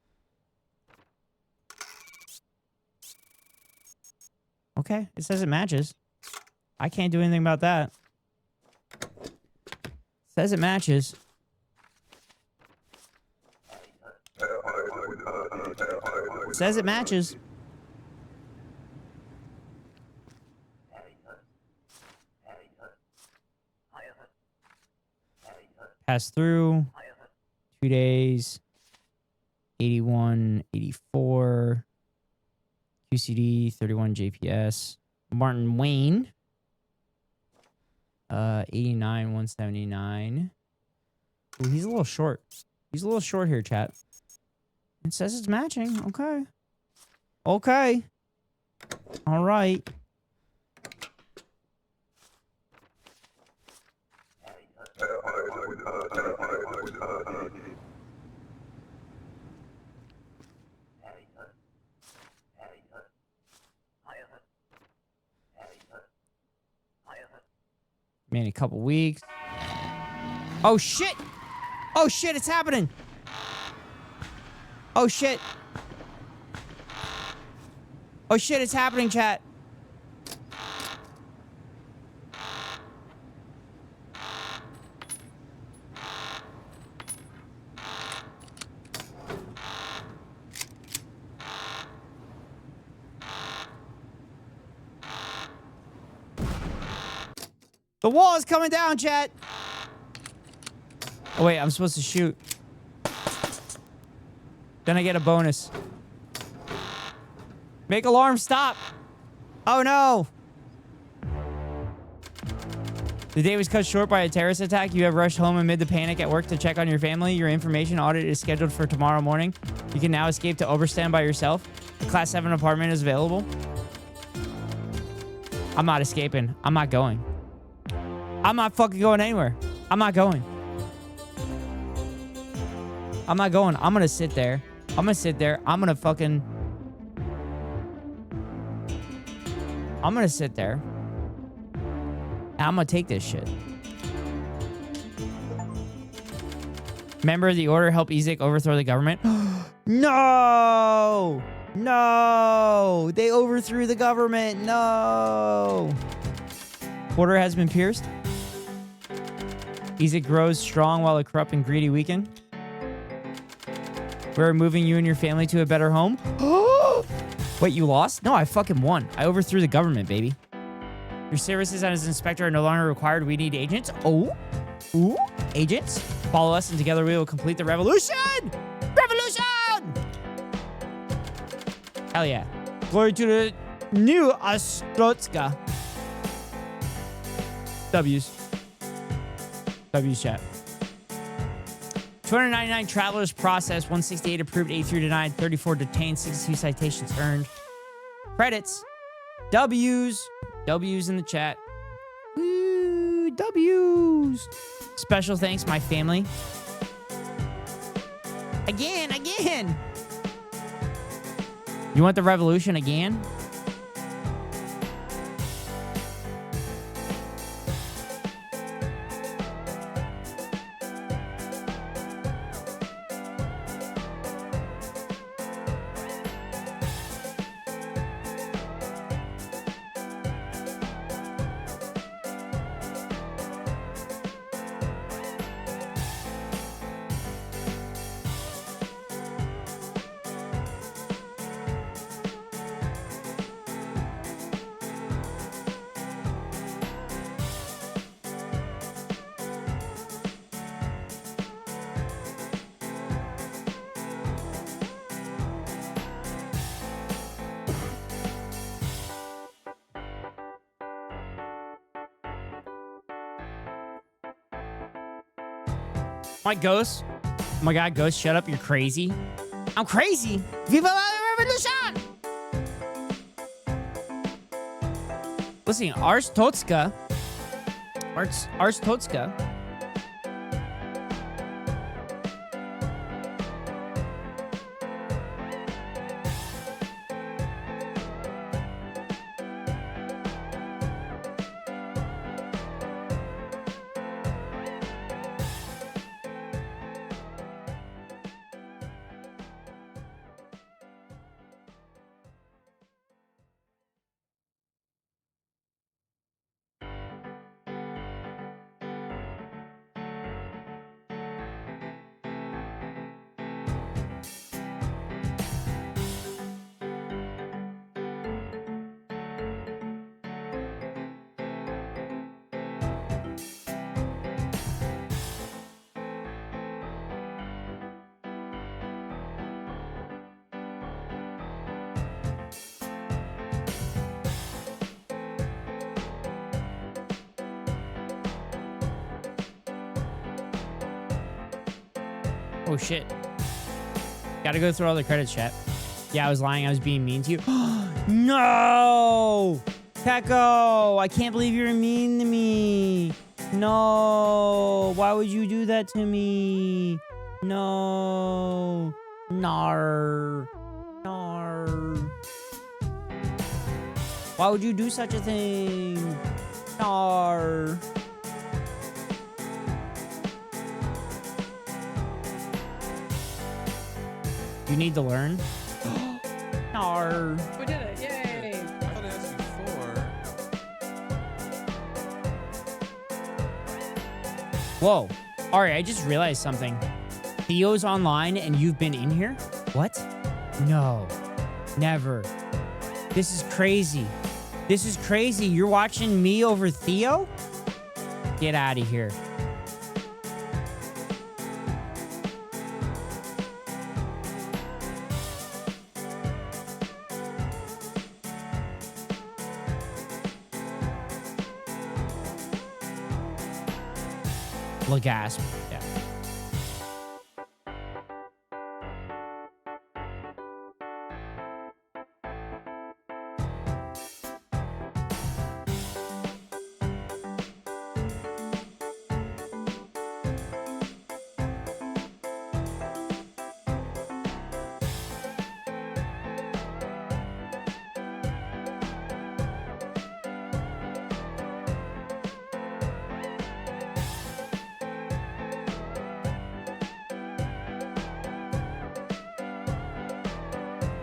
Okay, it says it matches. I can't do anything about that. Says it matches. Says it matches. Pass through. 2 days. 81, 84. QCD, 31 JPS. Martin Wayne. 89, 179. Ooh, he's a little short. He's a little short here, chat. It says it's matching. Okay. Okay. All right. Man, a couple weeks. Oh shit! Oh shit, it's happening! Oh shit! Oh shit, it's happening, chat. The wall is coming down, chat. Oh, wait, I'm supposed to shoot. Then I get a bonus. Make alarm stop. Oh, no. The day was cut short by a terrorist attack. You have rushed home amid the panic at work to check on your family. Your information audit is scheduled for tomorrow morning. You can now escape to Oberstand by yourself. The Class 7 apartment is available. I'm not escaping. I'm not going. I'm not fucking going anywhere. I'm not going. I'm not going. I'm gonna sit there. I'm gonna sit there. I'm gonna fucking... I'm gonna sit there. And I'm gonna take this shit. Member of the order help Ezek overthrow the government. No! No! They overthrew the government. No! Order has been pierced. Ezek grows strong while the corrupt and greedy weaken. We're moving you and your family to a better home. Wait, you lost? No, I fucking won. I overthrew the government, baby. Your services as inspector are no longer required. We need agents. Oh. Ooh. Agents. Follow us and together we will complete the revolution. Revolution! Hell yeah. Glory to the new Arstotzka. W's. W's chat. 299 travelers processed, 168 approved, 83 denied, 34 detained, 62 citations earned. Credits. W's. W's in the chat. Woo, W's. Special thanks, my family. Again. You want the revolution again? My Ghost. Oh my God, Ghost, shut up. You're crazy. I'm crazy. Viva la revolution! Listen, Arstotzka. Arstotzka. Oh, shit. Gotta go through all the credits, chat. Yeah, I was lying. I was being mean to you. No! Pecco! I can't believe you're mean to me. No! Why would you do that to me? No! Nar. Nar. Why would you do such a thing? Nar. You need to learn. Nar. We did it! Yay! I thought it asked before. Whoa. Ari, I just realized something. Theo's online and you've been in here? What? No. Never. This is crazy. This is crazy. You're watching me over Theo? Get out of here. Lagasp. Yeah.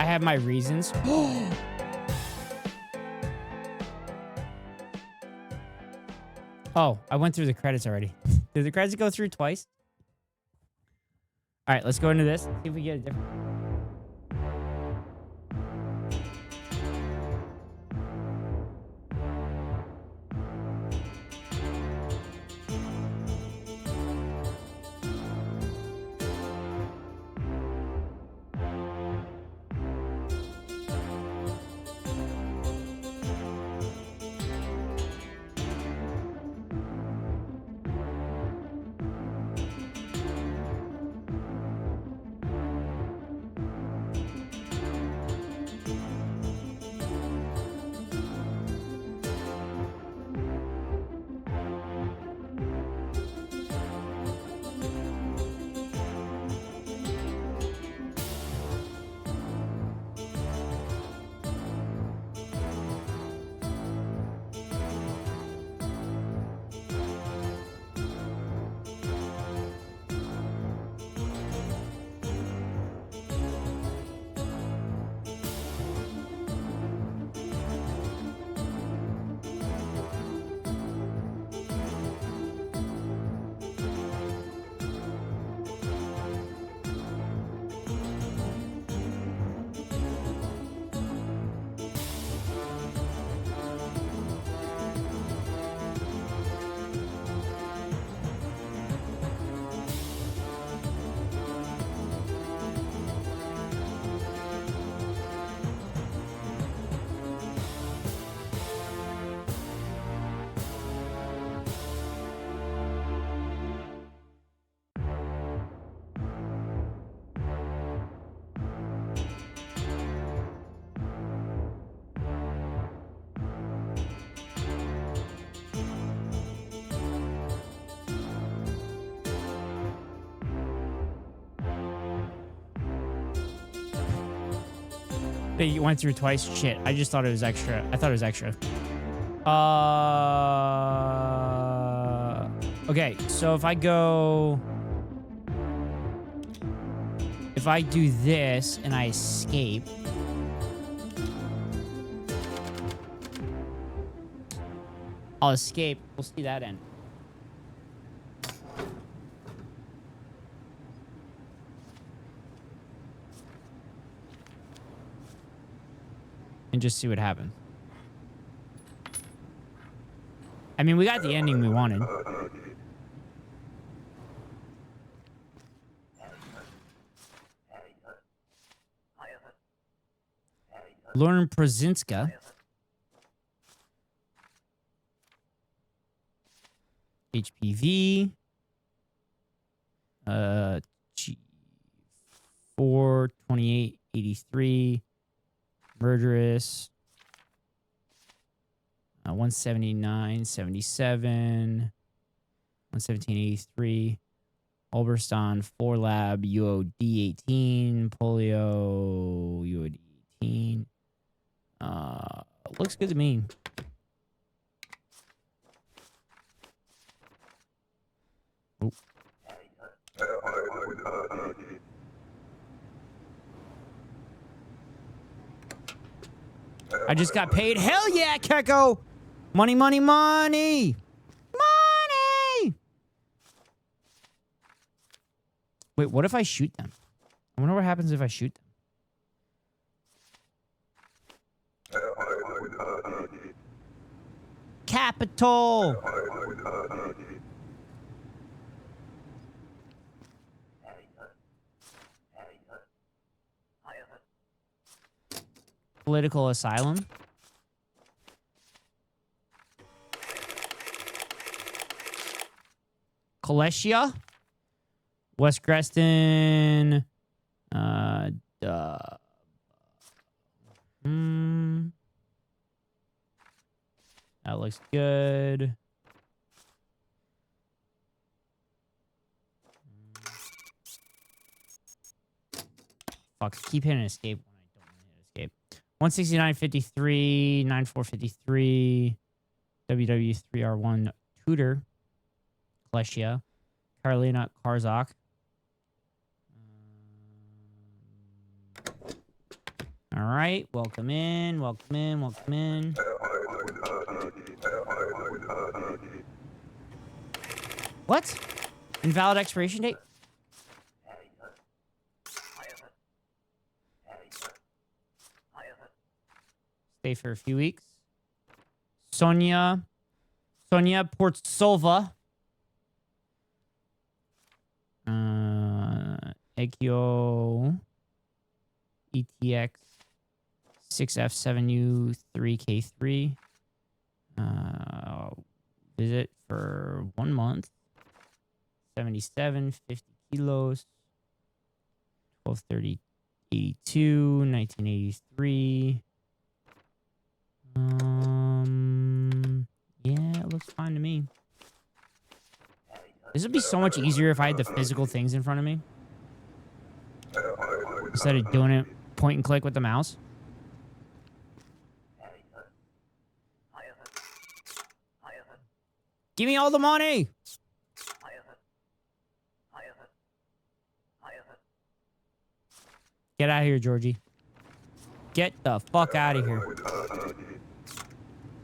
have my reasons. Oh, I went through the credits already. Did the credits go through twice? All right, let's go into this. See if we get a different. They went through twice. Shit, I just thought it was extra. I thought it was extra. Okay, so if I do this and I escape, I'll escape. We'll see that end. And just see what happens. I mean, we got the ending we wanted. Lauren Prozinska. HPV. G4 2883. Murderous. 179.77. 117.83. Ulverston 4 Lab UOD 18. Polio UOD 18. Looks good to me. Oh. I just got paid. Hell yeah, Keko! Money, money, money! Money! Wait, what if I shoot them? I wonder what happens if I shoot them. Capital! Political asylum. Kolesia. West Greston. That looks good. Fuck, keep hitting escape when I don't want to hit escape. 169.53, 94.53, WW3R1 Tudor, Kolesia, Carolina Karzak. All right, welcome in, welcome in, welcome in. What? Invalid expiration date? Stay for a few weeks. Sonia Portsova. Ekio ETX 6F7U3K3. Visit for 1 month. 77, 50 kilos. 1230, 82, 1983. Yeah, it looks fine to me. This would be so much easier if I had the physical things in front of me. Instead of doing it point and click with the mouse. Give me all the money! Get out of here, Georgie. Get the fuck out of here.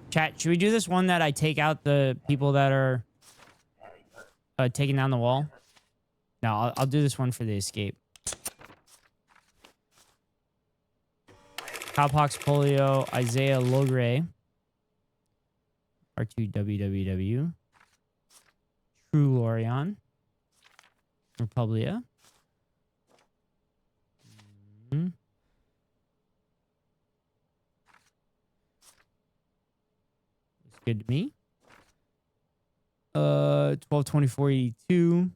Chat, should we do this one that I take out the people that are taking down the wall? No, I'll do this one for the escape. Cowpox, polio, Isaiah Logre. R2WWW. True Lorion. Republia. Looks good to me. 122482.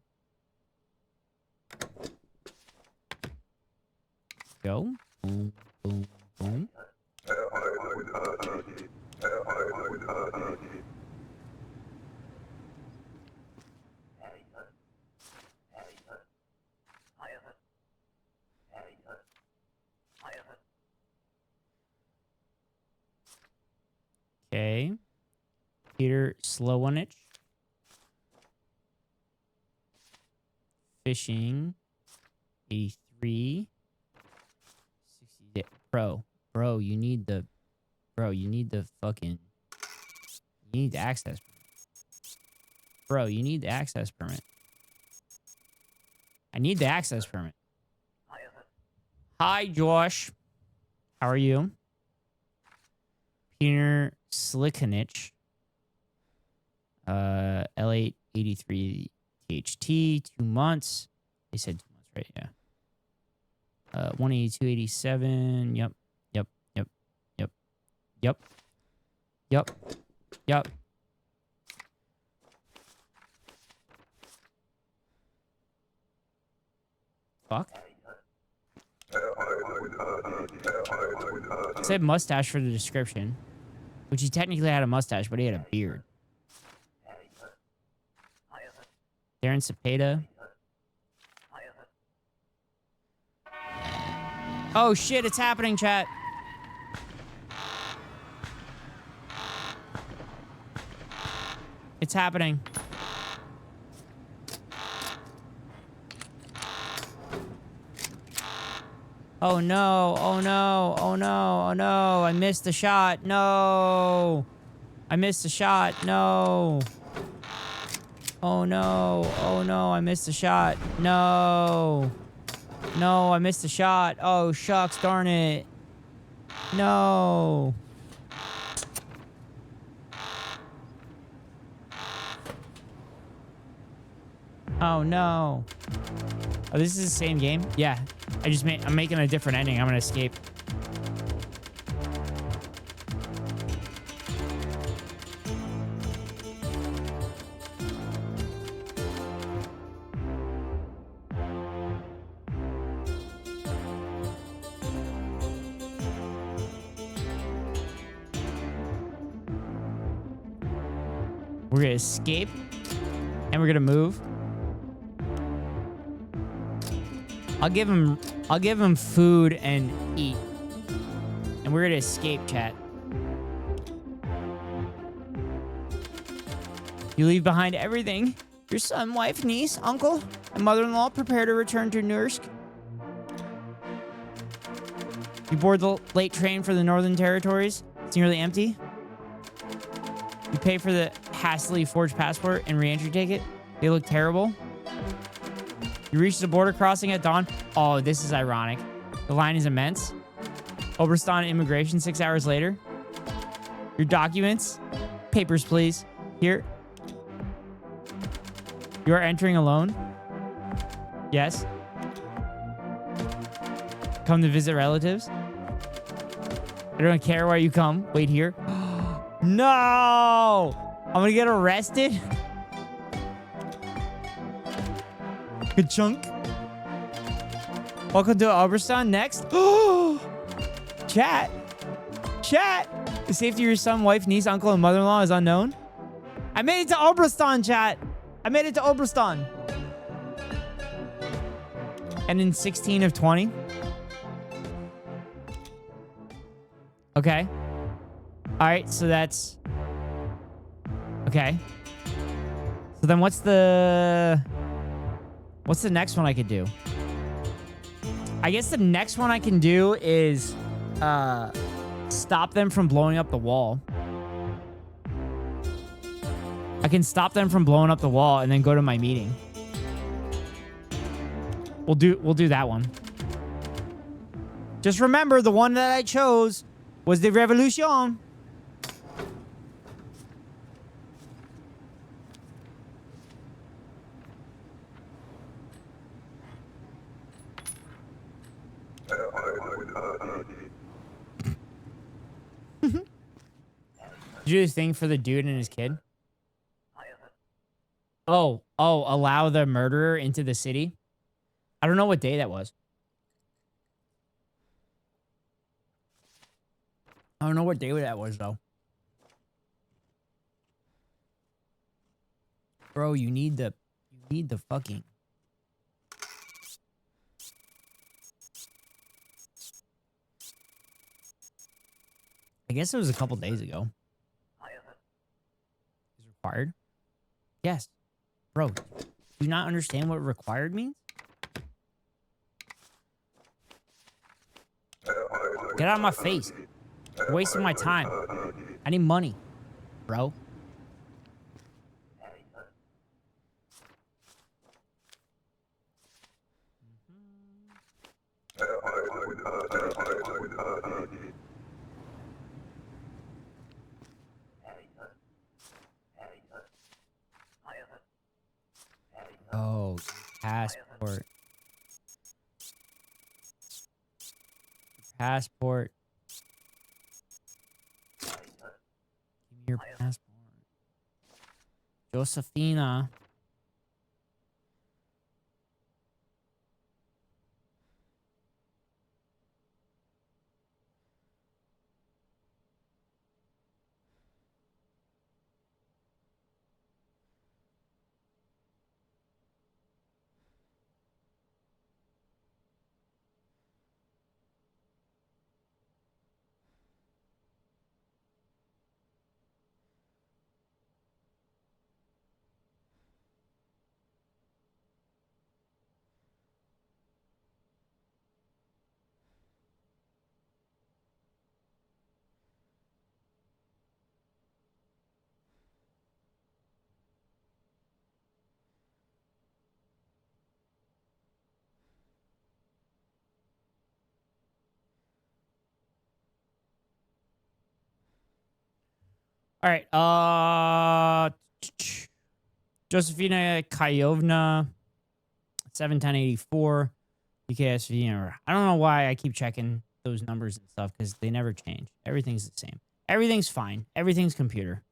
Go. Boom, boom, boom. Okay. Peter Slowanich. Fishing. 83. 60. Bro, you need the fucking... You need the access permit. Bro, you need the access permit. I need the access permit. Hi, Josh. How are you? Peter Slickanich. L883 THT, 2 months. They said 2 months, right? Yeah. 182.87. Yep. Fuck. It said mustache for the description. Which he technically had a mustache, but he had a beard. Darren Cepeda. Oh shit, it's happening, chat. It's happening. Oh no, oh no, oh no, oh no. I missed the shot. No. I missed the shot. No. Oh no, oh no, I missed the shot. No. No, I missed the shot. Oh, shucks, darn it. No. Oh no. Oh, this is the same game? Yeah. I'm making a different ending. I'm gonna escape. We're gonna escape and we're gonna move. I'll give him food and eat. And we're gonna escape, chat. You leave behind everything. Your son, wife, niece, uncle, and mother-in-law prepare to return to Nursk. You board the late train for the Northern Territories. It's nearly empty. You pay for the hastily forged passport and re-entry ticket. They look terrible. You reach the border crossing at dawn. Oh, this is ironic. The line is immense. Oberstan immigration 6 hours later. Your documents. Papers, please. Here. You are entering alone. Yes. Come to visit relatives. I don't care why you come. Wait here. No! I'm gonna get arrested. Good chunk. Welcome to Oberstan. Next. Chat. The safety of your son, wife, niece, uncle, and mother-in-law is unknown. I made it to Oberstan, chat. I made it to Oberstan. And in 16 of 20. Okay. All right, so that's... Okay. So then what's the next one I could do? I guess the next one I can do is stop them from blowing up the wall. I can stop them from blowing up the wall and then go to my meeting. We'll do that one. Just remember, the one that I chose was the revolution. Did you do this thing for the dude and his kid? Oh, allow the murderer into the city? I don't know what day that was. I don't know what day that was, though. Bro, you need the fucking... I guess it was a couple days ago. Is required? Yes. Bro, do you not understand what required means? Get out of my face. You're wasting my time. I need money, bro. Oh, passport. Passport. Give me your passport. Josephina. All right. Josephina Kayovna, 71084, UKSV. I don't know why I keep checking those numbers and stuff because they never change. Everything's the same. Everything's fine. Everything's computer.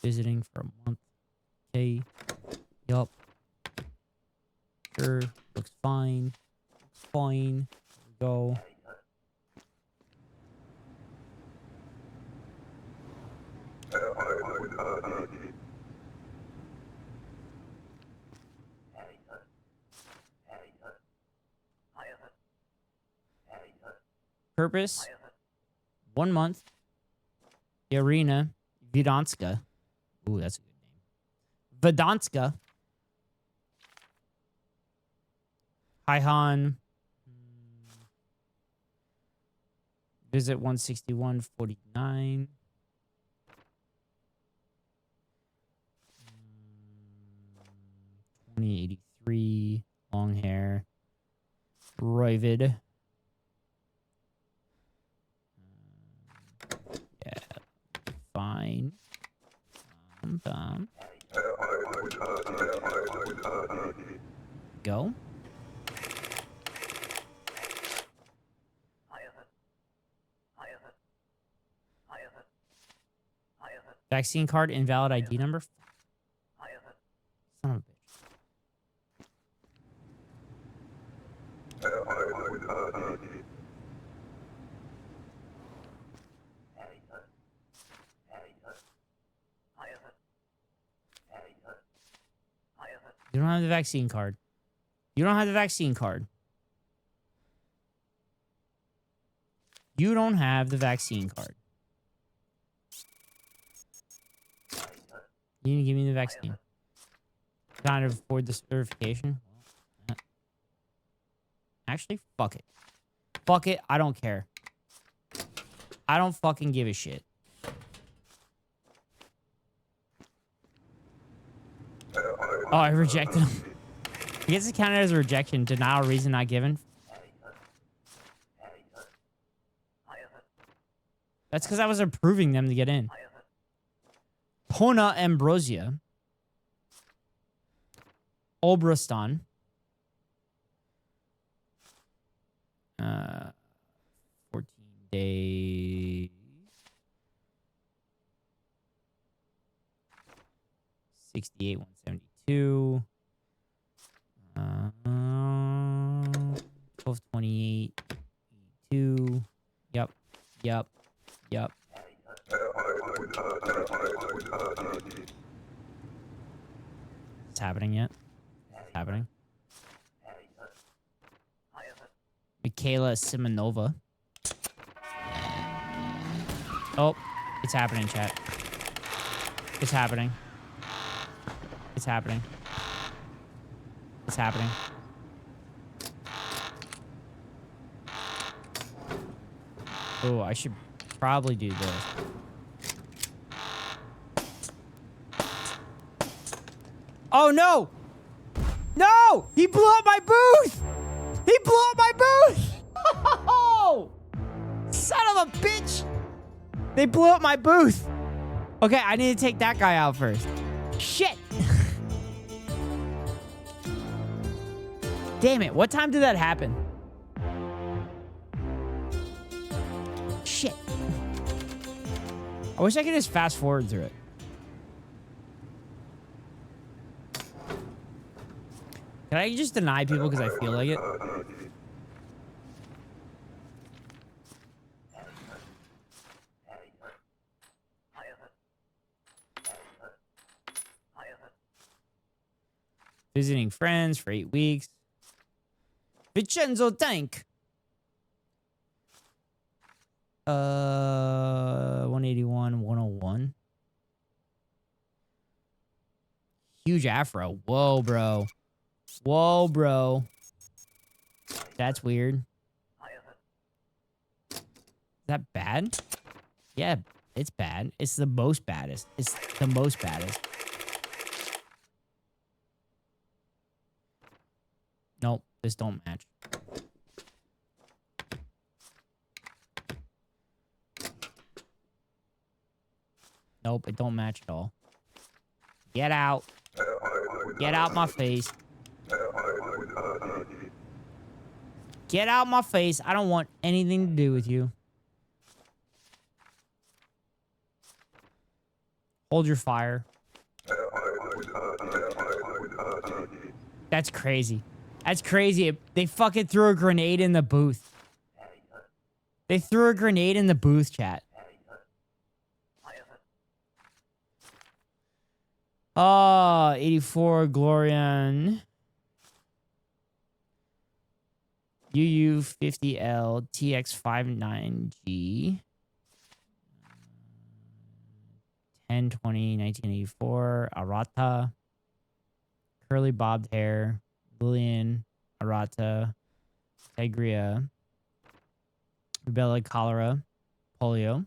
Visiting for a month. Okay. Yup. Sure. Looks fine. Looks fine. Here we go. Purpose, 1 month. Irina Vidonska. Ooh, that's a good name. Vidonska. Haihan. Visit 161.49. 2083. Long hair. Roivid. Yeah. Fine. Go. Vaccine card, invalid ID number. Son of a bitch. You don't have the vaccine card. You don't have the vaccine card. You don't have the vaccine card. You need to give me the vaccine. Trying to afford the certification. Actually, fuck it. Fuck it. I don't care. I don't fucking give a shit. Oh, I rejected him. I guess it's counted as a rejection. Denial reason not given. That's because I was approving them to get in. Pona Ambrosia. Obraston. 14 days. 68, 172. 1228. 82. Yep. Yep. Yep. It's happening yet? It's happening. Michaela Simonova. Oh, it's happening, chat. It's happening. It's happening. It's happening. Oh, I should probably do this. Oh, no! No! He blew up my booth! He blew up my booth! Oh! Son of a bitch! They blew up my booth. Okay, I need to take that guy out first. Shit! Damn it, what time did that happen? Shit. I wish I could just fast forward through it. Can I just deny people because I feel like it? Visiting friends for 8 weeks. Vincenzo Tank. 181, 101. Huge afro. Whoa, bro. Whoa, bro. That's weird. Is that bad? Yeah, it's bad. It's the most baddest. It's the most baddest. Nope, this don't match. Nope, it don't match at all. Get out. Get out my face. Get out my face. I don't want anything to do with you. Hold your fire. That's crazy. That's crazy. They fucking threw a grenade in the booth. They threw a grenade in the booth, chat. Oh, 84 Glorian. UU50L TX59G. 10/20, 1984. Arata. Curly bobbed hair. Lillian Arata, Tigria, rubella, cholera, polio.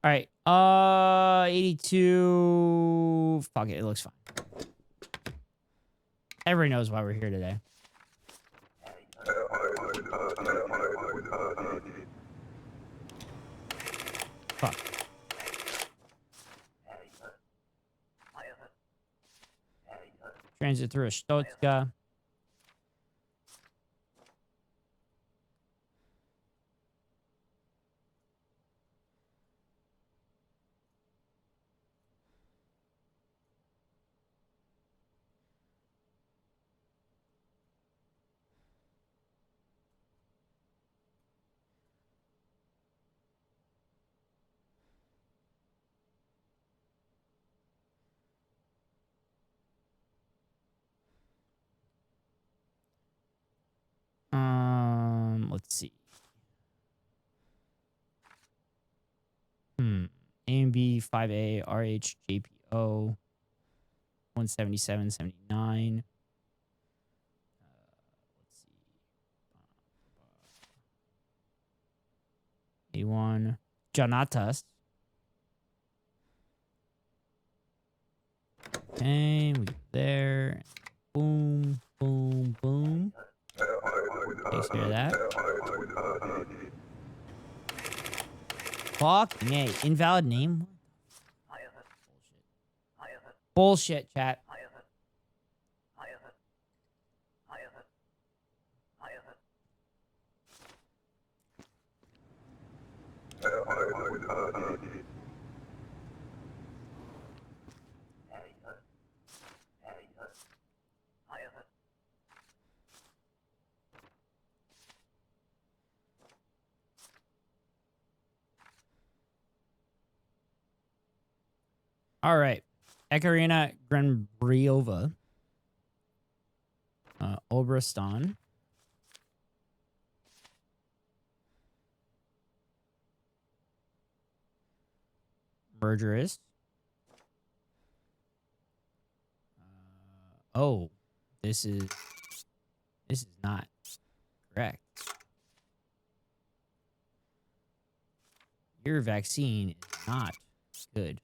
All right. 82. Fuck it. It looks fine. Everybody knows why we're here today. Fuck. Transit through Arstotzka. Let's see. A and B, 5A, RH, JPO, 177, 79. Let's see. 81. Janatas. Okay, we go there. Boom, boom, boom. Takes care of that. Fucking A. Invalid name? Bullshit, chat. All right. Ekaterina Grenbriova. Obristan. Murderous. Oh, this is not correct. Your vaccine is not good.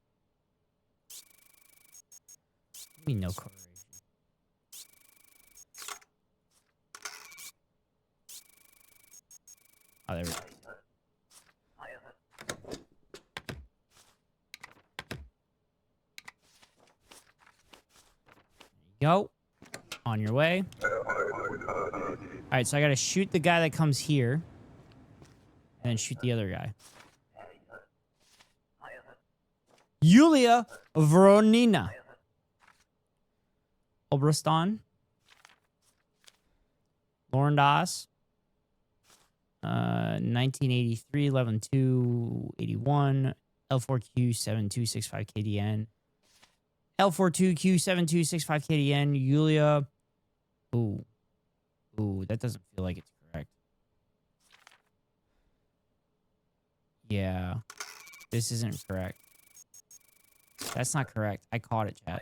I mean, no correlation. Oh, there we go. Go. On your way. Alright, so I gotta shoot the guy that comes here. And then shoot the other guy. Yulia Voronina. Obristan. Lorendas. 1983, 11-2, 81. L4Q7265 KDN. L42Q7265 KDN. Yulia. Ooh. Ooh, that doesn't feel like it's correct. Yeah. This isn't correct. That's not correct. I caught it, chat.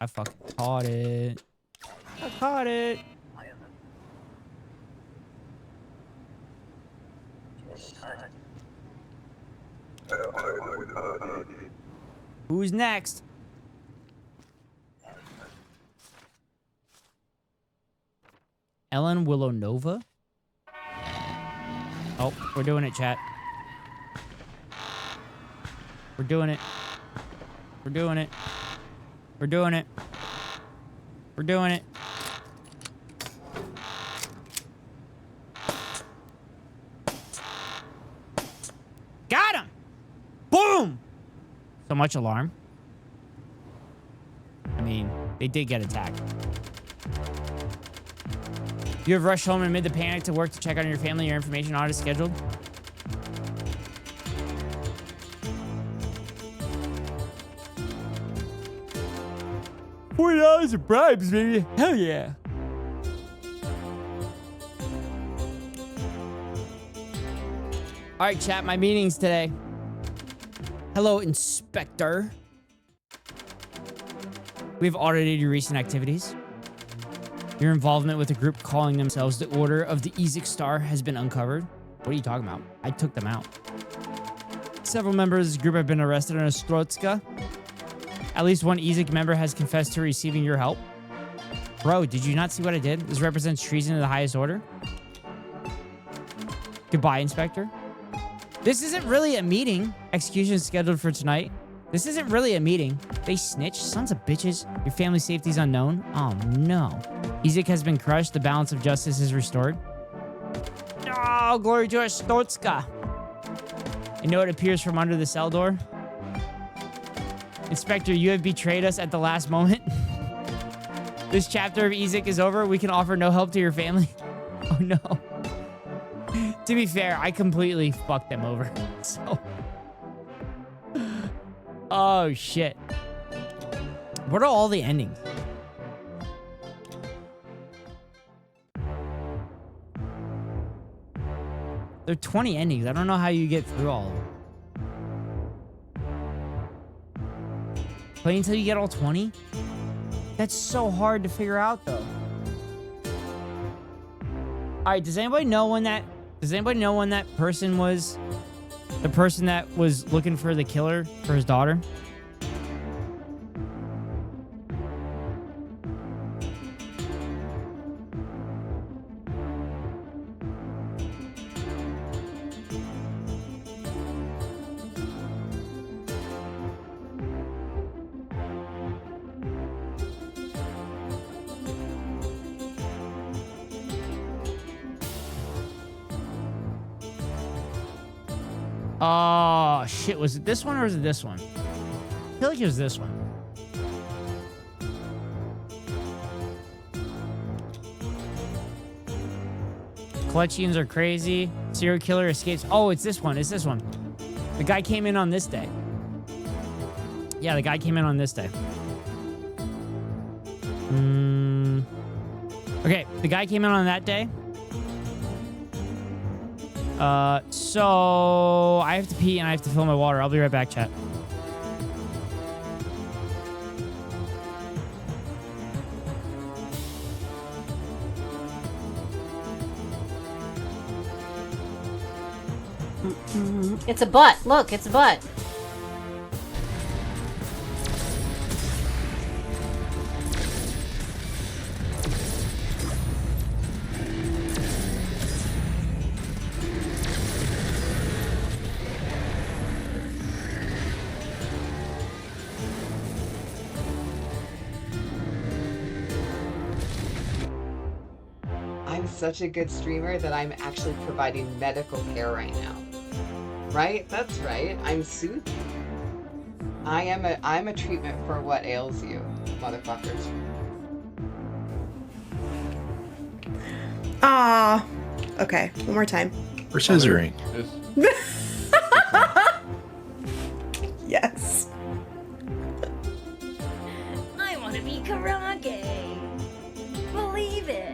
I fucking caught it. I caught it. Who's next? Ellen Willownova? Oh, we're doing it, chat. We're doing it. We're doing it. We're doing it. We're doing it. Got him! So much alarm. I mean, they did get attacked. You have rushed home amid the panic to work to check on your family. Your information audit is scheduled. $40 of bribes, baby. Hell yeah. All right, chat, my meetings today. Hello, Inspector. We've audited your recent activities. Your involvement with a group calling themselves the Order of the Ezek Star has been uncovered. What are you talking about? I took them out. Several members of this group have been arrested in Arstotzka. At least one Ezek member has confessed to receiving your help. Bro, did you not see what I did? This represents treason to the highest order. Goodbye, Inspector. This isn't really a meeting. Execution is scheduled for tonight. This isn't really a meeting. They snitch. Sons of bitches. Your family safety is unknown. Oh, no. Ezek has been crushed. The balance of justice is restored. Oh, glory to Arstotzka. A note appears from under the cell door. Inspector, you have betrayed us at the last moment. This chapter of Ezek is over. We can offer no help to your family. Oh, no. To be fair, I completely fucked them over. So... Oh, shit. What are all the endings? There are 20 endings. I don't know how you get through all of them. Play until you get all 20? That's so hard to figure out, though. All right, does anybody know when that person was... The person that was looking for the killer for his daughter? Oh, shit. Was it this one or was it this one? I feel like it was this one. Collections are crazy. Serial killer escapes. Oh, it's this one. It's this one. The guy came in on this day. Yeah, the guy came in on this day. Okay, the guy came in on that day. So I have to pee and I have to fill my water. I'll be right back, chat. It's a butt. Look, it's a butt. I'm such a good streamer that I'm actually providing medical care right now. Right? That's right. I'm soothing. I'm a treatment for what ails you, motherfuckers. Ah. Okay, one more time. We're scissoring. Yes. I want to be Karage. Believe it.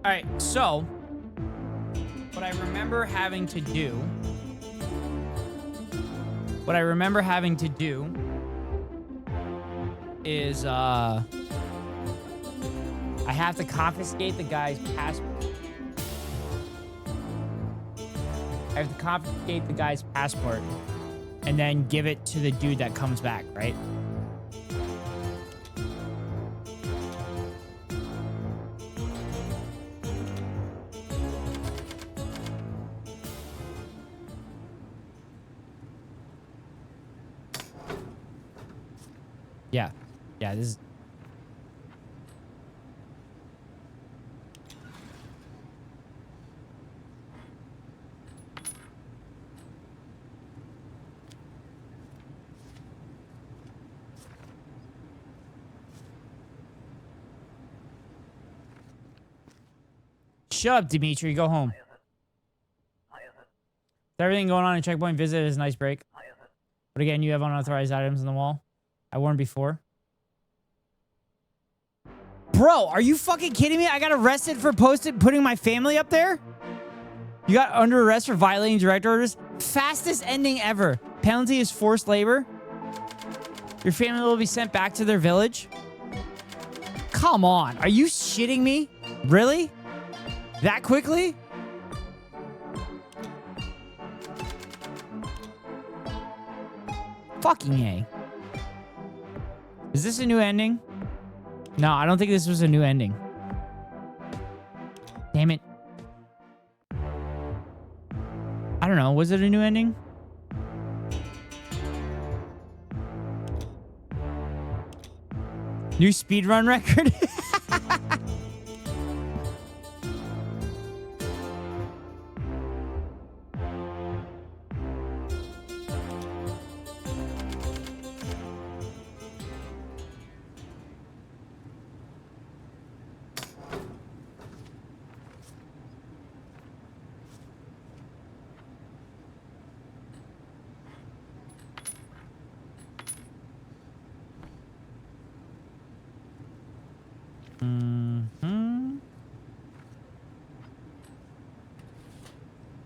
All right, so what I remember having to do is I have to confiscate the guy's passport. And then give it to the dude that comes back, right? Yeah. Yeah, this is... Shut up, Dimitri. Go home. Is everything going on in Checkpoint Visit is a nice break. But again, you have unauthorized items on the wall. I warned before. Bro, are you fucking kidding me? I got arrested for putting my family up there? You got under arrest for violating direct orders? Fastest ending ever. Penalty is forced labor. Your family will be sent back to their village. Come on. Are you shitting me? Really? That quickly? Fucking A. Is this a new ending? No, I don't think this was a new ending. Damn it. I don't know. Was it a new ending? New speedrun record?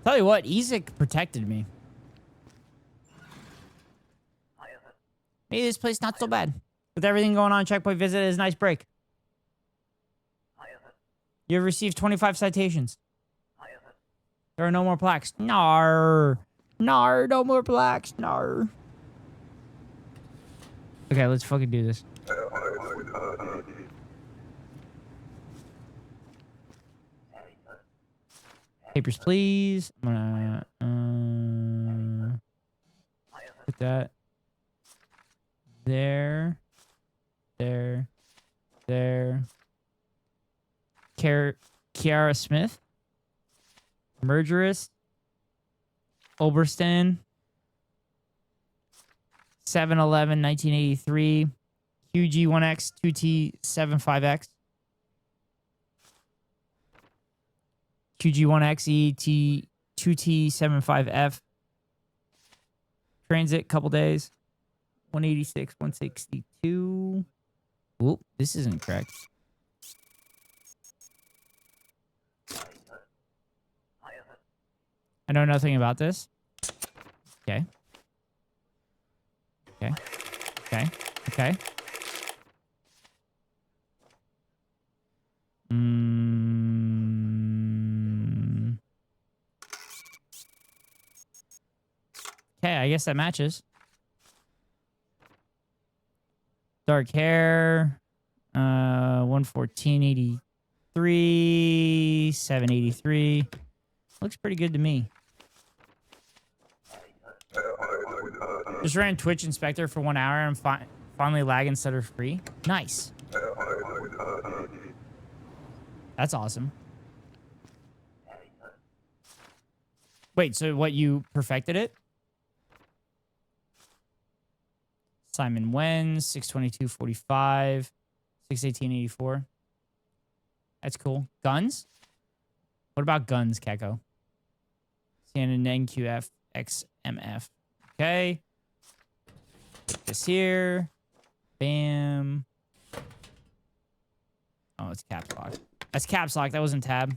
Tell you what, Ezek protected me. Maybe this place not so bad. With everything going on, Checkpoint Visit is a nice break. You have received 25 citations. There are no more plaques. Nar. Nar, no more plaques. Nar. Okay, let's fucking do this. Papers, please. I'm gonna put that there, there, there. Kiara Smith, Murderous, Oberston, 7/11/1983, QG1X 2T75X. QG1X ET2T75F. Transit, couple days. 186, 162. Whoop, this isn't correct. I know nothing about this. Okay. Okay. Okay. Okay. Okay, I guess that matches. Dark hair. 114.83. 783. Looks pretty good to me. Just ran Twitch Inspector for 1 hour and finally lag and stutter free. Nice. That's awesome. Wait, so what, you perfected it? Simon Wen, 622.45, 618.84. That's cool. Guns? What about guns, Keko? Canon NQF XMF. Okay. Put this here. Bam. Oh, it's caps lock. That's caps lock. That wasn't tab.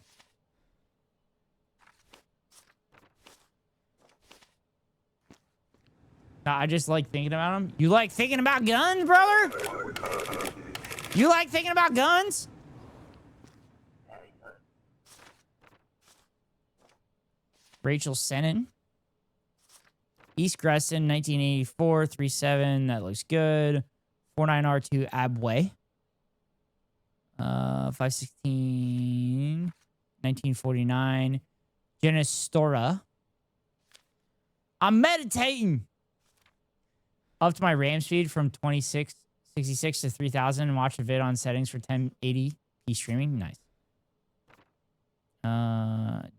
Nah, I just like thinking about them. You like thinking about guns, brother? You like thinking about guns? Rachel Sennin. East Gresson, 1984, 3.7. That looks good. 49R2 Abway. 516. 1949. Genestora. I'm meditating. Up to my RAM speed from 66 to 3000 and watch a vid on settings for 1080p streaming. Nice.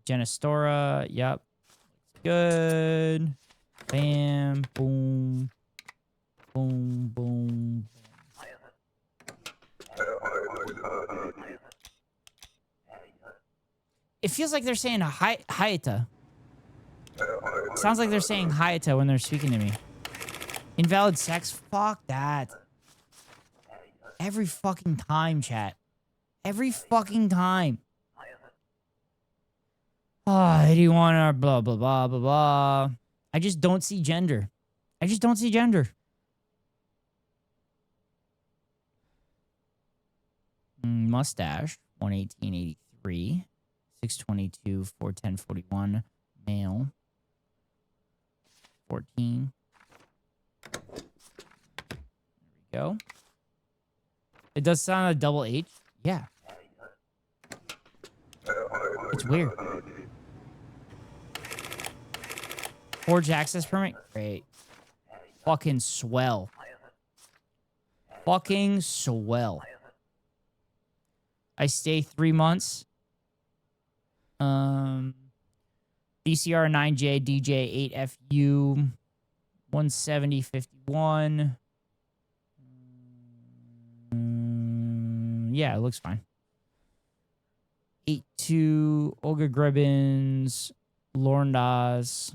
Genestora. Yep. Good. Bam. Boom. Boom. Boom. It feels like they're saying Hayata. Sounds like they're saying Hayata when they're speaking to me. Invalid sex? Fuck that. Every fucking time, chat. Every fucking time. Oh, 81 or blah, blah, blah, blah, blah. I just don't see gender. I just don't see gender. Mustache, 118.83. 622, 410, 41. Male. 14. There we go. It does sound like a double H. Yeah. It's weird. Forged access permit? Great. Fucking swell. Fucking swell. I stay 3 months. BCR 9J DJ 8FU 170.51. Yeah, it looks fine. 82 Olga Grebbins Lorndas.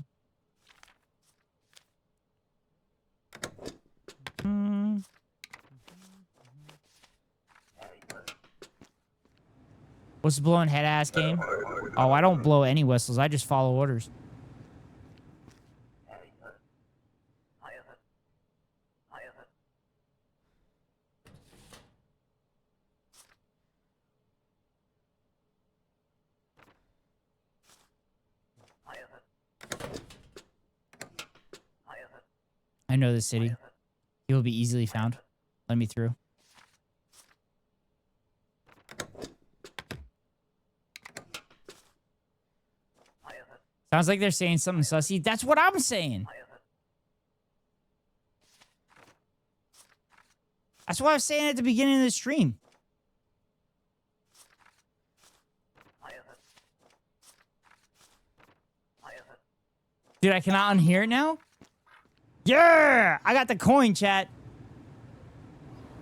What's the blowing head ass game? Oh, I don't blow any whistles. I just follow orders. I know this city. He will be easily found. Let me through. Sounds like they're saying something sussy. That's what I'm saying. That's what I was saying at the beginning of the stream. Dude, I cannot unhear it now? Yeah! I got the coin, chat.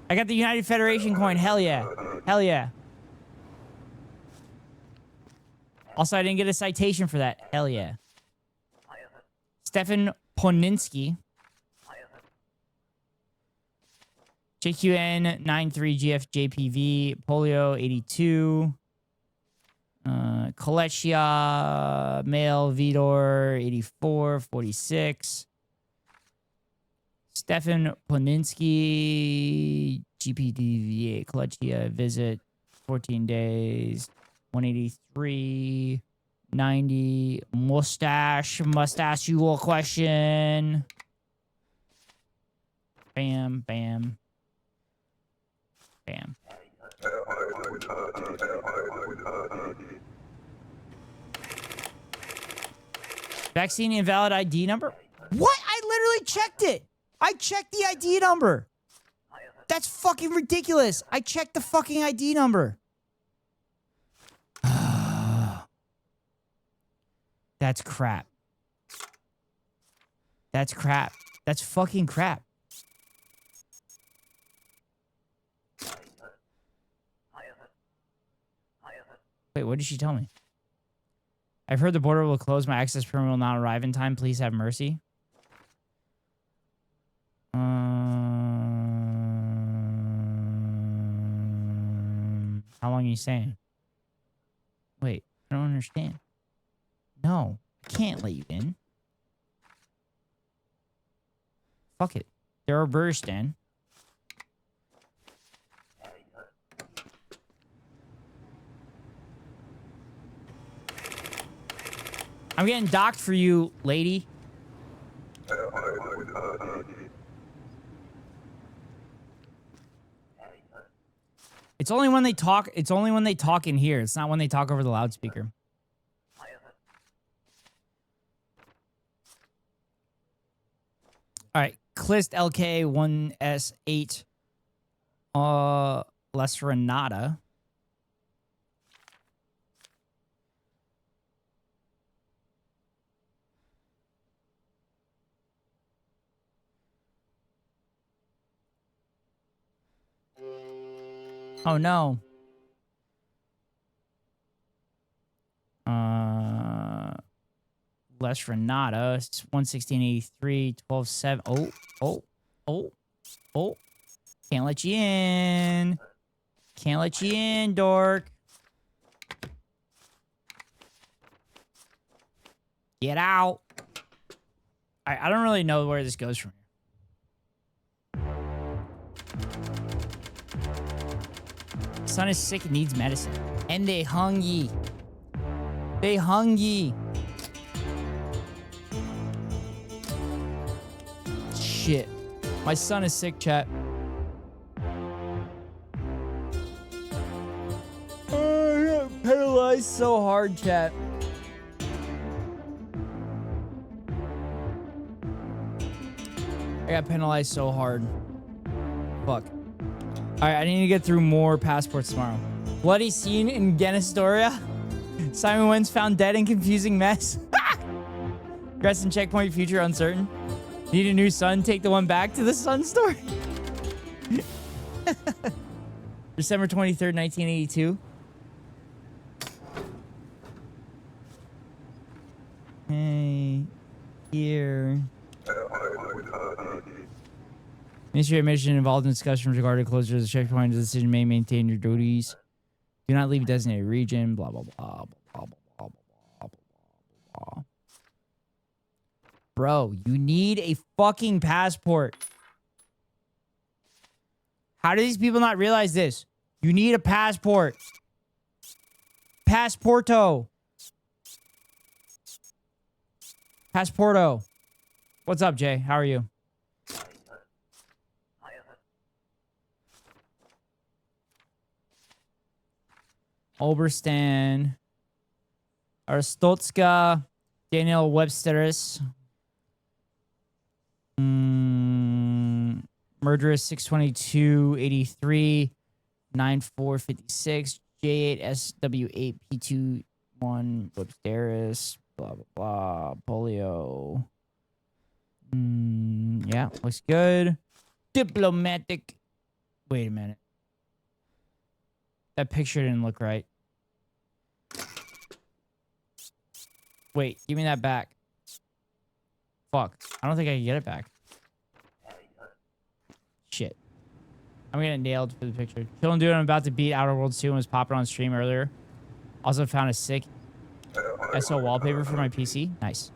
I got the United Federation coin. Hell yeah. Hell yeah. Also, I didn't get a citation for that. Hell yeah. Stefan Poninsky. JQN 93GFJPV. Polio 82. Kolechia. Male Vidor 84. 46. Stefan Poninsky. GPDVA. Kolechia visit. 14 days. 183, 90, mustachual question. Bam, bam, bam. Vaccine invalid ID number? What? I literally checked it. I checked the ID number. That's fucking ridiculous. I checked the fucking ID number. That's crap. That's crap. That's fucking crap. Wait, what did she tell me? I've heard the border will close. My access permit will not arrive in time. Please have mercy. How long are you saying? Wait, I don't understand. No, I can't let you in. Fuck it. There are burgers stand. I'm getting docked for you, lady. It's only when they talk. It's only when they talk in here. It's not when they talk over the loudspeaker. All right, Clist LK1S8. Les Renata. Oh no. Les Renata. It's 116.83, 12.7. Oh. Can't let you in. Can't let you in, dork. Get out. I don't really know where this goes from here. Son is sick and needs medicine. And they hung ye. They hung ye. Shit. My son is sick, chat. Oh, I got paralyzed so hard, chat. I got penalized so hard. Fuck. Alright, I need to get through more passports tomorrow. Bloody scene in Genestoria. Simon Wentz found dead in confusing mess. Gress and checkpoint future uncertain. Need a new son? Take the one back to the sun store. December 23rd, 1982. Hey, here. Ministry of Admission involved in discussions regarding closure of the checkpoint. The decision may maintain your duties. Do not leave designated region. Blah, blah, blah, blah, blah, blah, blah, blah, blah. Bro, you need a fucking passport. How do these people not realize this? You need a passport. Passporto. Passporto. What's up, Jay? How are you? Oberstan. Arstotzka. Daniel Websteris. Murderous 62283 9456 J8 SW8 P21 Websteris. Blah blah blah. Polio. Yeah, looks good. Diplomatic. Wait a minute. That picture didn't look right. Wait, give me that back. Fuck. I don't think I can get it back. Shit. I'm gonna get nailed for the picture. Killing dude I'm about to beat Outer Worlds 2 and was popping on stream earlier. Also found a sick SO wallpaper for my PC. Nice.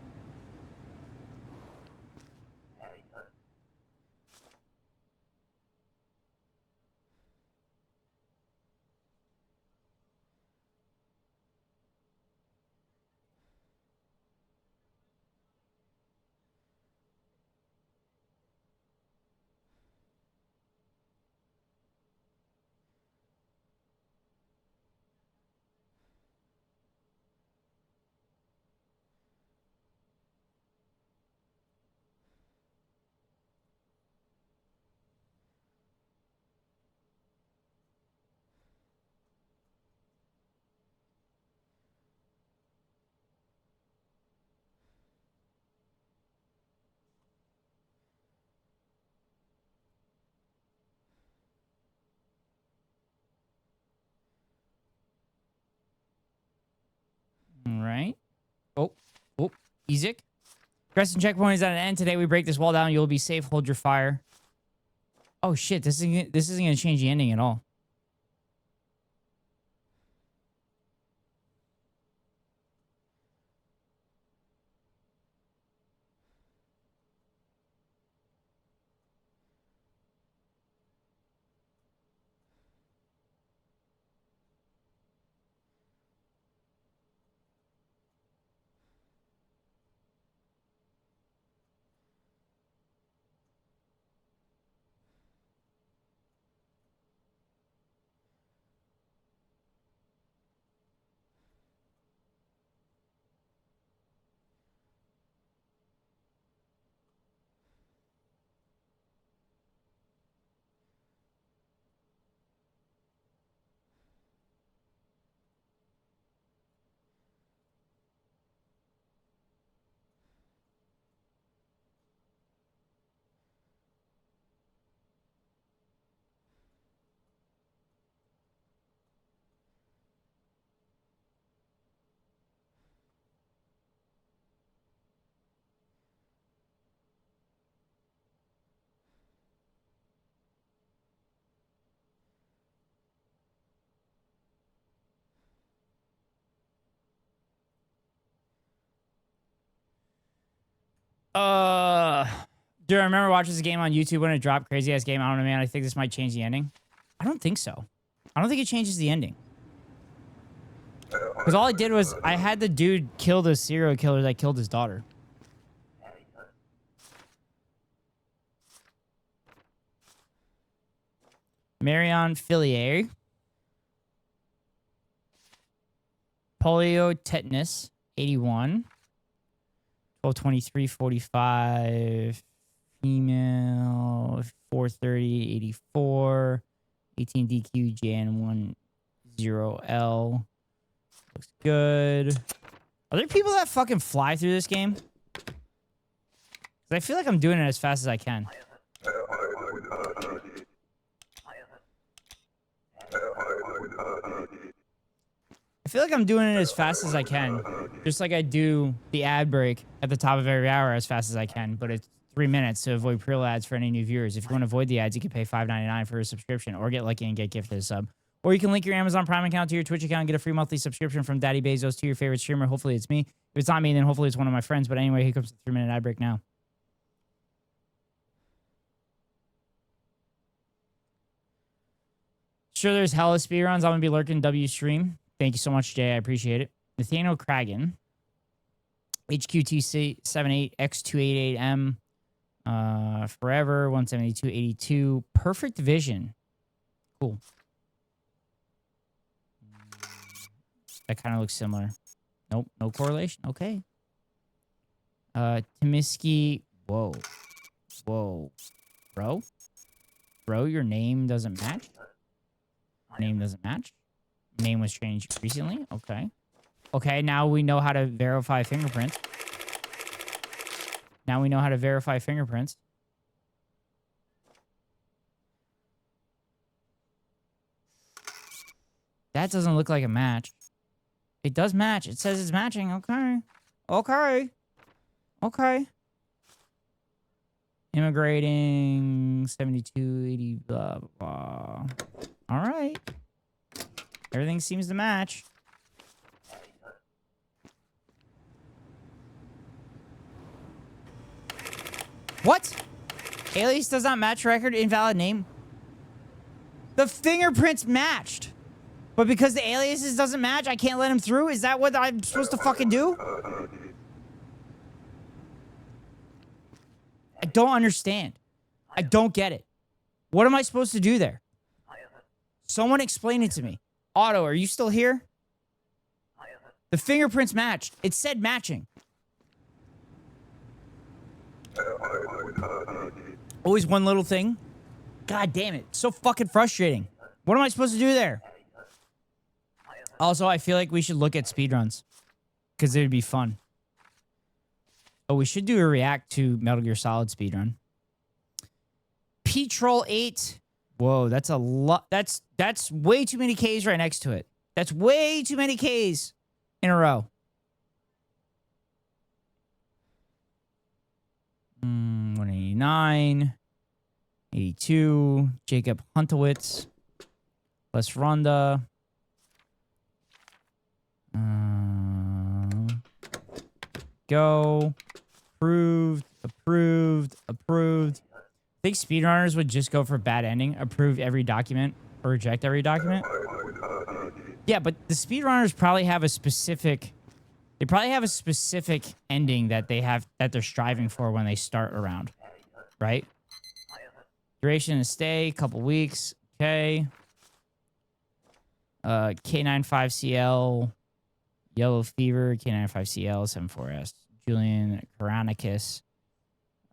All right. Oh, Ezek. Crescent checkpoint is at an end. Today we break this wall down. You'll be safe. Hold your fire. Oh shit! This isn't gonna change the ending at all. Dude, I remember watching this game on YouTube when it dropped. Crazy ass game. I don't know, man. I think this might change the ending. I don't think so. I don't think it changes the ending. Because all I did was I had the dude kill the serial killer that killed his daughter. Marion Fillier. Polio tetanus, 81. 12/23/45. Female, 4/30/84. 18 DQ, Jan 10L. Looks good. Are there people that fucking fly through this game? 'Cause I feel like I'm doing it as fast as I can. I feel like I'm doing it as fast as I can. Just like I do the ad break at the top of every hour as fast as I can. But it's 3 minutes to avoid pre-roll ads for any new viewers. If you want to avoid the ads, you can pay $5.99 for a subscription or get lucky and get gifted a sub. Or you can link your Amazon Prime account to your Twitch account and get a free monthly subscription from Daddy Bezos to your favorite streamer. Hopefully it's me. If it's not me, then hopefully it's one of my friends. But anyway, here comes the 3-minute ad break now. Sure, there's hella speedruns. I'm going to be lurking W stream. Thank you so much, Jay. I appreciate it. Nathaniel Cragen. HQT78X288M. Forever. 172.82. Perfect Vision. Cool. That kind of looks similar. Nope. No correlation. Okay. Timiski. Whoa. Whoa. Bro? Bro, your name doesn't match? Name doesn't match? Name was changed recently? Okay. Okay, now we know how to verify fingerprints. Now we know how to verify fingerprints. That doesn't look like a match. It does match. It says it's matching. Okay. Okay. Okay. Immigrating, 7280, blah, blah, blah. All right. Everything seems to match. What? Alias does not match record, invalid name. The fingerprints matched. But because the aliases doesn't match, I can't let him through? Is that what I'm supposed to fucking do? I don't understand. I don't get it. What am I supposed to do there? Someone explain it to me. Otto, are you still here? The fingerprints matched. It said matching. Always one little thing. God damn it. So fucking frustrating. What am I supposed to do there? Also, I feel like we should look at speedruns. Because it would be fun. Oh, we should do a react to Metal Gear Solid speedrun. P-Troll 8. Whoa, that's a lot. That's way too many Ks right next to it. That's way too many Ks in a row. 189. 82. Jacob Huntowitz. Les Ronda. Go. Approved. Approved. Approved. I think speedrunners would just go for bad ending, approve every document, or reject every document. Yeah, but the speedrunners probably have a specific... They probably have a specific ending that they're striving for when they start a round. Right? Duration of stay, couple weeks. Okay. K95CL, Yellow Fever, K95CL, 74S. Julian Karanikis,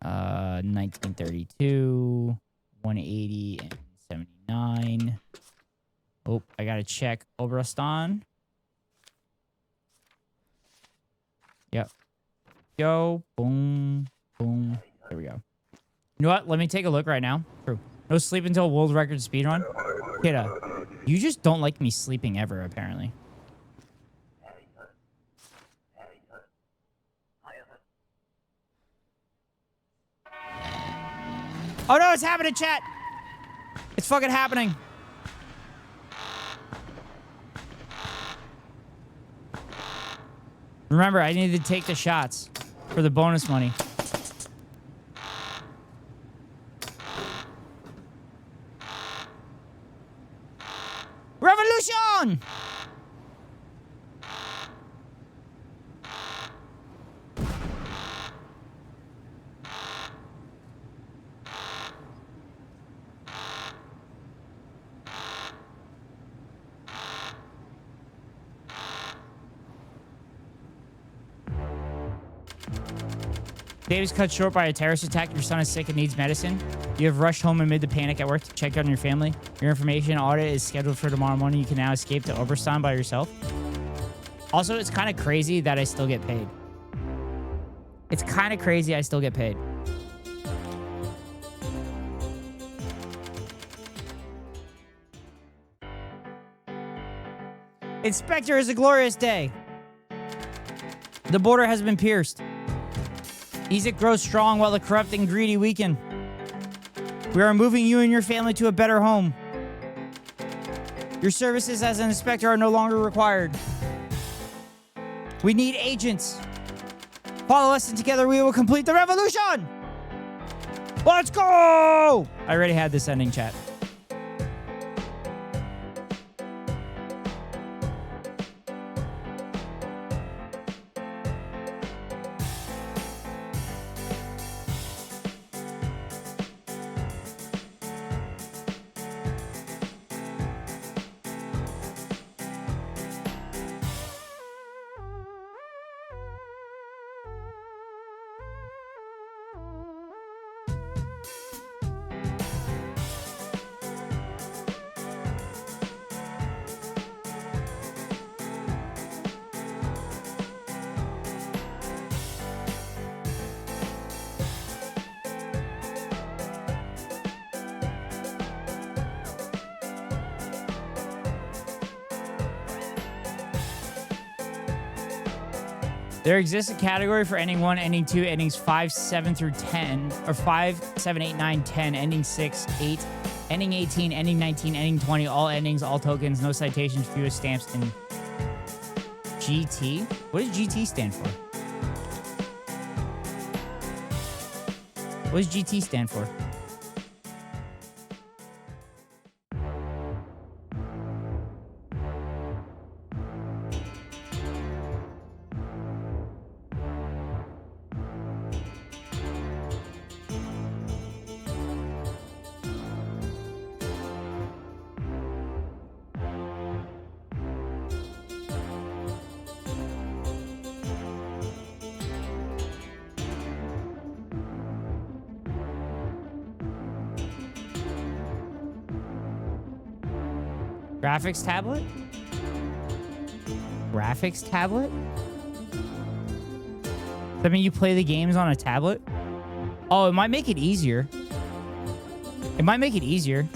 1932, 180 and 79. Oh, I gotta check Obraston. Yep. Go. Boom. Boom. There we go. You know what? Let me take a look right now. True. No sleep until world record speedrun. Kidda, you just don't like me sleeping ever, apparently. Oh no, it's happening, chat! It's fucking happening. Remember, I need to take the shots for the bonus money. Revolution! Dave is cut short by a terrorist attack. Your son is sick and needs medicine. You have rushed home amid the panic at work to check on your family. Your information audit is scheduled for tomorrow morning. You can now escape to Oberstein by yourself. Also, it's kind of crazy that I still get paid. It's kind of crazy I still get paid. Inspector, is a glorious day. The border has been pierced. Ezek grows strong while the corrupt and greedy weaken. We are moving you and your family to a better home. Your services as an inspector are no longer required. We need agents. Follow us and together we will complete the revolution! Let's go! I already had this ending, chat. There exists a category for ending 1, ending 2, endings 5, 7 through 10, or 5, 7, 8, 9, 10, ending 6, 8, ending 18, ending 19, ending 20, all endings, all tokens, no citations, fewest stamps in GT. What does GT stand for? What does GT stand for? Graphics tablet? Graphics tablet? Does that mean you play the games on a tablet? Oh, it might make it easier. It might make it easier.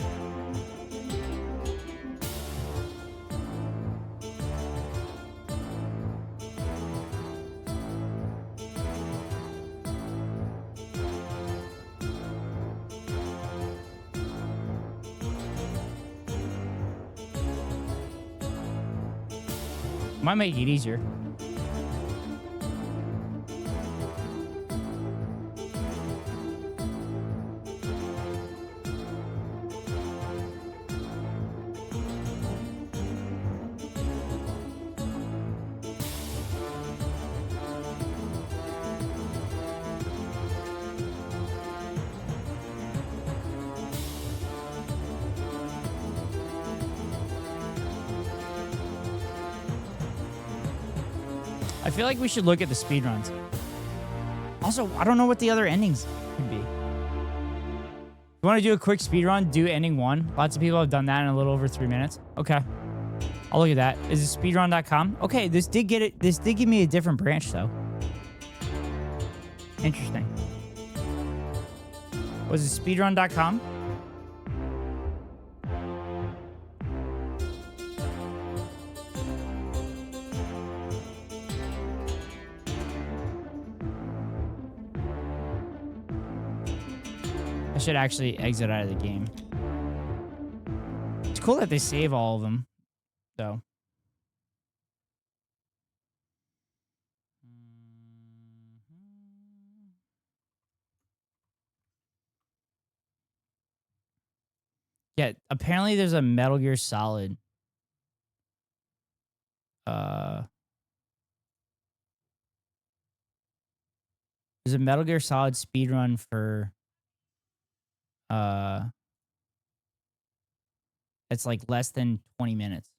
Might make it easier. I feel like we should look at the speedruns. Also, I don't know what the other endings could be. If you want to do a quick speedrun, do ending 1. Lots of people have done that in a little over 3 minutes. Okay. I'll look at that. Is it speedrun.com? Okay, this did give me a different branch, though. Interesting. Was it speedrun.com? I should actually exit out of the game. It's cool that they save all of them, though. Yeah, apparently there's a Metal Gear Solid There's a Metal Gear Solid speedrun for it's like less than 20 minutes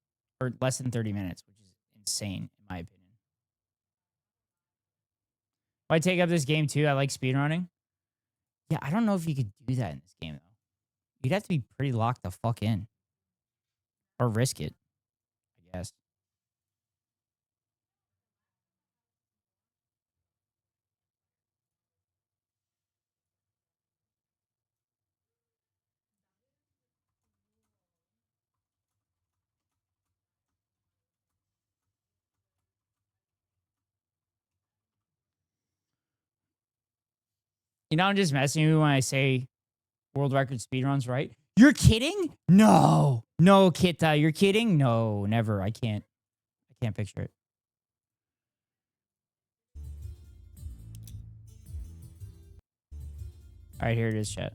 or less than 30 minutes, which is insane in my opinion. If I take up this game too, I like speedrunning. Yeah, I don't know if you could do that in this game though. You'd have to be pretty locked the fuck in. Or risk it, I guess. You know, I'm just messing with you when I say world record speedruns, right? You're kidding? No. No, Kita, you're kidding? No, never. I can't picture it. All right, here it is, chat.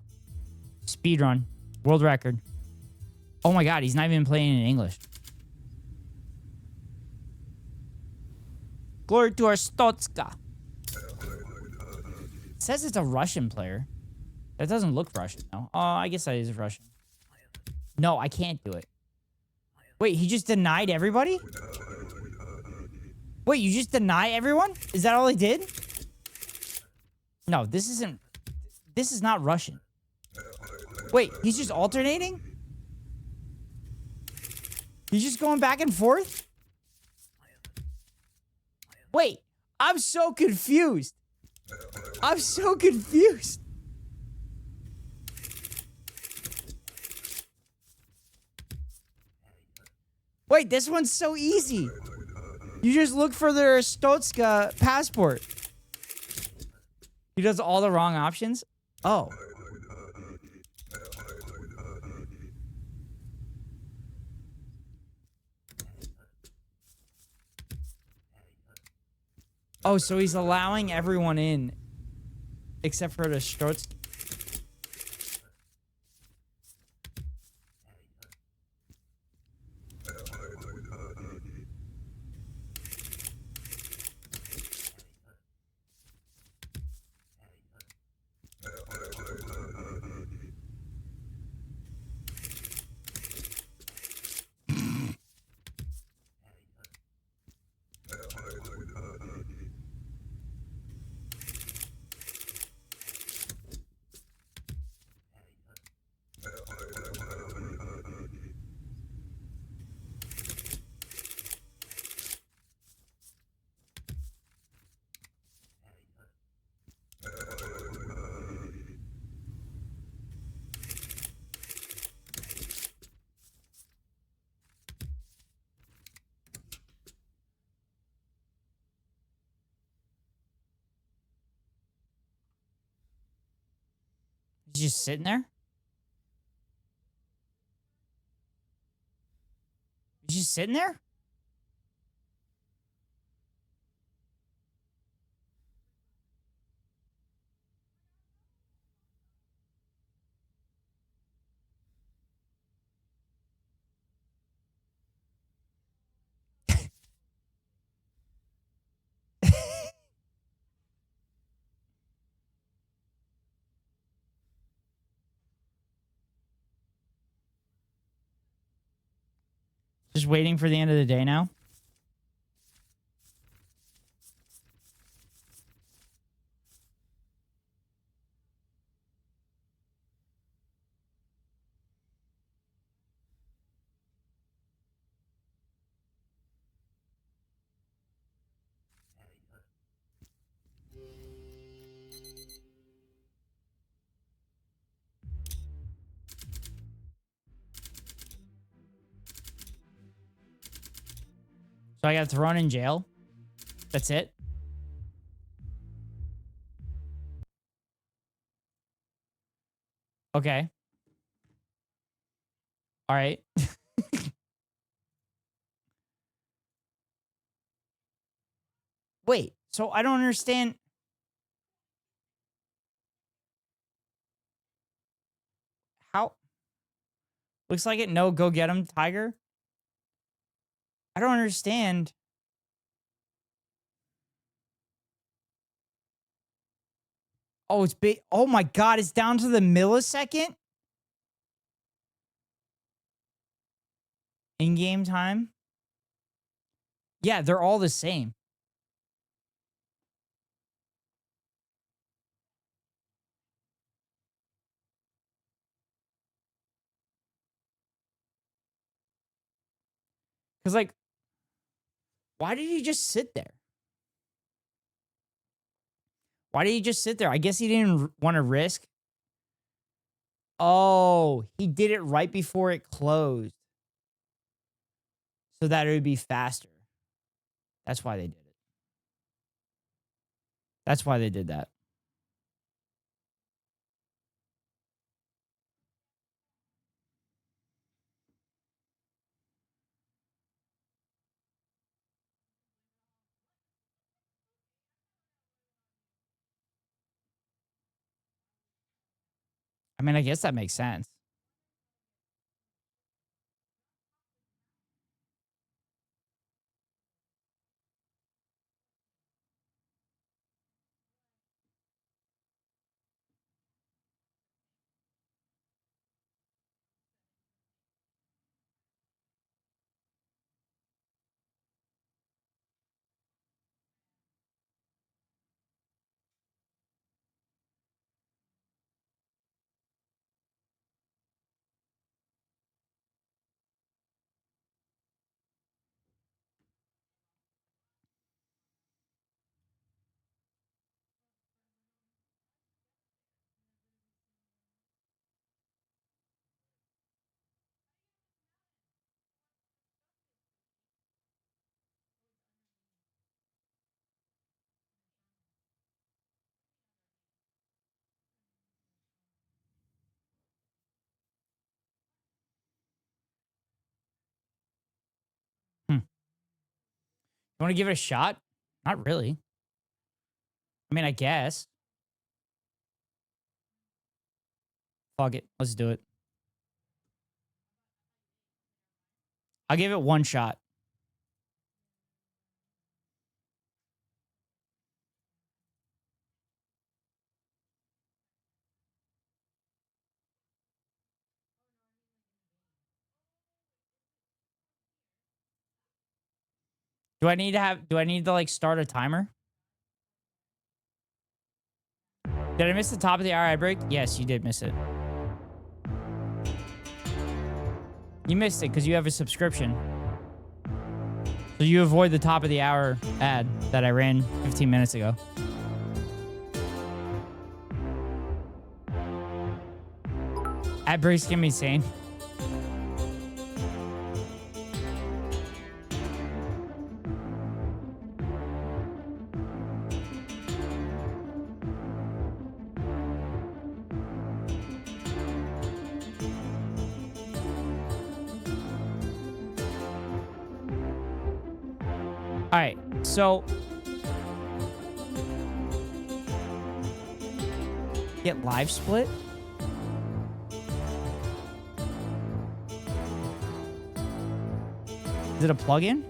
Speedrun. World record. Oh my god, he's not even playing in English. Glory to Arstotzka. It says it's a Russian player. That doesn't look Russian, though. Oh, I guess that is Russian. No, I can't do it. Wait, he just denied everybody? Wait, you just deny everyone? Is that all he did? No, this isn't... This is not Russian. Wait, he's just alternating? He's just going back and forth? Wait, I'm so confused. I'm so confused. Wait, this one's so easy. You just look for their Arstotzka passport. He does all the wrong options? Oh. Oh, so he's allowing everyone in except for the Arstotzka. He's just sitting there? He's just sitting there? Just waiting for the end of the day now? So I got thrown in jail? That's it? Okay. All right. Wait, so I don't understand. How? Looks like it. No, go get him, Tiger. I don't understand. Oh, it's big. Oh my God, it's down to the millisecond? In-game time? Yeah, they're all the same. Because, like, why did he just sit there? Why did he just sit there? I guess he didn't want to risk. Oh, he did it right before it closed. So that it would be faster. That's why they did it. That's why they did that. I mean, I guess that makes sense. You want to give it a shot? Not really. I mean, I guess. Fuck it. Let's do it. I'll give it one shot. Do I need to like start a timer? Did I miss the top of the hour ad break? Yes, you did miss it. You missed it because you have a subscription. So you avoid the top of the hour ad that I ran 15 minutes ago. Ad breaks get me insane. All right, so get live split. Is it a plugin?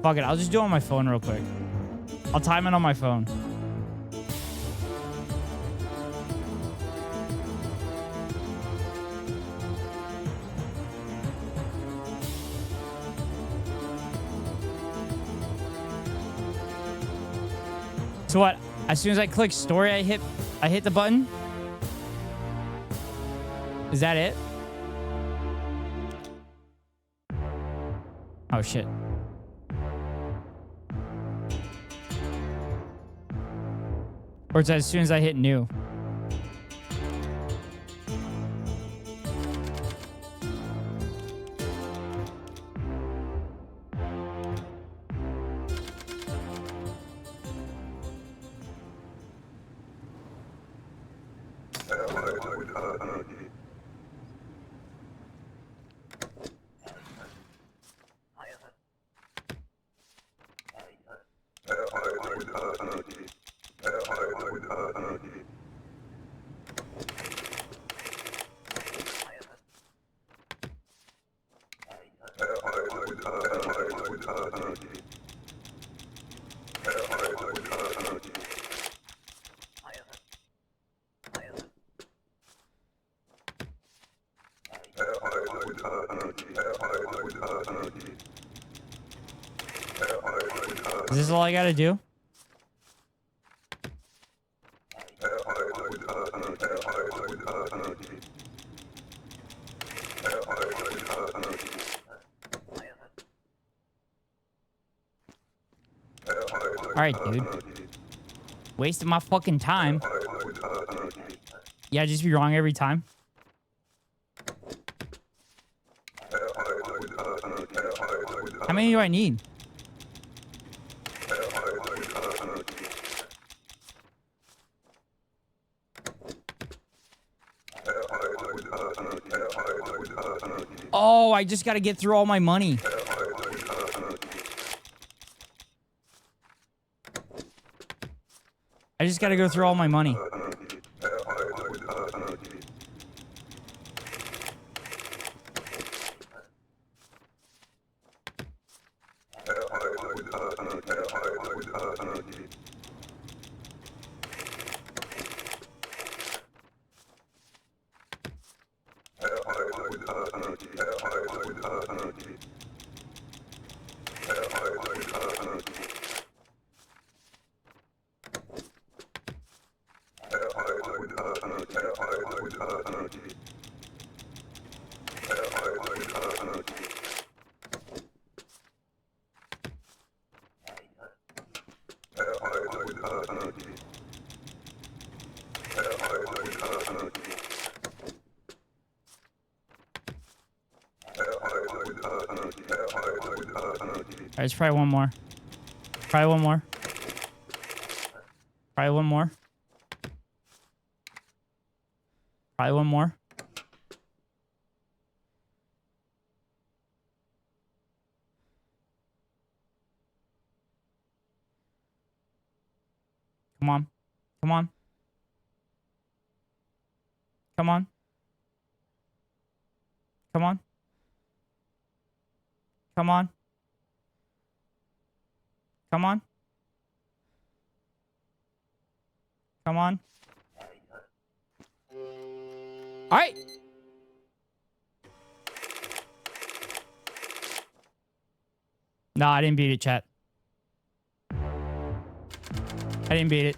Fuck it, I'll just do it on my phone real quick. I'll time it on my phone. So what? As soon as I click story, I hit the button? Is that it? Oh shit. Or it's as soon as I hit new. Is this all I gotta do? Alright, dude. Wasting my fucking time. Yeah, just be wrong every time. How many do I need? Oh, I just gotta get through all my money. I just gotta go through all my money. Alright, let's try one more. Try one more. Try one more. Try one more. Come on. Come on. Come on. Come on. Come on. Come on. Come on. All right. No, I didn't beat it, chat. I didn't beat it.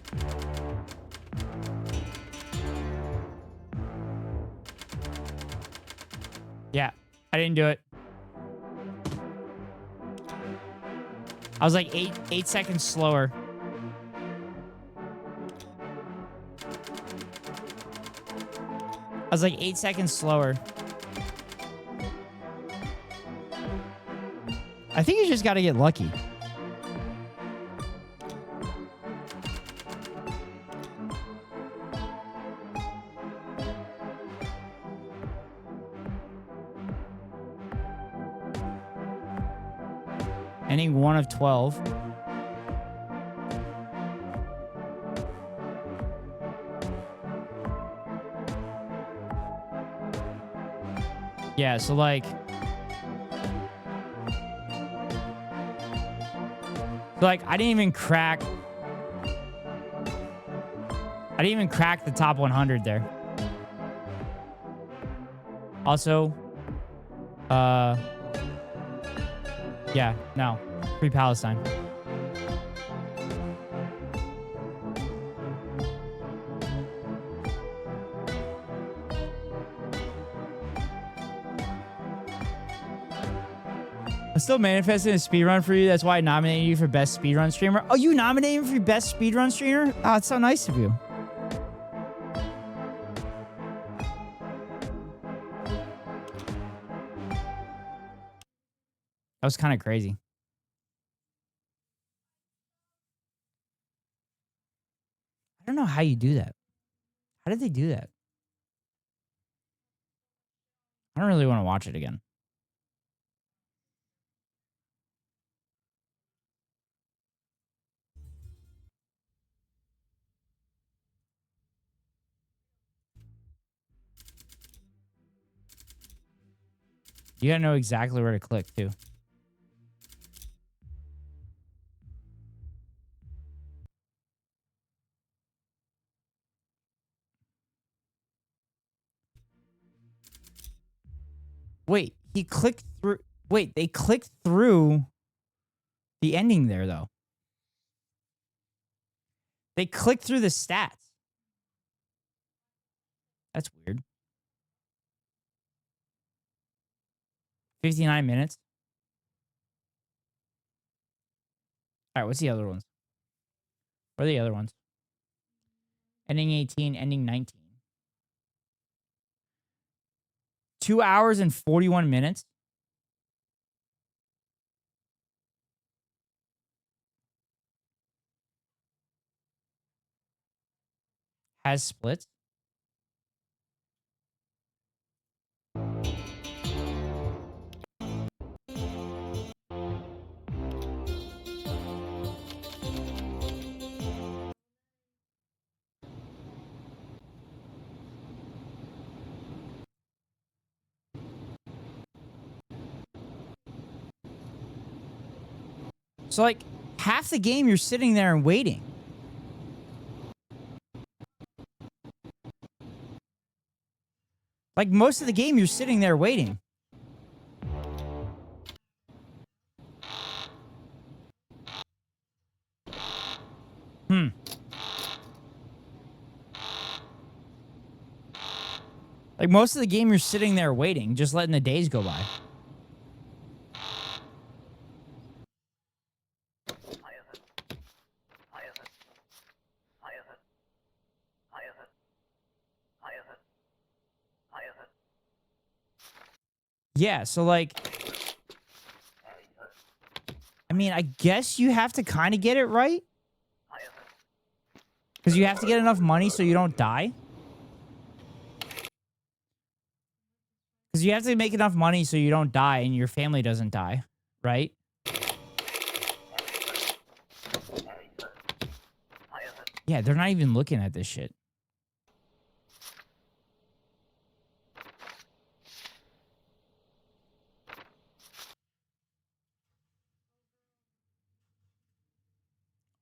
Yeah, I didn't do it. I was like eight seconds slower. I was like 8 seconds slower. I think you just got to get lucky. Ending 1 of 12. Yeah, so like... I didn't even crack... I didn't even crack the top 100 there. Also... Yeah, no. Free Palestine. I'm still manifesting a speedrun for you. That's why I nominated you for best speedrun streamer. Oh, you nominated me for best speedrun streamer? Oh, it's so nice of you. That was kind of crazy. I don't know how you do that. How did they do that? I don't really want to watch it again. You gotta know exactly where to click, too. Wait, he clicked through... Wait, they clicked through the ending there, though. They clicked through the stats. That's weird. 59 minutes. All right, what's the other ones? What are the other ones? Ending 18, ending 19. 2 hours and 41 minutes. Has splits. So, like, half the game you're sitting there and waiting. Like, most of the game you're sitting there waiting. Like, most of the game you're sitting there waiting, just letting the days go by. Yeah, so, like... I mean, I guess you have to kind of get it right. Because you have to get enough money so you don't die. Because you have to make enough money so you don't die and your family doesn't die, right? Yeah, they're not even looking at this shit.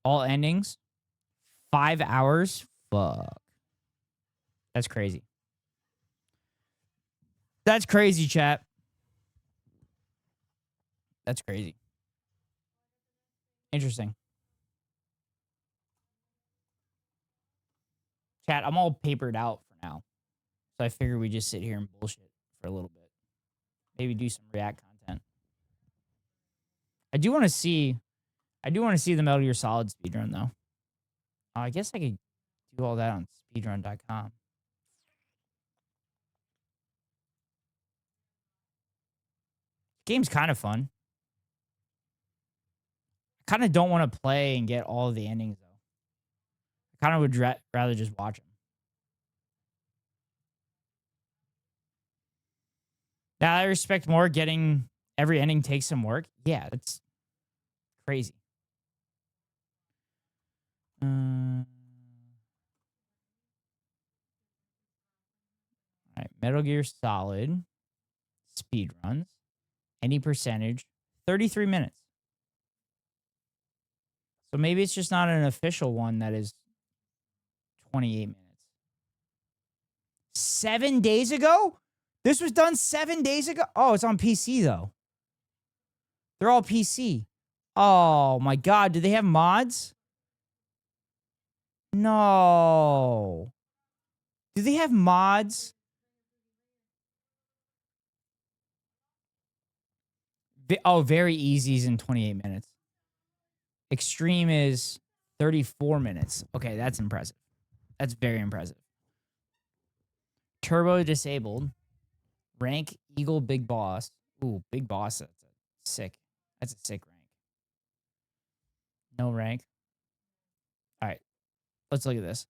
All endings. 5 hours. Fuck. That's crazy. That's crazy, chat. That's crazy. Interesting. Chat, I'm all papered out for now. So I figure we just sit here and bullshit for a little bit. Maybe do some React content. I do want to see the Metal Gear Solid speedrun, though. I guess I could do all that on speedrun.com. Game's kind of fun. I kind of don't want to play and get all of the endings, though. I kind of would rather just watch them. Now, I respect more getting every ending takes some work. Yeah, that's crazy. All right, Metal Gear Solid speedruns. Any percentage, 33 minutes. So maybe it's just not an official one that is 28 minutes. 7 days ago? This was done 7 days ago? Oh, it's on PC, though. They're all PC. Oh, my God. Do they have mods? No. Do they have mods? Oh, very easy is in 28 minutes. Extreme is 34 minutes. Okay, that's impressive. That's very impressive. Turbo disabled. Rank Eagle Big Boss. Ooh, Big Boss. That's sick. That's a sick rank. No rank. All right. Let's look at this.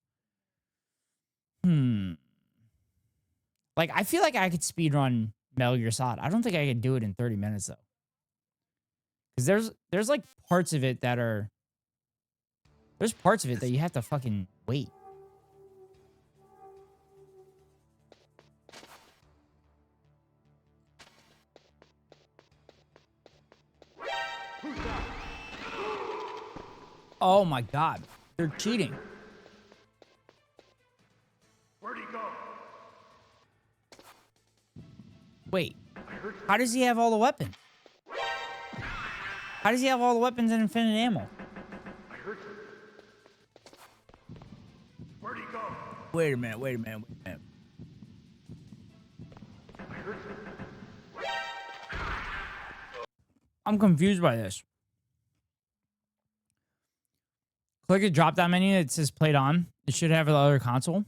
Like, I feel like I could speedrun Metal Gear Solid. I don't think I could do it in 30 minutes, though. Because there's like parts of it that are... There's parts of it that you have to fucking wait. Oh my god. They're cheating. Where'd he go? Wait. How does he have all the weapons? How does he have all the weapons and infinite ammo? I heard him. Where'd he go? Wait a minute, wait a minute, wait a minute. I heard him. I'm confused by this. Click the drop down menu that says played on. It should have the other console.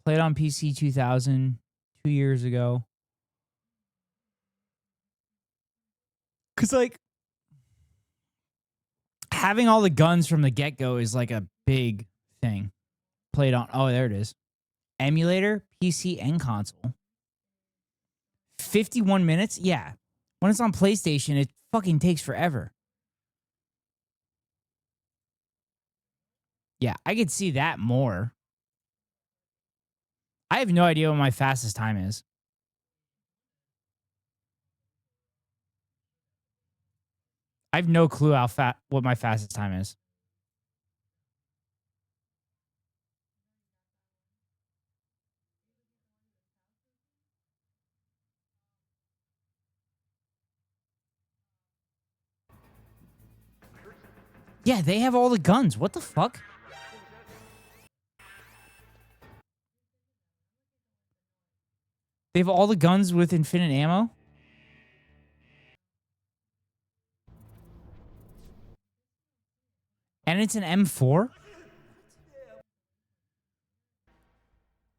Played on PC 2000, 2 years ago. Because, like, having all the guns from the get-go is, like, a big thing. Played on. Oh, there it is. Emulator, PC, and console. 51 minutes? Yeah. When it's on PlayStation, it fucking takes forever. Yeah, I could see that more. I have no idea what my fastest time is. I have no clue what my fastest time is. Yeah, they have all the guns. What the fuck? They have all the guns with infinite ammo? And it's an M4?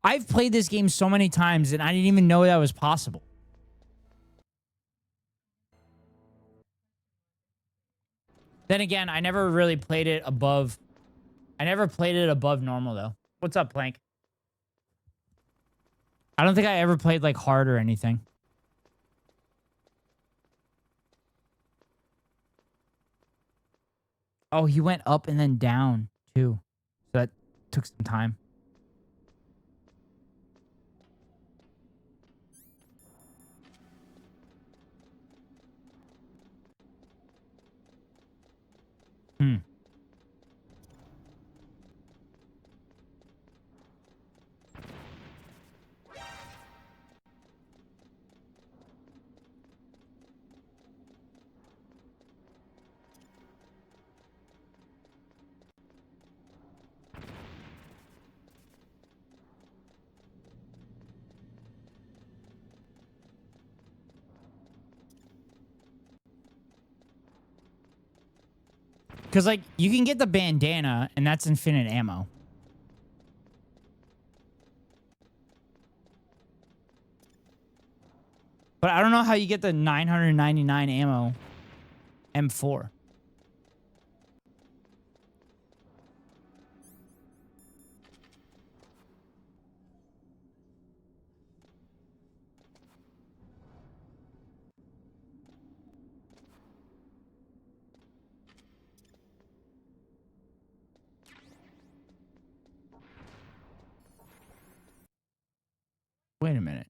I've played this game so many times and I didn't even know that was possible. Then again, I never really played it above... I never played it above normal, though. What's up, Plank? I don't think I ever played, like, hard or anything. Oh, he went up and then down, too. So that took some time. Hmm. Because, like, you can get the bandana, and that's infinite ammo. But I don't know how you get the 999 ammo M4. Wait a minute.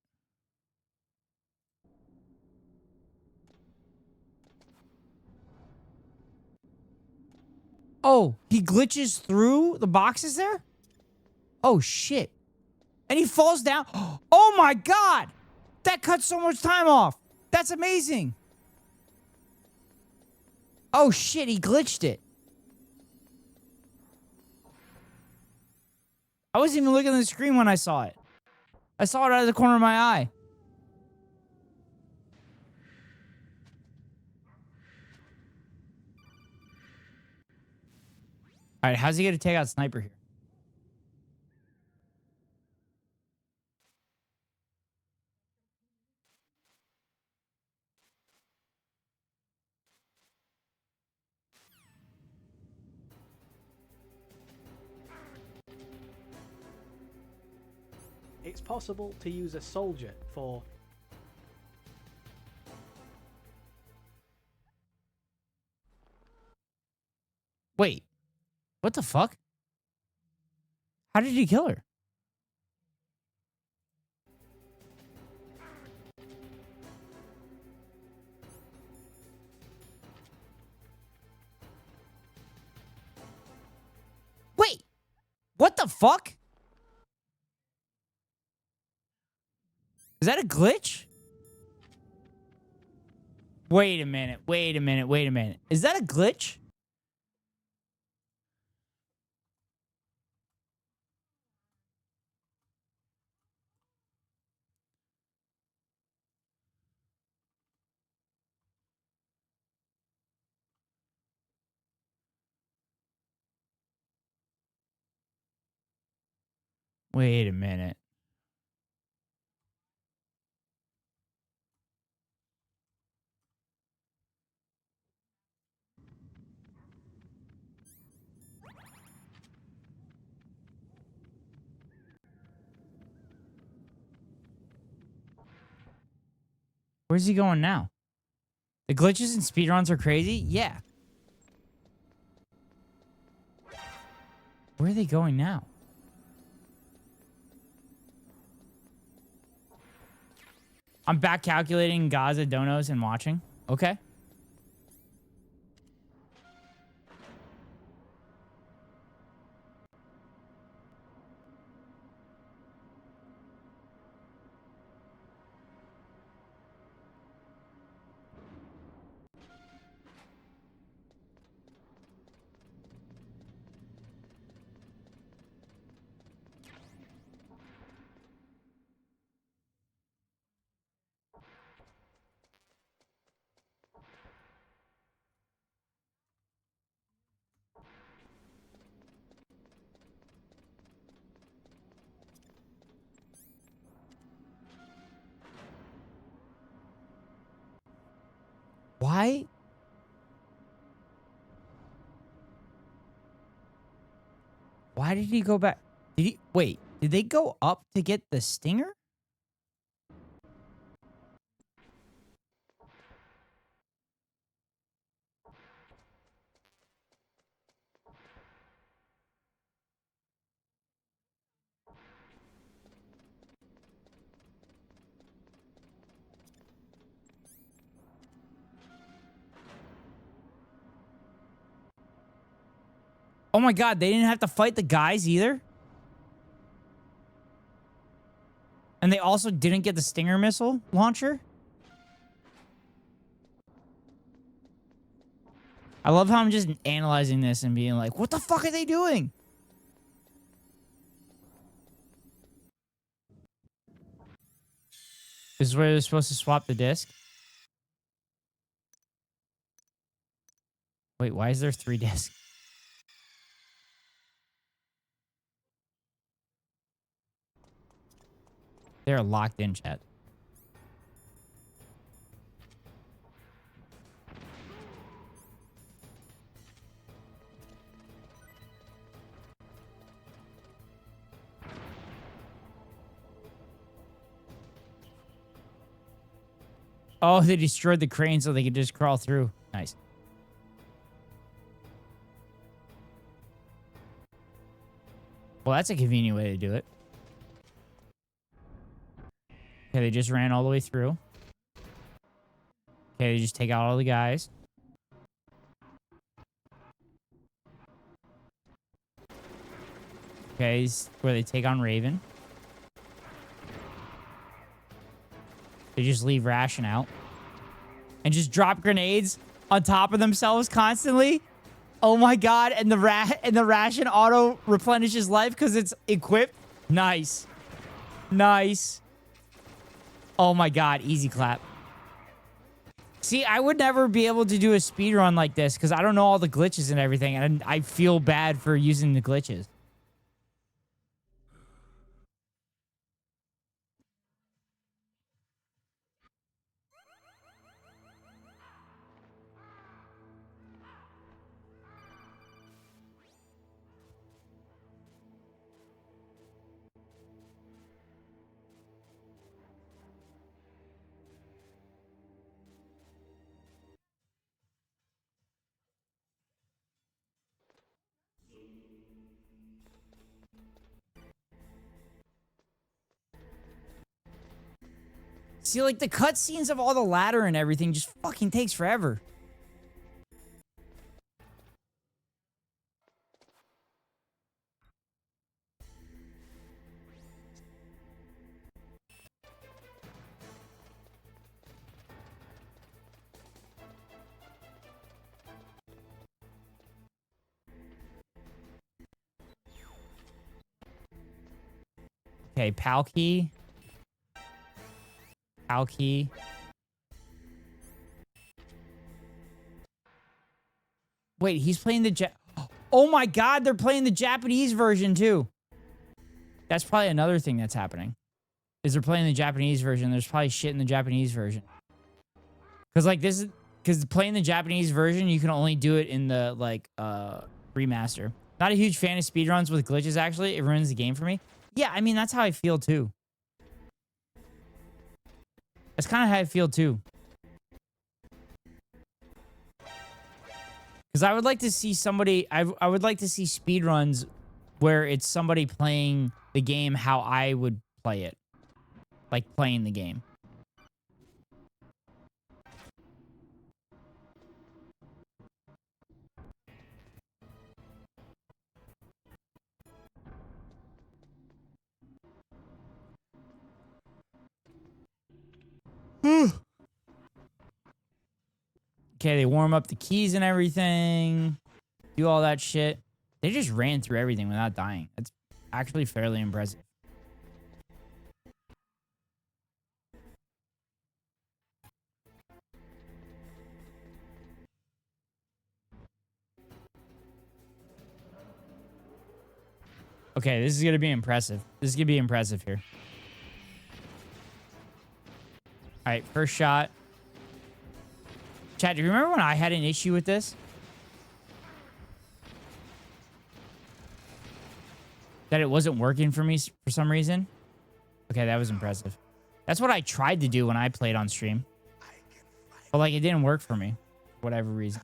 Oh, he glitches through the boxes there? Oh, shit. And he falls down. Oh, my God. That cuts so much time off. That's amazing. Oh, shit. He glitched it. I wasn't even looking at the screen when I saw it. I saw it out of the corner of my eye. All right, how's he going to take out Sniper here? It's possible to use a soldier for... Wait. What the fuck? How did he kill her? the fuck? Is that a glitch? Wait a minute. Wait a minute. Wait a minute. Is that a glitch? Wait a minute. Where's he going now? The glitches and speedruns are crazy? Yeah. Where are they going now? I'm back calculating Gaza donos and watching. Okay. Why? Why did he go back? Did he wait? Did they go up to get the stinger? Oh my god, they didn't have to fight the guys either? And they also didn't get the Stinger missile launcher? I love how I'm just analyzing this and being like, what the fuck are they doing? This is where they're supposed to swap the disc? Wait, why is there 3 discs? They're locked in, chat. Oh, they destroyed the crane so they could just crawl through. Nice. Well, that's a convenient way to do it. Okay, they just ran all the way through. Okay, they just take out all the guys. Okay, where they take on Raven. They just leave Ration out. And just drop grenades on top of themselves constantly. Oh my god, and the Ration auto replenishes life because it's equipped. Nice. Nice. Oh my god, easy clap. See, I would never be able to do a speed run like this because I don't know all the glitches and everything, and I feel bad for using the glitches. See, like, the cutscenes of all the ladder and everything just fucking takes forever. Okay, Palkey. Palkey. Wait, he's playing the Oh my god, they're playing the Japanese version too. That's probably another thing that's happening. Is they're playing the Japanese version. There's probably shit in the Japanese version. Cause like this is because playing the Japanese version, you can only do it in the like remaster. Not a huge fan of speedruns with glitches, actually. It ruins the game for me. Yeah, I mean that's how I feel too. That's kind of how I feel too. Because I would like to see somebody, I would like to see speedruns where it's somebody playing the game how I would play it. Like playing the game. Okay, they warm up the keys and everything. Do all that shit. They just ran through everything without dying. That's actually fairly impressive. Okay, this is going to be impressive. This is going to be impressive here. All right, first shot. Chat, do you remember when I had an issue with this? That it wasn't working for me for some reason? Okay, that was impressive. That's what I tried to do when I played on stream. But, like, it didn't work for me. For whatever reason.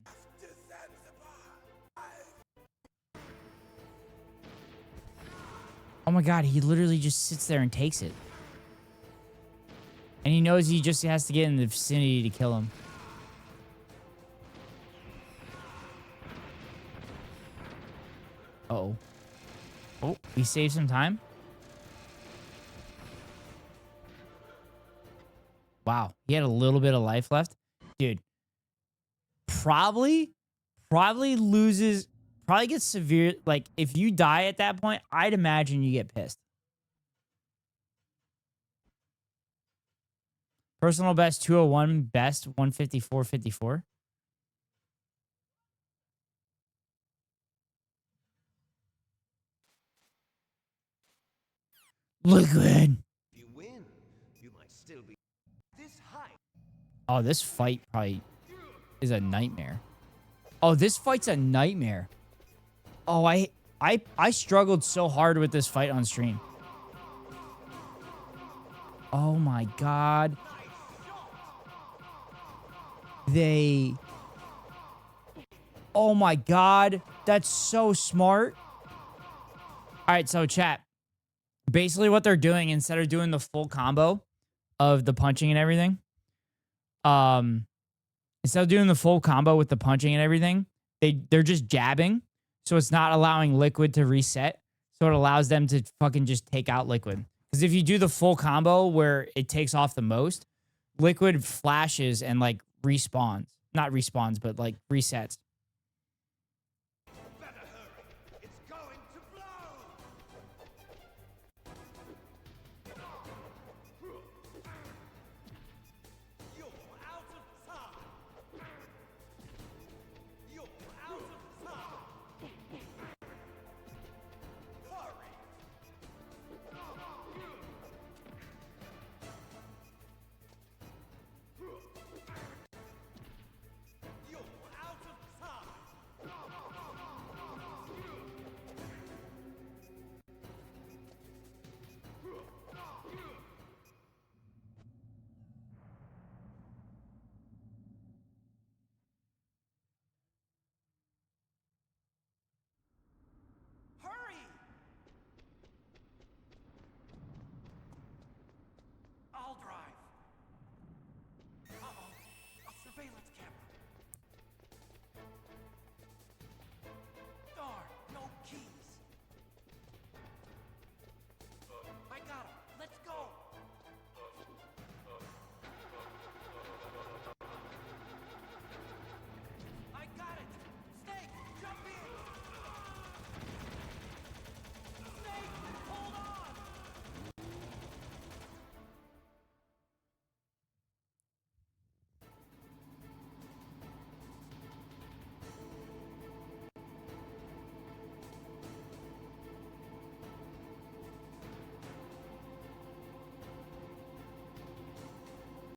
Oh my god, he literally just sits there and takes it. And he knows he just has to get in the vicinity to kill him. Uh-oh. Oh, we saved some time. Wow, he had a little bit of life left. Dude. Probably loses... Probably gets severe. Like, if you die at that point, I'd imagine you get pissed. Personal best 201, best 154.54. Liquid. If you win, you might still be this high. Oh, this fight probably is a nightmare. Oh, this fight's a nightmare. Oh, I struggled so hard with this fight on stream. Oh my god. Oh my god. That's so smart. Alright, so chat. Basically what they're doing, instead of doing the full combo of the punching and everything, instead of doing the full combo with the punching and everything, they're just jabbing. So it's not allowing Liquid to reset. So it allows them to fucking just take out Liquid. Because if you do the full combo where it takes off the most, Liquid flashes and like respawns. Not respawns, but like resets.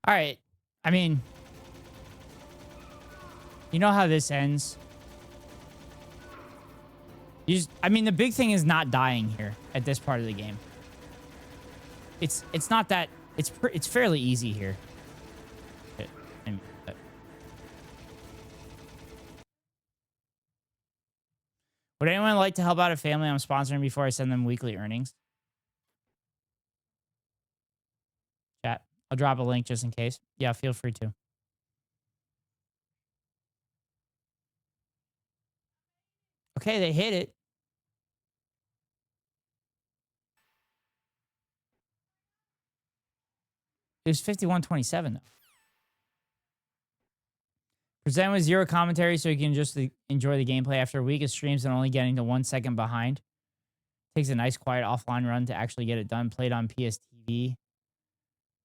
All right. I mean, you know how this ends? I mean, the big thing is not dying here at this part of the game. It's not that it's fairly easy here. Would anyone like to help out a family I'm sponsoring before I send them weekly earnings? Chat. I'll drop a link just in case. Yeah, feel free to. Okay, they hit it. It was 51-27 though. Present with zero commentary so you can just enjoy the gameplay after a week of streams and only getting to 1 second behind. Takes a nice quiet offline run to actually get it done. Played on PSTV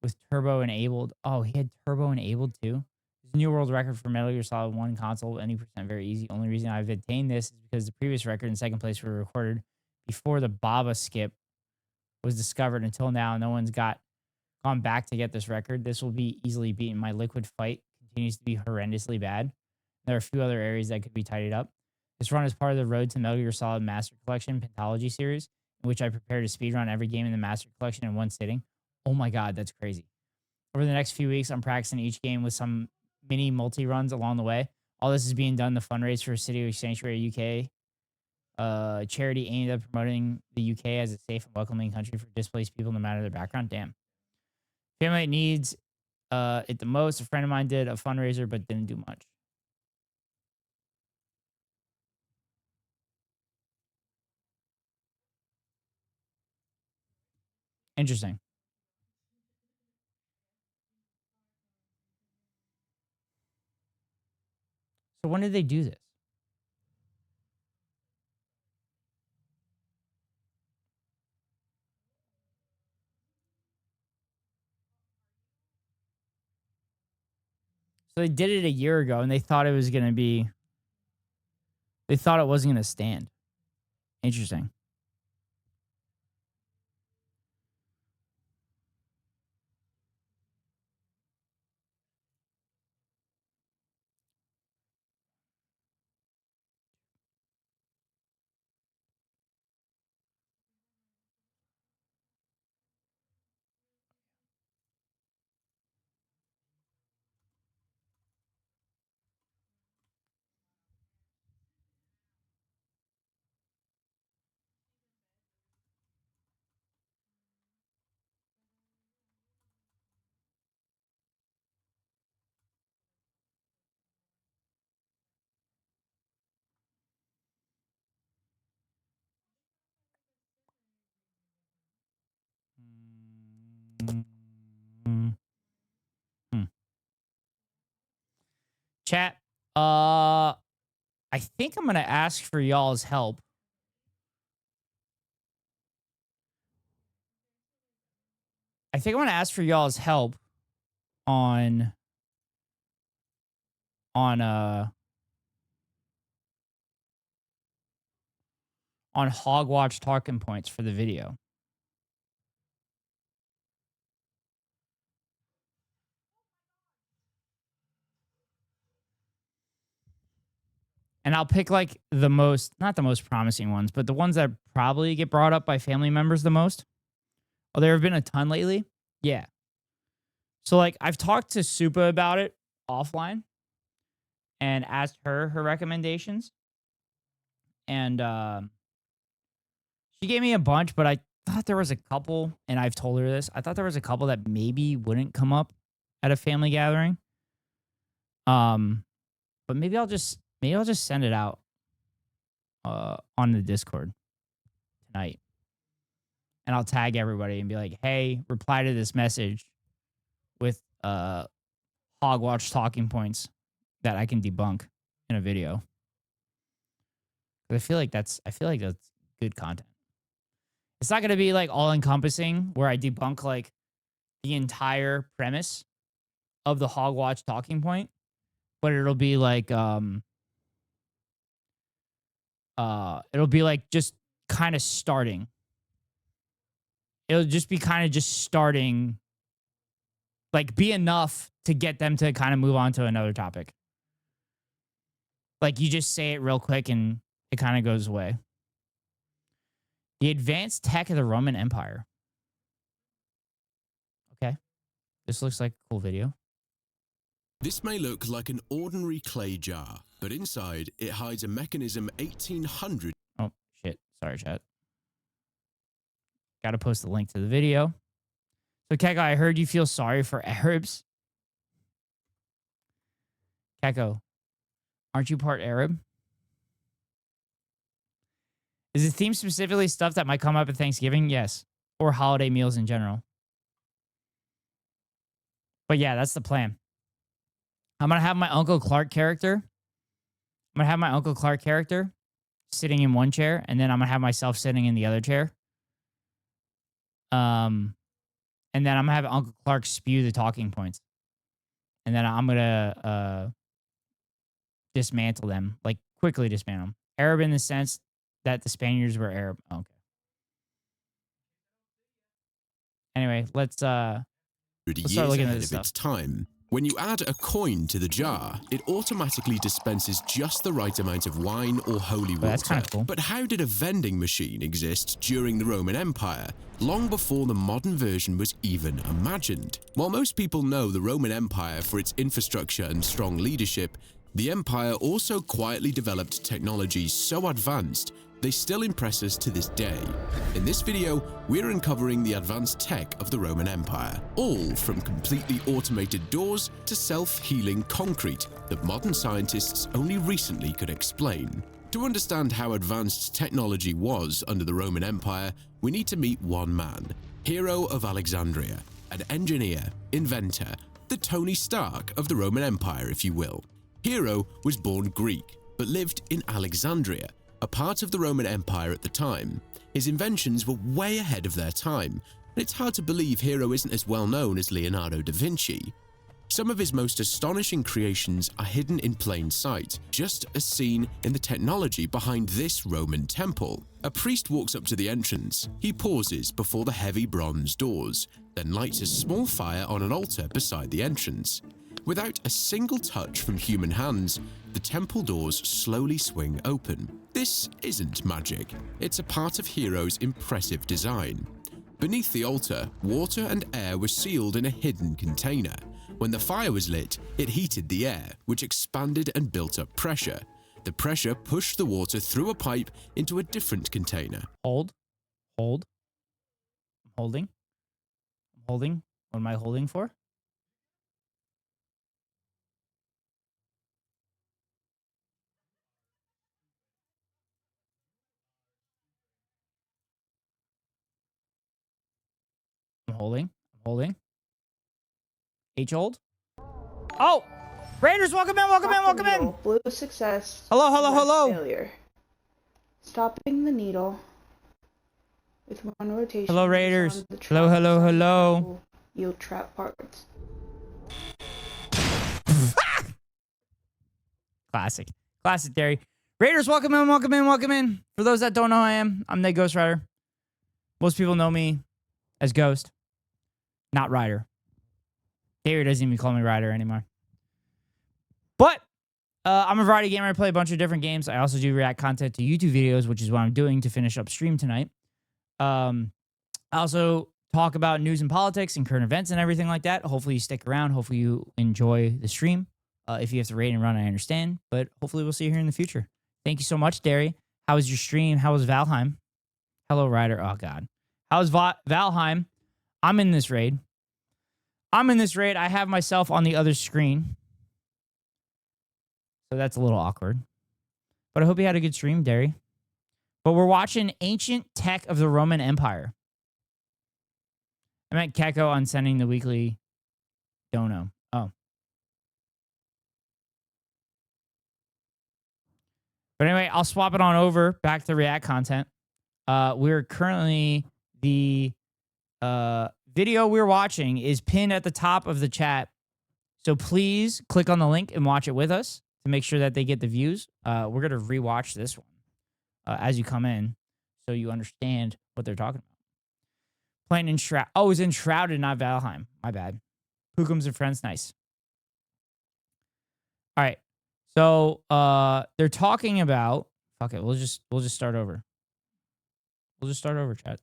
with turbo enabled. Oh, he had turbo enabled too. There's a new world record for Metal Gear Solid 1 console. Any percent very easy. Only reason I've attained this is because the previous record in second place were recorded before the Baba skip was discovered. Until now, no one's gone back to get this record. This will be easily beaten. My liquid fight continues to be horrendously bad. There are a few other areas that could be tidied up. This run is part of the Road to Metal Gear Solid Master Collection Pentology series, in which I prepare to speedrun every game in the Master Collection in one sitting. Oh my god, that's crazy. Over the next few weeks, I'm practicing each game with some mini multi-runs along the way. All this is being done to fundraise for City of Sanctuary UK, a charity aimed at promoting the UK as a safe and welcoming country for displaced people no matter their background. Damn. Family needs it the most. A friend of mine did a fundraiser but didn't do much. Interesting. So when did they do this? So they did it a year ago and they thought it was going to be... They thought it wasn't going to stand. Interesting. Chat, I think I'm going to ask for y'all's help. I think I'm going to ask for y'all's help on Hogwatch talking points for the video. And I'll pick like the most, not the most promising ones, but the ones that probably get brought up by family members the most. Oh, there have been a ton lately. Yeah. So like I've talked to Supa about it offline and asked her recommendations. And she gave me a bunch, but I thought there was a couple, and I've told her this. I thought there was a couple that maybe wouldn't come up at a family gathering. But maybe I'll just send it out on the Discord tonight. And I'll tag everybody and be like, hey, reply to this message with Hogwatch talking points that I can debunk in a video. I feel like that's good content. It's not going to be like all encompassing where I debunk like the entire premise of the Hogwatch talking point, but it'll be like just kind of starting. It'll just be kind of just starting Like, be enough to get them to kind of move on to another topic. Like, you just say it real quick and it kind of goes away. The advanced tech of the Roman Empire. Okay. This looks like a cool video. This may look like an ordinary clay jar, but inside it hides a mechanism 1800. Oh, shit. Sorry, chat. Got to post the link to the video. So, Keko, I heard you feel sorry for Arabs. Keko, aren't you part Arab? Is the theme specifically stuff that might come up at Thanksgiving? Yes. Or holiday meals in general. But yeah, that's the plan. I'm going to have my Uncle Clark character. Sitting in one chair, and then I'm going to have myself sitting in the other chair. And then I'm going to have Uncle Clark spew the talking points. And then I'm going to dismantle them. Like, quickly dismantle them. Arab in the sense that the Spaniards were Arab. Oh, okay. Anyway, let's start looking at this stuff. Its time. When you add a coin to the jar, it automatically dispenses just the right amount of wine or holy water. That's kind of cool. But how did a vending machine exist during the Roman Empire, long before the modern version was even imagined? While most people know the Roman Empire for its infrastructure and strong leadership, the empire also quietly developed technologies so advanced they still impress us to this day. In this video, we're uncovering the advanced tech of the Roman Empire, all from completely automated doors to self-healing concrete that modern scientists only recently could explain. To understand how advanced technology was under the Roman Empire, we need to meet one man, Hero of Alexandria, an engineer, inventor, the Tony Stark of the Roman Empire, if you will. Hero was born Greek, but lived in Alexandria, a part of the Roman Empire at the time. His inventions were way ahead of their time, and it's hard to believe Hero isn't as well known as Leonardo da Vinci. Some of his most astonishing creations are hidden in plain sight, just as seen in the technology behind this Roman temple. A priest walks up to the entrance. He pauses before the heavy bronze doors, then lights a small fire on an altar beside the entrance. Without a single touch from human hands, the temple doors slowly swing open. This isn't magic. It's a part of Hero's impressive design. Beneath the altar, water and air were sealed in a hidden container. When the fire was lit, it heated the air, which expanded and built up pressure. The pressure pushed the water through a pipe into a different container. Hold. I'm holding. What am I holding for? I'm holding. H hold. Oh! Raiders, welcome in! Blue success. Hello. Failure. Stopping the needle with one rotation. Hello, Raiders. Hello. Yield trap parts. Classic, Derry. Raiders, welcome in. For those that don't know who I am, I'm the Ghost Rider. Most people know me as Ghost, not Rider. Derry doesn't even call me Rider anymore. But I'm a variety gamer. I play a bunch of different games. I also do react content to YouTube videos, which is what I'm doing to finish up stream tonight. I also talk about news and politics and current events and everything like that. Hopefully you stick around. Hopefully you enjoy the stream. If you have to raid and run, I understand. But hopefully we'll see you here in the future. Thank you so much, Derry. How was your stream? How was Valheim? Hello, Ryder. Oh, God. How was Valheim? I'm in this raid. I have myself on the other screen. So that's a little awkward. But I hope you had a good stream, Derry. But we're watching Ancient Tech of the Roman Empire. I meant Keko on sending the weekly dono. Oh. But anyway, I'll swap it on over back to React content. We're currently, the video we're watching is pinned at the top of the chat. So please click on the link and watch it with us to make sure that they get the views. We're going to rewatch this one as you come in so you understand what they're talking about. Playing in Shroud. Oh, it was in Shrouded, not Valheim. My bad. Hookums and friends. Nice. All right. So they're talking about. Fuck it. We'll just start over. We'll just start over, chat.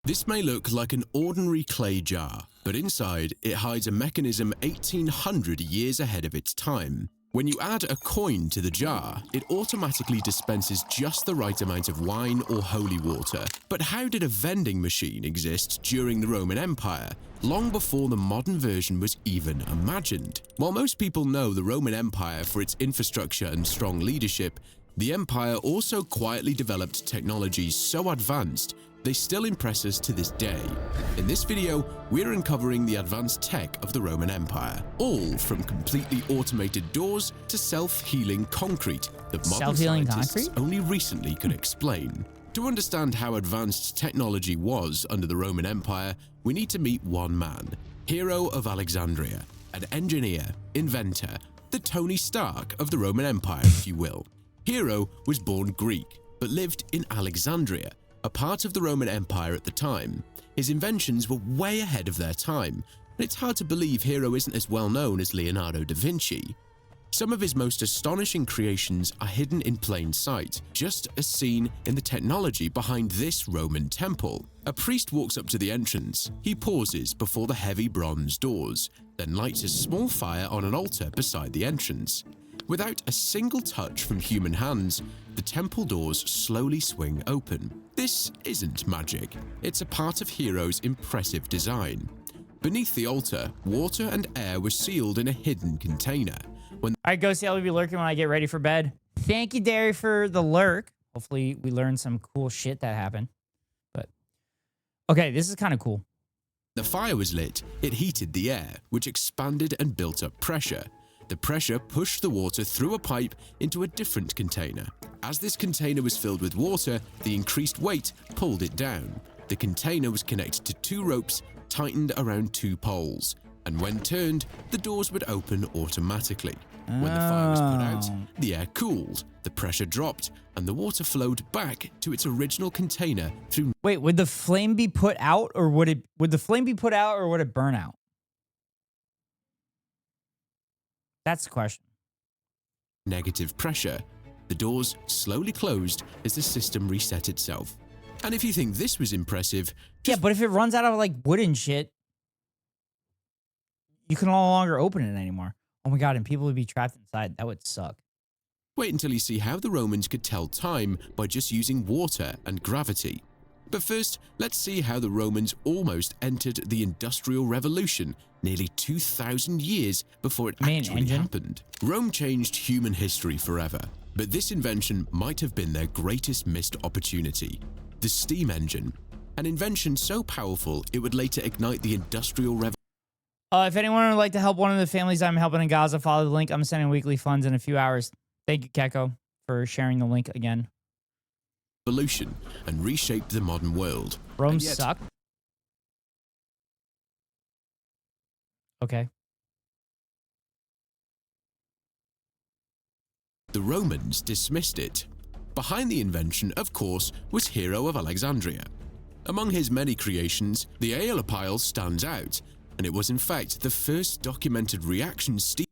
This may look like an ordinary clay jar, but inside it hides a mechanism 1800 years ahead of its time. When you add a coin to the jar, it automatically dispenses just the right amount of wine or holy water. But how did a vending machine exist during the Roman Empire, long before the modern version was even imagined? While most people know the Roman Empire for its infrastructure and strong leadership, the empire also quietly developed technologies so advanced they still impress us to this day. In this video, we're uncovering the advanced tech of the Roman Empire, all from completely automated doors to self-healing concrete that modern scientists only recently could explain. To understand how advanced technology was under the Roman Empire, we need to meet one man, Hero of Alexandria, an engineer, inventor, the Tony Stark of the Roman Empire, if you will. Hero was born Greek, but lived in Alexandria, a part of the Roman Empire at the time. His inventions were way ahead of their time, and it's hard to believe Hero isn't as well known as Leonardo da Vinci. Some of his most astonishing creations are hidden in plain sight, just as seen in the technology behind this Roman temple. A priest walks up to the entrance. He pauses before the heavy bronze doors, then lights a small fire on an altar beside the entrance. Without a single touch from human hands, the temple doors slowly swing open. This isn't magic, it's a part of Hero's impressive design. Beneath the altar, water and air were sealed in a hidden container. All right, Ghosty, I'll be lurking when I get ready for bed. Thank you, Derry, for the lurk. Hopefully we learned some cool shit that happened. But okay, this is kind of cool. The fire was lit, it heated the air, which expanded and built up pressure. The pressure pushed the water through a pipe into a different container. As this container was filled with water, the increased weight pulled it down. The container was connected to two ropes tightened around two poles, and when turned, the doors would open automatically. When the fire was put out, the air cooled, the pressure dropped, and the water flowed back to its original container through. Wait, would the flame be put out, or would the flame be put out, or would it burn out? That's the question. Negative pressure. The doors slowly closed as the system reset itself. And if you think this was impressive... Yeah, but if it runs out of, like, wood and shit, you can no longer open it anymore. Oh my god, and people would be trapped inside. That would suck. Wait until you see how the Romans could tell time by just using water and gravity. But first, let's see how the Romans almost entered the Industrial Revolution nearly 2,000 years before it actually happened. Rome changed human history forever, but this invention might have been their greatest missed opportunity. The steam engine, an invention so powerful it would later ignite the Industrial Revolution. If anyone would like to help one of the families I'm helping in Gaza, follow the link. I'm sending weekly funds in a few hours. Thank you, Keko, for sharing the link again. And reshaped the modern world. Rome sucked. Okay. The Romans dismissed it. Behind the invention, of course, was Hero of Alexandria. Among his many creations, the Aeolipile stands out, and it was in fact the first documented reaction steam.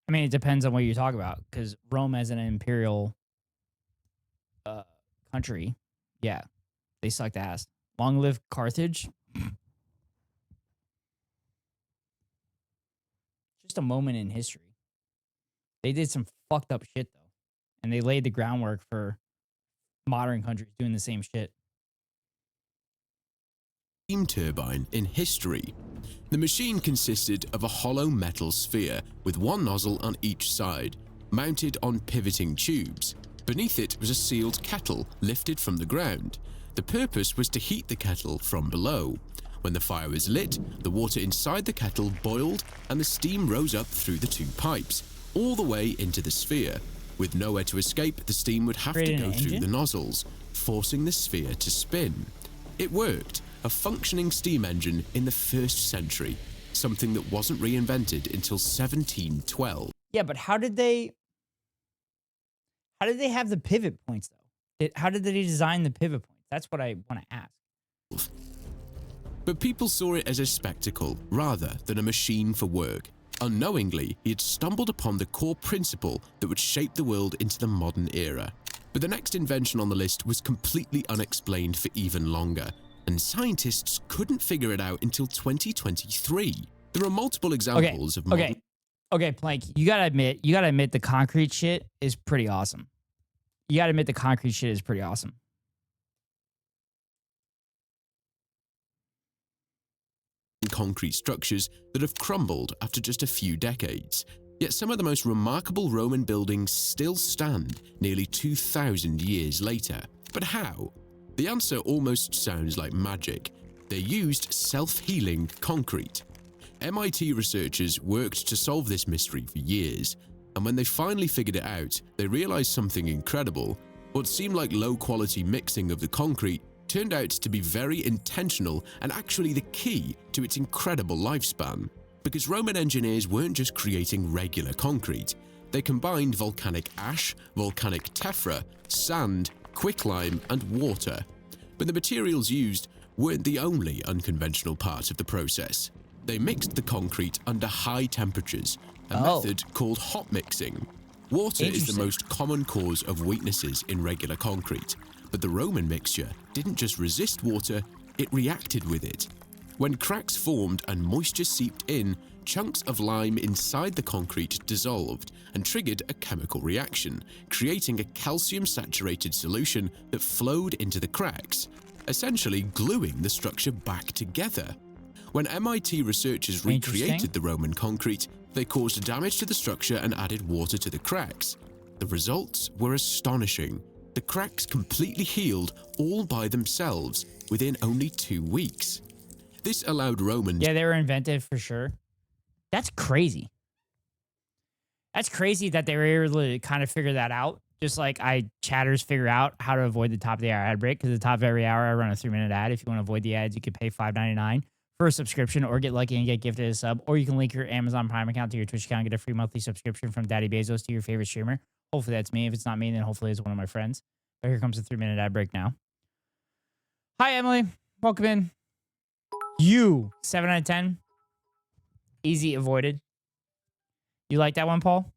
I mean, it depends on what you talk about, because Rome as an imperial country, yeah, they sucked ass. Long live Carthage. Just a moment in history. They did some fucked up shit, though, and they laid the groundwork for modern countries doing the same shit. Steam turbine in history. The machine consisted of a hollow metal sphere with one nozzle on each side, mounted on pivoting tubes. Beneath it was a sealed kettle lifted from the ground. The purpose was to heat the kettle from below. When the fire was lit, the water inside the kettle boiled and the steam rose up through the two pipes, all the way into the sphere. With nowhere to escape, the steam would have to go through the nozzles, forcing the sphere to spin. It worked, a functioning steam engine in the 1st century, something that wasn't reinvented until 1712. Yeah, but how did they have the pivot points, though? How did they design the pivot points? That's what I want to ask. But people saw it as a spectacle rather than a machine for work. Unknowingly, he had stumbled upon the core principle that would shape the world into the modern era. But the next invention on the list was completely unexplained for even longer, and scientists couldn't figure it out until 2023. There are multiple examples of modern... Okay, Plank, you gotta admit the concrete shit is pretty awesome. You gotta admit the concrete shit is pretty awesome. concrete structures that have crumbled after just a few decades. Yet some of the most remarkable Roman buildings still stand nearly 2,000 years later. But how? The answer almost sounds like magic. They used self-healing concrete. MIT researchers worked to solve this mystery for years, and when they finally figured it out, they realized something incredible. What seemed like low-quality mixing of the concrete turned out to be very intentional and actually the key to its incredible lifespan. Because Roman engineers weren't just creating regular concrete, they combined volcanic ash, volcanic tephra, sand, quicklime, and water. But the materials used weren't the only unconventional part of the process. They mixed the concrete under high temperatures, a method called hot mixing. Water is the most common cause of weaknesses in regular concrete, but the Roman mixture didn't just resist water, it reacted with it. When cracks formed and moisture seeped in, chunks of lime inside the concrete dissolved and triggered a chemical reaction, creating a calcium-saturated solution that flowed into the cracks, essentially gluing the structure back together. When MIT researchers recreated the Roman concrete, they caused damage to the structure and added water to the cracks. The results were astonishing. The cracks completely healed all by themselves within only 2 weeks. This allowed Romans... Yeah, they were inventive for sure. That's crazy. That's crazy that they were able to kind of figure that out. Just like chatters figure out how to avoid the top of the hour ad break, because at the top of every hour I run a 3-minute ad. If you want to avoid the ads, you could pay $5.99 for a subscription or get lucky and get gifted a sub, or you can link your Amazon Prime account to your Twitch account and get a free monthly subscription from Daddy Bezos to your favorite streamer. Hopefully that's me. If it's not me, then hopefully it's one of my friends. But here comes the 3-minute ad break now. Hi, Emily. Welcome in. You, 7 out of 10. Easy avoided. You like that one, Paul?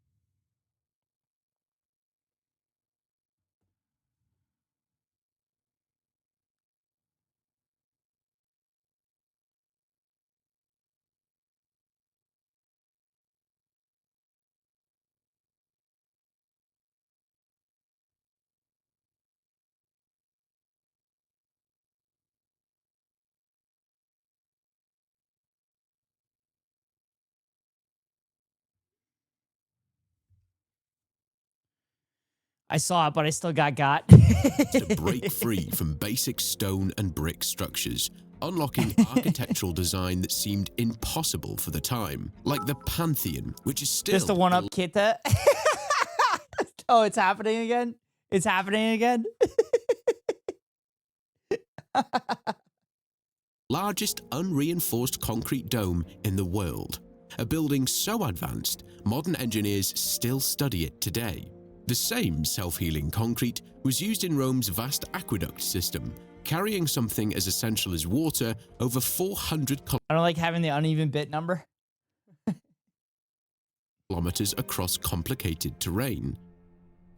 I saw it, but I still got. To break free from basic stone and brick structures, unlocking architectural design that seemed impossible for the time, like the Pantheon, which is still... Just a one-up Kita. Oh, it's happening again? It's happening again? largest unreinforced concrete dome in the world. A building so advanced, modern engineers still study it today. The same self-healing concrete was used in Rome's vast aqueduct system, carrying something as essential as water over 400 I don't like having the uneven bit number. kilometers across complicated terrain.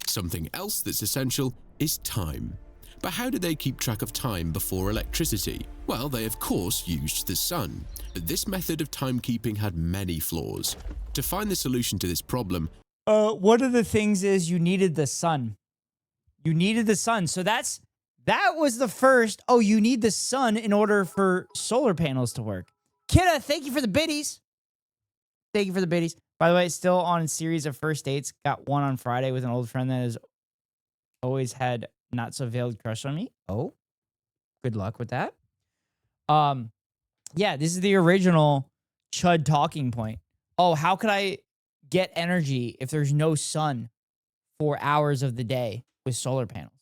Something else that's essential is time. But how did they keep track of time before electricity? Well, they of course used the sun. But this method of timekeeping had many flaws. To find the solution to this problem, one of the things is you needed the sun. You needed the sun. So that was the first. Oh, you need the sun in order for solar panels to work. Kidda, thank you for the biddies. Thank you for the biddies. By the way, still on a series of first dates. Got one on Friday with an old friend that has always had not so veiled crush on me. Oh, good luck with that. Yeah, this is the original Chud talking point. Oh, how could I get energy if there's no sun for hours of the day with solar panels?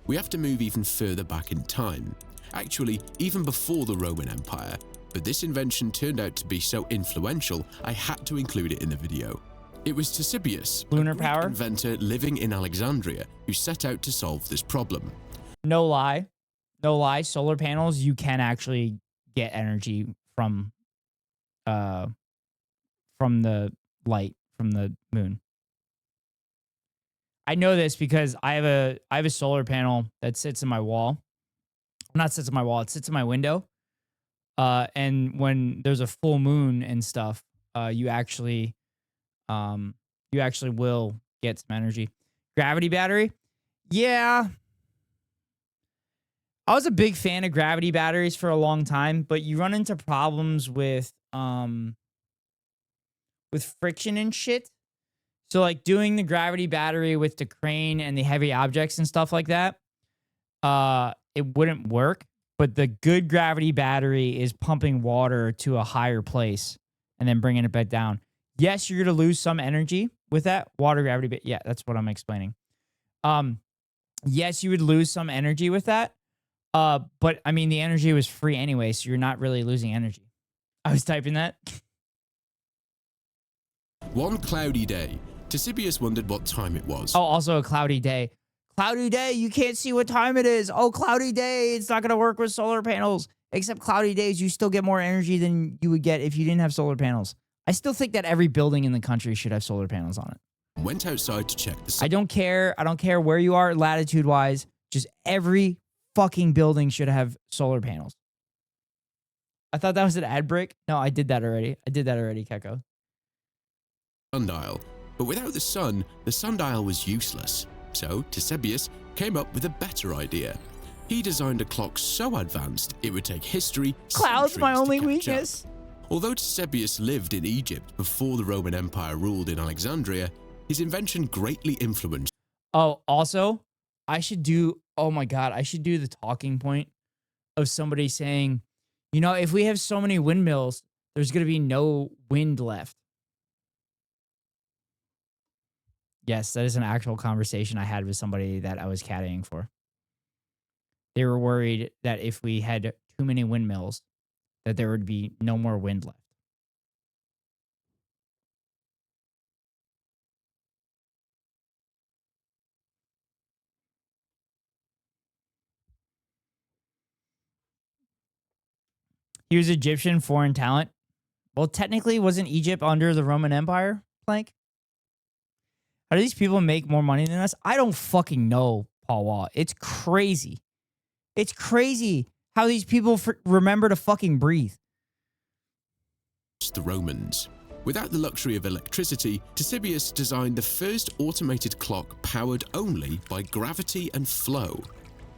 We have to move even further back in time. Actually, even before the Roman Empire. But this invention turned out to be so influential, I had to include it in the video. It was Ctesibius, lunar power inventor living in Alexandria, who set out to solve this problem. No lie. No lie. Solar panels, you can actually get energy from the light from the moon. I know this because I have a solar panel that sits in my wall. Not sits in my wall, it sits in my window. And when there's a full moon and stuff, you actually will get some energy. Gravity battery? Yeah. I was a big fan of gravity batteries for a long time, but you run into problems with friction and shit. So like doing the gravity battery with the crane and the heavy objects and stuff like that, it wouldn't work. But the good gravity battery is pumping water to a higher place and then bringing it back down. Yes, you're going to lose some energy with that water gravity. But yeah, that's what I'm explaining. Yes, you would lose some energy with that. But I mean, the energy was free anyway, so you're not really losing energy. I was typing that. One cloudy day, Ctesibius wondered what time it was. Oh, also a cloudy day. Cloudy day, you can't see what time it is. Oh, cloudy day, it's not going to work with solar panels. Except cloudy days, you still get more energy than you would get if you didn't have solar panels. I still think that every building in the country should have solar panels on it. Went outside to check the sun. I don't care where you are latitude-wise. Just every fucking building should have solar panels. I thought that was an ad break. No, I did that already. Keko. Sundial. But without the sun, the sundial was useless. So Ctesibius came up with a better idea. He designed a clock so advanced it would take history. Clouds, my only weakness. Although Ctesibius lived in Egypt before the Roman Empire ruled in Alexandria, his invention greatly influenced. Oh, also, I should do the talking point of somebody saying, you know, if we have so many windmills, there's going to be no wind left. Yes, that is an actual conversation I had with somebody that I was caddying for. They were worried that if we had too many windmills, that there would be no more wind left. He was Egyptian foreign talent. Well, technically, wasn't Egypt under the Roman Empire, Plank? How do these people make more money than us? I don't fucking know, Paul Wall. It's crazy. It's crazy how these people remember to fucking breathe. The Romans. Without the luxury of electricity, Ctesibius designed the first automated clock powered only by gravity and flow.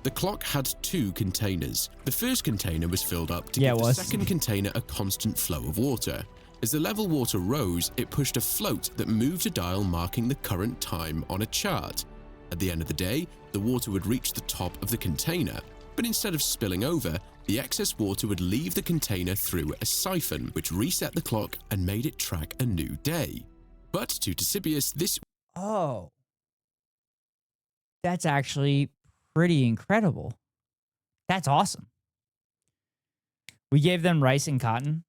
The clock had two containers. The first container was filled up to give the second container a constant flow of water. As the level water rose, it pushed a float that moved a dial marking the current time on a chart. At the end of the day, the water would reach the top of the container, but instead of spilling over, the excess water would leave the container through a siphon, which reset the clock and made it track a new day. But to Ctesibius, this... Oh. That's actually pretty incredible. That's awesome. We gave them rice and cotton.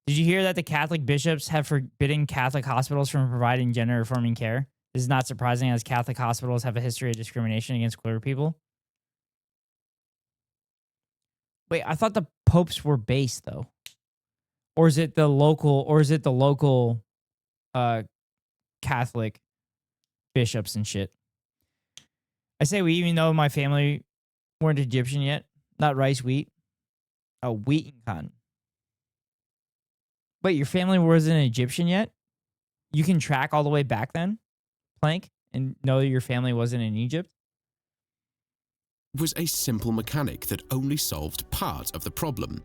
Did you hear that the Catholic bishops have forbidden Catholic hospitals from providing gender-affirming care? This is not surprising, as Catholic hospitals have a history of discrimination against queer people. Wait, I thought the popes were based, though. Or is it the local Catholic bishops and shit? I say we, even though my family weren't Egyptian yet. Not rice, wheat. Oh, wheat and cotton. Wait, your family wasn't Egyptian yet? You can track all the way back then, Plank, and know that your family wasn't in Egypt? Was a simple mechanic that only solved part of the problem.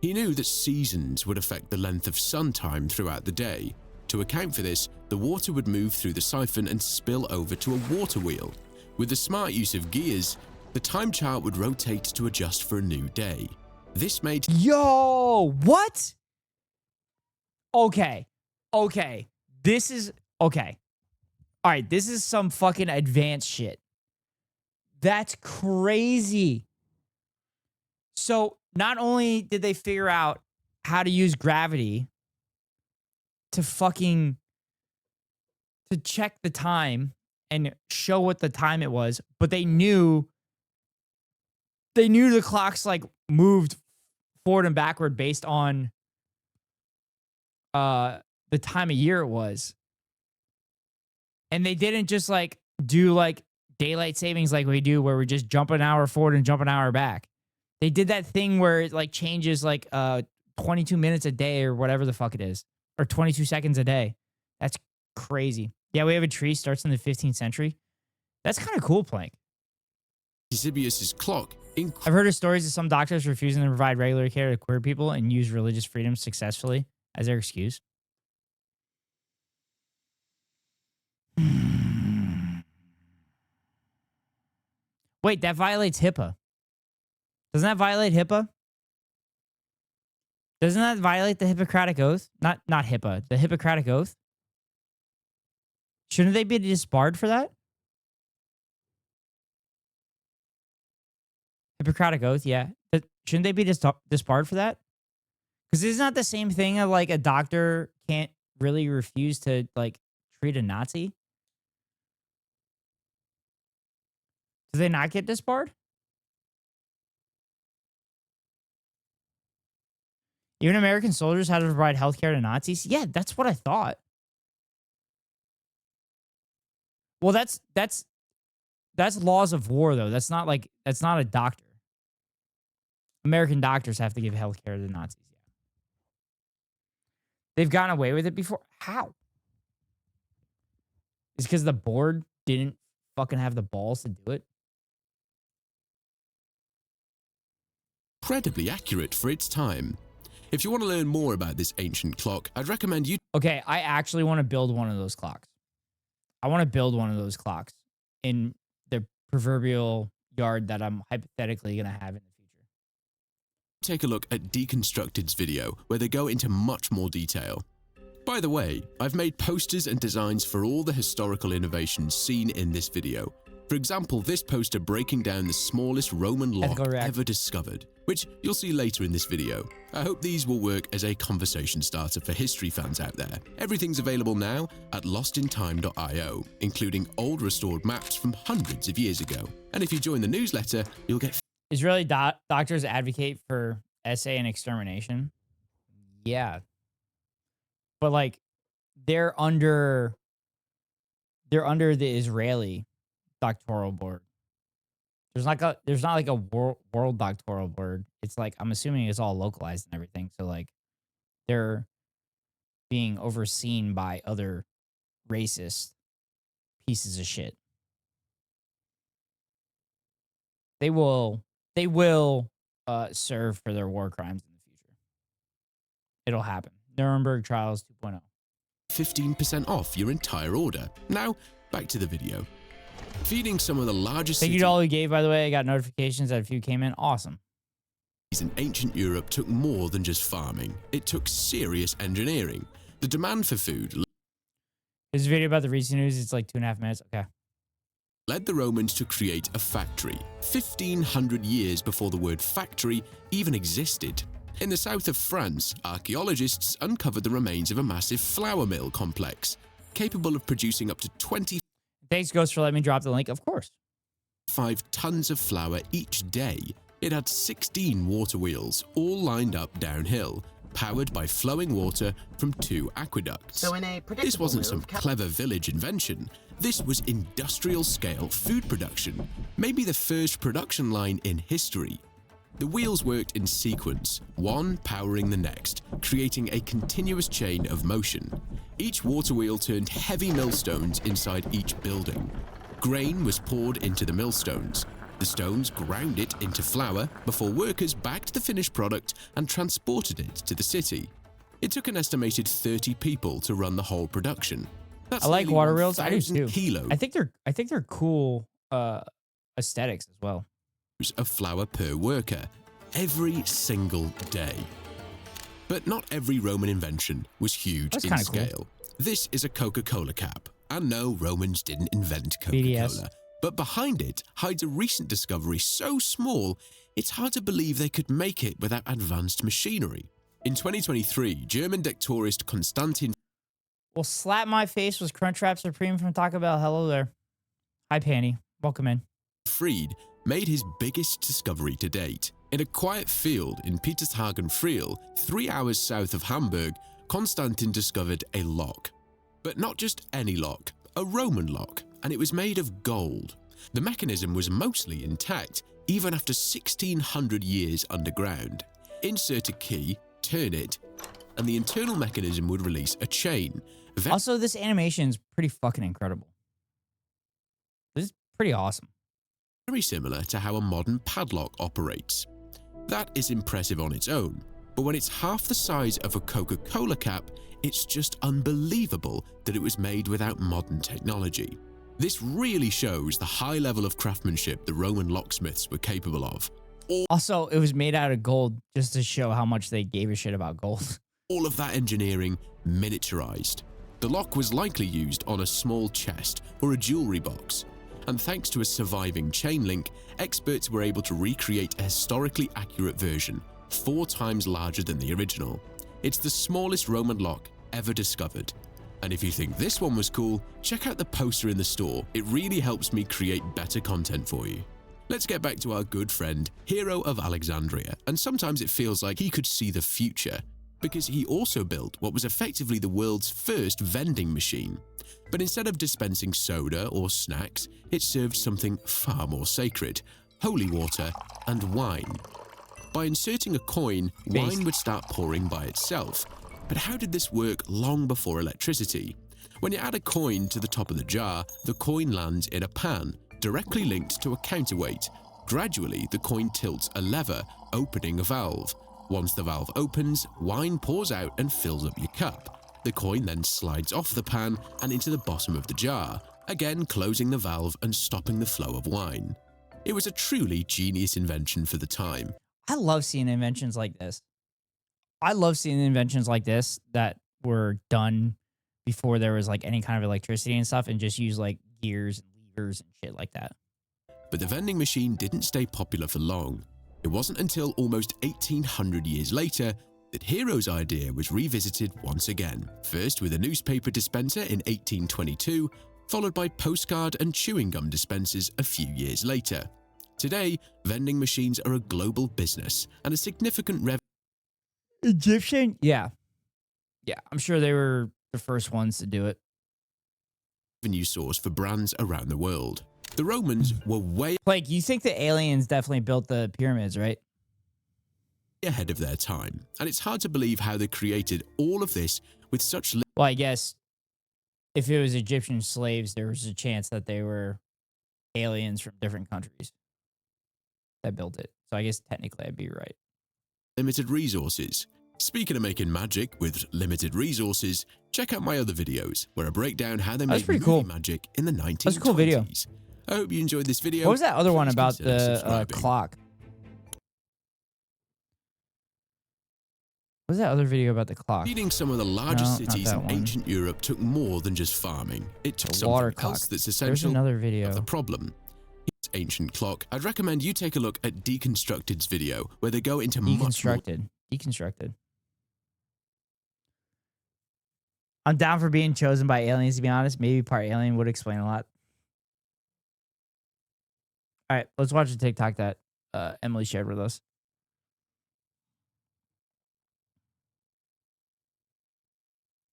He knew that seasons would affect the length of sun time throughout the day. To account for this, the water would move through the siphon and spill over to a water wheel. With the smart use of gears, the time chart would rotate to adjust for a new day. This made... Yo, what? Okay. This is... Okay. All right, this is some fucking advanced shit. That's crazy. So not only did they figure out how to use gravity to check the time and show what the time it was, but they knew the clocks like moved forward and backward based on the time of year it was. And they didn't just like do like daylight savings like we do where we just jump an hour forward and jump an hour back. They did that thing where it like changes like 22 minutes a day or whatever the fuck it is, or 22 seconds a day. That's crazy. Yeah, we have a tree starts in the 15th century. That's kind of cool, Plank. Eusebius's clock. I've heard of stories of some doctors refusing to provide regular care to queer people and use religious freedom successfully as their excuse. Wait, that violates HIPAA. Doesn't that violate HIPAA? Doesn't that violate the Hippocratic Oath? Not HIPAA, the Hippocratic Oath? Shouldn't they be disbarred for that? Hippocratic Oath, yeah. Shouldn't they be disbarred for that? Because isn't that the same thing of like a doctor can't really refuse to like treat a Nazi? Do they not get disbarred? Even American soldiers had to provide health care to Nazis? Yeah, that's what I thought. Well, that's laws of war, though. That's not a doctor. American doctors have to give health care to the Nazis. Yeah. They've gotten away with it before. How? It's because the board didn't fucking have the balls to do it. Incredibly accurate for its time. If you want to learn more about this ancient clock, I'd recommend you... Okay, I actually want to build one of those clocks. I want to build one of those clocks in the proverbial yard that I'm hypothetically going to have in the future. Take a look at Deconstructed's video, where they go into much more detail. By the way, I've made posters and designs for all the historical innovations seen in this video. For example, this poster breaking down the smallest Roman lock ever discovered, which you'll see later in this video. I hope these will work as a conversation starter for history fans out there. Everything's available now at lostintime.io, including old restored maps from hundreds of years ago. And if you join the newsletter, you'll get... Israeli doctors advocate for SA and extermination. Yeah. But like, they're under the Israeli doctoral board. There's not like a world doctoral board. It's like, I'm assuming it's all localized and everything. So like, they're being overseen by other racist pieces of shit. They will serve for their war crimes in the future. It'll happen. Nuremberg Trials 2.0. 15% off your entire order. Now, back to the video. Feeding some of the largest Thank you to all who gave, by the way. I got notifications that a few came in. Awesome. In ancient Europe took more than just farming. It took serious engineering. The demand for food... This video about the recent news, it's like 2.5 minutes. Okay. Led the Romans to create a factory, 1,500 years before the word factory even existed. In the south of France, archaeologists uncovered the remains of a massive flour mill complex, capable of producing up to 20... Thanks, Ghost, for letting me drop the link. Of course. 5 tons of flour each day. It had 16 water wheels, all lined up downhill, powered by flowing water from 2 aqueducts. So in a this wasn't some clever village invention. This was industrial-scale food production, maybe the first production line in history. The wheels worked in sequence, one powering the next, creating a continuous chain of motion. Each water wheel turned heavy millstones inside each building. Grain was poured into the millstones. The stones ground it into flour before workers bagged the finished product and transported it to the city. It took an estimated 30 people to run the whole production. That's I like water wheels. I do too. Kilos. I think they're cool aesthetics as well. Of flour per worker every single day. But not every Roman invention was huge in scale. Cool. This is a Coca-Cola cap. And no, Romans didn't invent Coca-Cola. But behind it hides a recent discovery so small, it's hard to believe they could make it without advanced machinery. In 2023, German doctorist Konstantin... Well, slap my face was Crunchwrap Supreme from Taco Bell. Hello there. Hi, Panty. Welcome in. Fried made his biggest discovery to date. In a quiet field in Petershagen-Friel, 3 hours south of Hamburg, Konstantin discovered a lock. But not just any lock, a Roman lock, and it was made of gold. The mechanism was mostly intact, even after 1600 years underground. Insert a key, turn it, and the internal mechanism would release a chain. Also, this animation is pretty fucking incredible. This is pretty awesome. Very similar to how a modern padlock operates. That is impressive on its own, but when it's half the size of a Coca-Cola cap, it's just unbelievable that it was made without modern technology. This really shows the high level of craftsmanship the Roman locksmiths were capable of. Also, it was made out of gold just to show how much they gave a shit about gold. All of that engineering miniaturized. The lock was likely used on a small chest or a jewelry box, and thanks to a surviving chain link, experts were able to recreate a historically accurate version, 4 times larger than the original. It's the smallest Roman lock ever discovered. And if you think this one was cool, check out the poster in the store. It really helps me create better content for you. Let's get back to our good friend, Hero of Alexandria, and sometimes it feels like he could see the future, because he also built what was effectively the world's first vending machine. But instead of dispensing soda or snacks, it served something far more sacred: holy water and wine. By inserting a coin, wine would start pouring by itself. But how did this work long before electricity? When you add a coin to the top of the jar, the coin lands in a pan, directly linked to a counterweight. Gradually, the coin tilts a lever, opening a valve. Once the valve opens, wine pours out and fills up your cup. The coin then slides off the pan and into the bottom of the jar, again closing the valve and stopping the flow of wine. It was a truly genius invention for the time. I love seeing inventions like this. I love seeing inventions like this that were done before there was like any kind of electricity and stuff, and just use like gears and levers and shit like that. But the vending machine didn't stay popular for long. It wasn't until almost 1800 years later that Hero's idea was revisited once again, first with a newspaper dispenser in 1822, followed by postcard and chewing gum dispensers a few years later. Today, vending machines are a global business and a significant Egyptian? Yeah. Yeah, I'm sure they were the first ones to do it. revenue source for brands around the world. The Romans were way Like, you think the aliens definitely built the pyramids, right? ahead of their time, and it's hard to believe how they created all of this with such Well, I guess if it was Egyptian slaves, there was a chance that they were aliens from different countries that built it. So I guess technically I'd be right. limited resources. Speaking of making magic with limited resources, check out my other videos where I break down how they make movie magic in the 1920s. That's a cool video. I hope you enjoyed this video. What was that other one Please about consider the subscribing. clock? What was that other video about the clock? Leading some of the largest No, not cities that in one. ancient Europe took more than just farming. It took The water something clock. else that's There's essential another video. of the problem. It's ancient clock. I'd recommend you take a look at Deconstructed's video, where they go into much more. Deconstructed. I'm down for being chosen by aliens, to be honest. Maybe part alien would explain a lot. All right, let's watch the TikTok that Emily shared with us.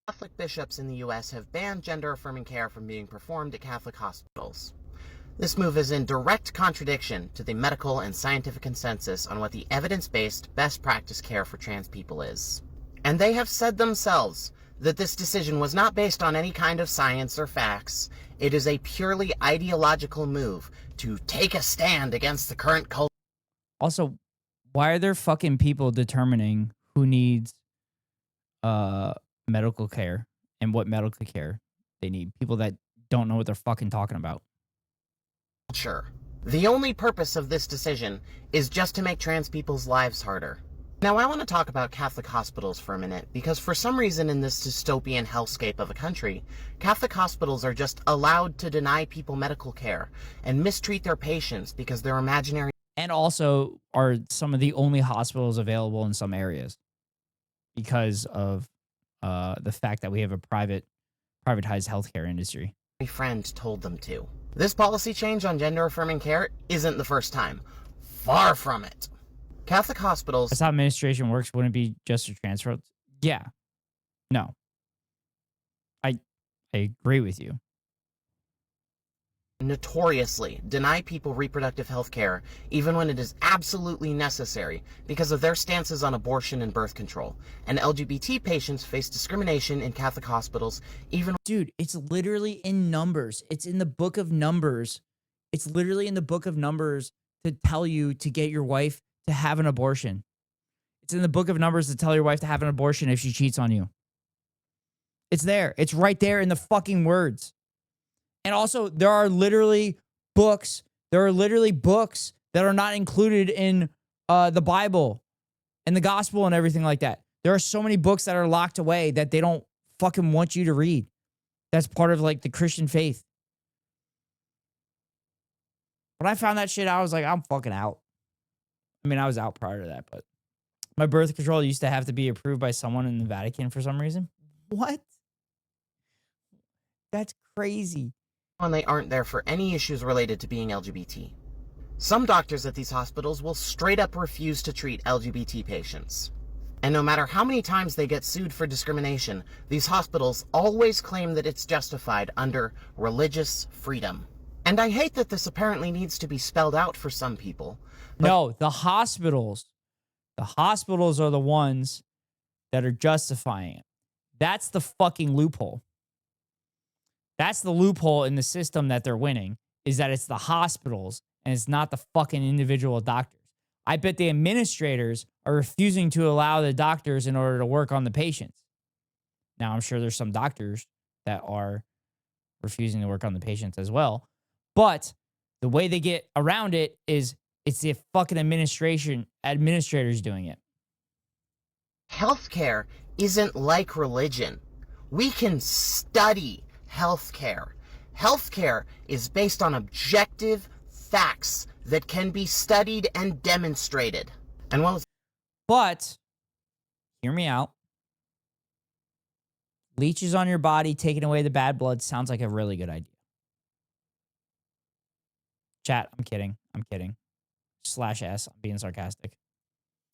Catholic bishops in the U.S. have banned gender-affirming care from being performed at Catholic hospitals. This move is in direct contradiction to the medical and scientific consensus on what the evidence-based best practice care for trans people is. And they have said themselves that this decision was not based on any kind of science or facts. It is a purely ideological move to take a stand against the current culture. Also, why are there fucking people determining who needs medical care and what medical care they need? People that don't know what they're fucking talking about. Sure. The only purpose of this decision is just to make trans people's lives harder. Now, I want to talk about Catholic hospitals for a minute, because for some reason in this dystopian hellscape of a country, Catholic hospitals are just allowed to deny people medical care and mistreat their patients because they're imaginary. And also are some of the only hospitals available in some areas because of the fact that we have a privatized healthcare industry. My friend told them to. This policy change on gender-affirming care isn't the first time. Far from it. Catholic hospitals... That's how administration works. Wouldn't it be just a transfer? Yeah. No. I agree with you. notoriously deny people reproductive health care even when it is absolutely necessary because of their stances on abortion and birth control. And LGBT patients face discrimination in Catholic hospitals even... Dude, it's literally in Numbers. It's in the book of Numbers. It's literally in the book of Numbers to tell you to get your wife to have an abortion. It's in the book of Numbers to tell your wife to have an abortion if she cheats on you. It's there. It's right there in the fucking words. And also, there are literally books. There are literally books that are not included in the Bible and the gospel and everything like that. There are so many books that are locked away that they don't fucking want you to read. That's part of like the Christian faith. When I found that shit, I was like, I'm fucking out. I mean, I was out prior to that, but my birth control used to have to be approved by someone in the Vatican for some reason. What? That's crazy. When they aren't there for any issues related to being LGBT. Some doctors at these hospitals will straight up refuse to treat LGBT patients. And no matter how many times they get sued for discrimination, these hospitals always claim that it's justified under religious freedom. And I hate that this apparently needs to be spelled out for some people. No, the hospitals are the ones that are justifying it. That's the fucking loophole. That's the loophole in the system that they're winning, is that it's the hospitals and it's not the fucking individual doctors. I bet the administrators are refusing to allow the doctors in order to work on the patients. Now, I'm sure there's some doctors that are refusing to work on the patients as well. But the way they get around it is it's the fucking administrators doing it. Healthcare isn't like religion. We can study healthcare. Healthcare is based on objective facts that can be studied and demonstrated. And But, hear me out. Leeches on your body, taking away the bad blood sounds like a really good idea. Chat, I'm kidding. I'm kidding. /S, I'm being sarcastic.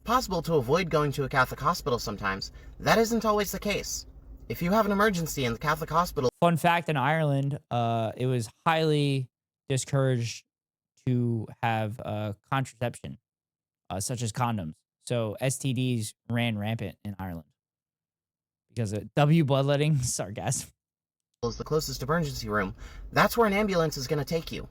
Possible to avoid going to a Catholic hospital sometimes. That isn't always the case. If you have an emergency in the Catholic hospital... Fun fact, in Ireland, it was highly discouraged to have contraception, such as condoms. So STDs ran rampant in Ireland. Because of W bloodletting, sarcasm. ...is the closest emergency room. That's where an ambulance is going to take you.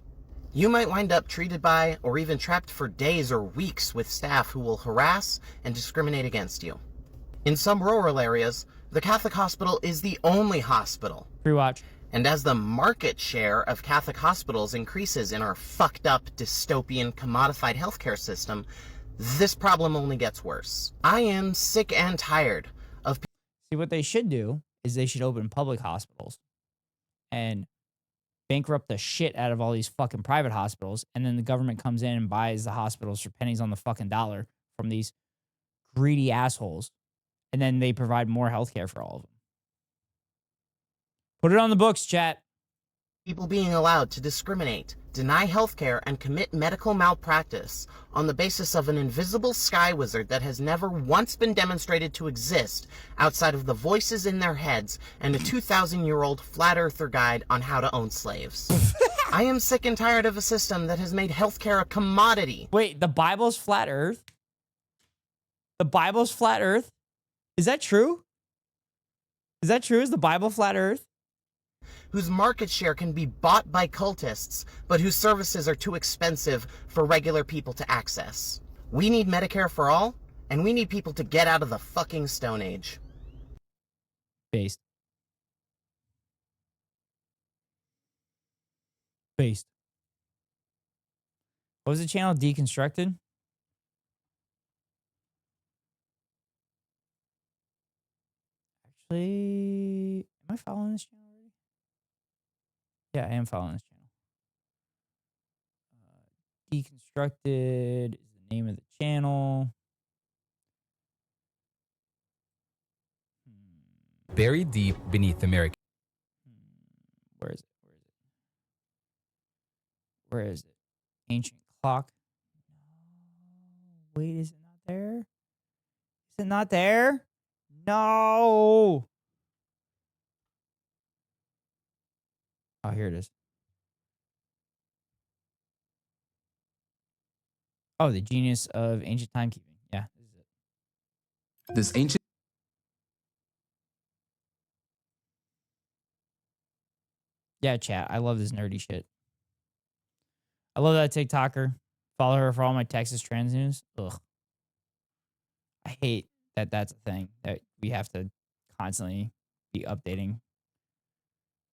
You might wind up treated by or even trapped for days or weeks with staff who will harass and discriminate against you. In some rural areas, the Catholic hospital is the only hospital. Rewatch. And as the market share of Catholic hospitals increases in our fucked up, dystopian, commodified healthcare system, this problem only gets worse. I am sick and tired of... See, what they should do is they should open public hospitals and bankrupt the shit out of all these fucking private hospitals, and then the government comes in and buys the hospitals for pennies on the fucking dollar from these greedy assholes, and then they provide more healthcare for all of them. Put it on the books, chat. People being allowed to discriminate, deny healthcare, and commit medical malpractice on the basis of an invisible sky wizard that has never once been demonstrated to exist outside of the voices in their heads and a 2,000-year-old flat earther guide on how to own slaves. I am sick and tired of a system that has made healthcare a commodity. Wait, the Bible's flat earth? The Bible's flat earth? Is that true? Is that true? Is the Bible flat earth? Whose market share can be bought by cultists, but whose services are too expensive for regular people to access. We need Medicare for all, and we need people to get out of the fucking Stone Age. Based. What was the channel? Deconstructed? Actually, am I following this channel already? Yeah, I am following this channel. Deconstructed is the name of the channel. Buried deep beneath American. Where is it? Where is it? Ancient clock. No, wait, is it not there? Is it not there? No. Oh, here it is. Oh, the genius of ancient timekeeping. Yeah, this is it. This ancient Yeah, chat. I love this nerdy shit. I love that TikToker. Follow her for all my Texas trans news. Ugh. I hate that that's a thing that we have to constantly be updating,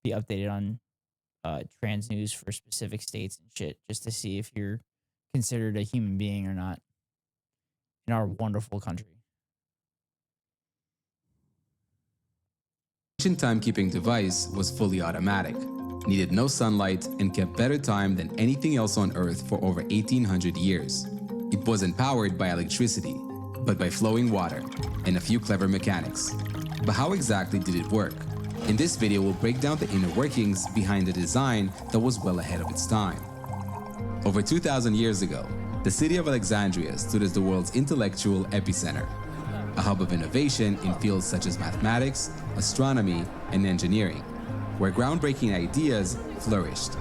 be updated on trans news for specific states and shit just to see if you're considered a human being or not in our wonderful country. ancient timekeeping device was fully automatic, needed no sunlight, and kept better time than anything else on Earth for over 1,800 years. It wasn't powered by electricity, but by flowing water and a few clever mechanics. But how exactly did it work? In this video, we'll break down the inner workings behind a design that was well ahead of its time. Over 2,000 years ago, the city of Alexandria stood as the world's intellectual epicenter, a hub of innovation in fields such as mathematics, astronomy, and engineering, where groundbreaking ideas flourished.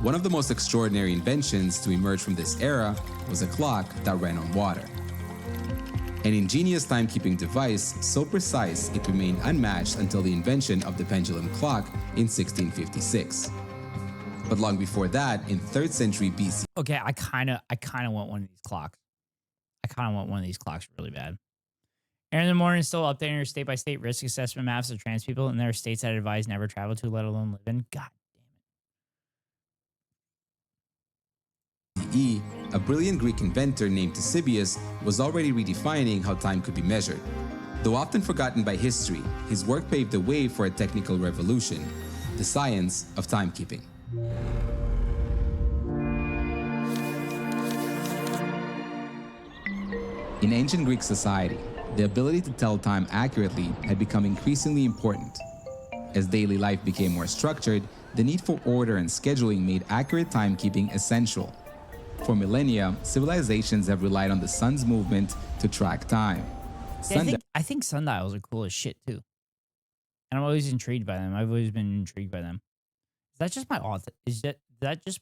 One of the most extraordinary inventions to emerge from this era was a clock that ran on water. An ingenious timekeeping device so precise it remained unmatched until the invention of the pendulum clock in 1656. But long before that, in 3rd century BC. Okay, I kind of want one of these clocks. I kind of want one of these clocks really bad. Erin in the morning is still updating her state-by-state risk assessment maps of trans people in their states that advise never travel to, let alone live in. God CE, a brilliant Greek inventor named Ctesibius was already redefining how time could be measured. Though often forgotten by history, his work paved the way for a technical revolution, the science of timekeeping. In ancient Greek society, the ability to tell time accurately had become increasingly important. As daily life became more structured, the need for order and scheduling made accurate timekeeping essential. For millennia, civilizations have relied on the sun's movement to track time. damn. I think sundials are cool as shit too. And I'm always intrigued by them. I've always been intrigued by them. Is that just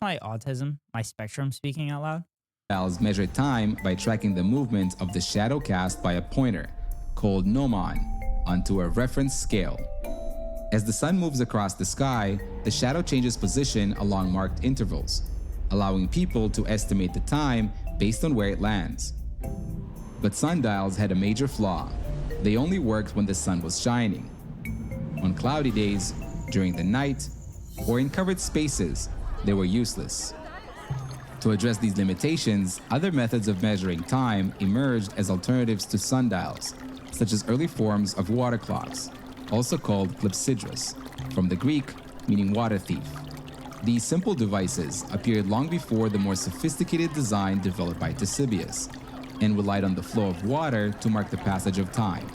my autism, my spectrum speaking out loud? Sundials measure time by tracking the movement of the shadow cast by a pointer, called gnomon, onto a reference scale. As the sun moves across the sky, the shadow changes position along marked intervals, allowing people to estimate the time based on where it lands. But sundials had a major flaw. They only worked when the sun was shining. On cloudy days, during the night, or in covered spaces, they were useless. To address these limitations, other methods of measuring time emerged as alternatives to sundials, such as early forms of water clocks, also called clepsydras, from the Greek meaning water thief. These simple devices appeared long before the more sophisticated design developed by Ctesibius, and relied on the flow of water to mark the passage of time.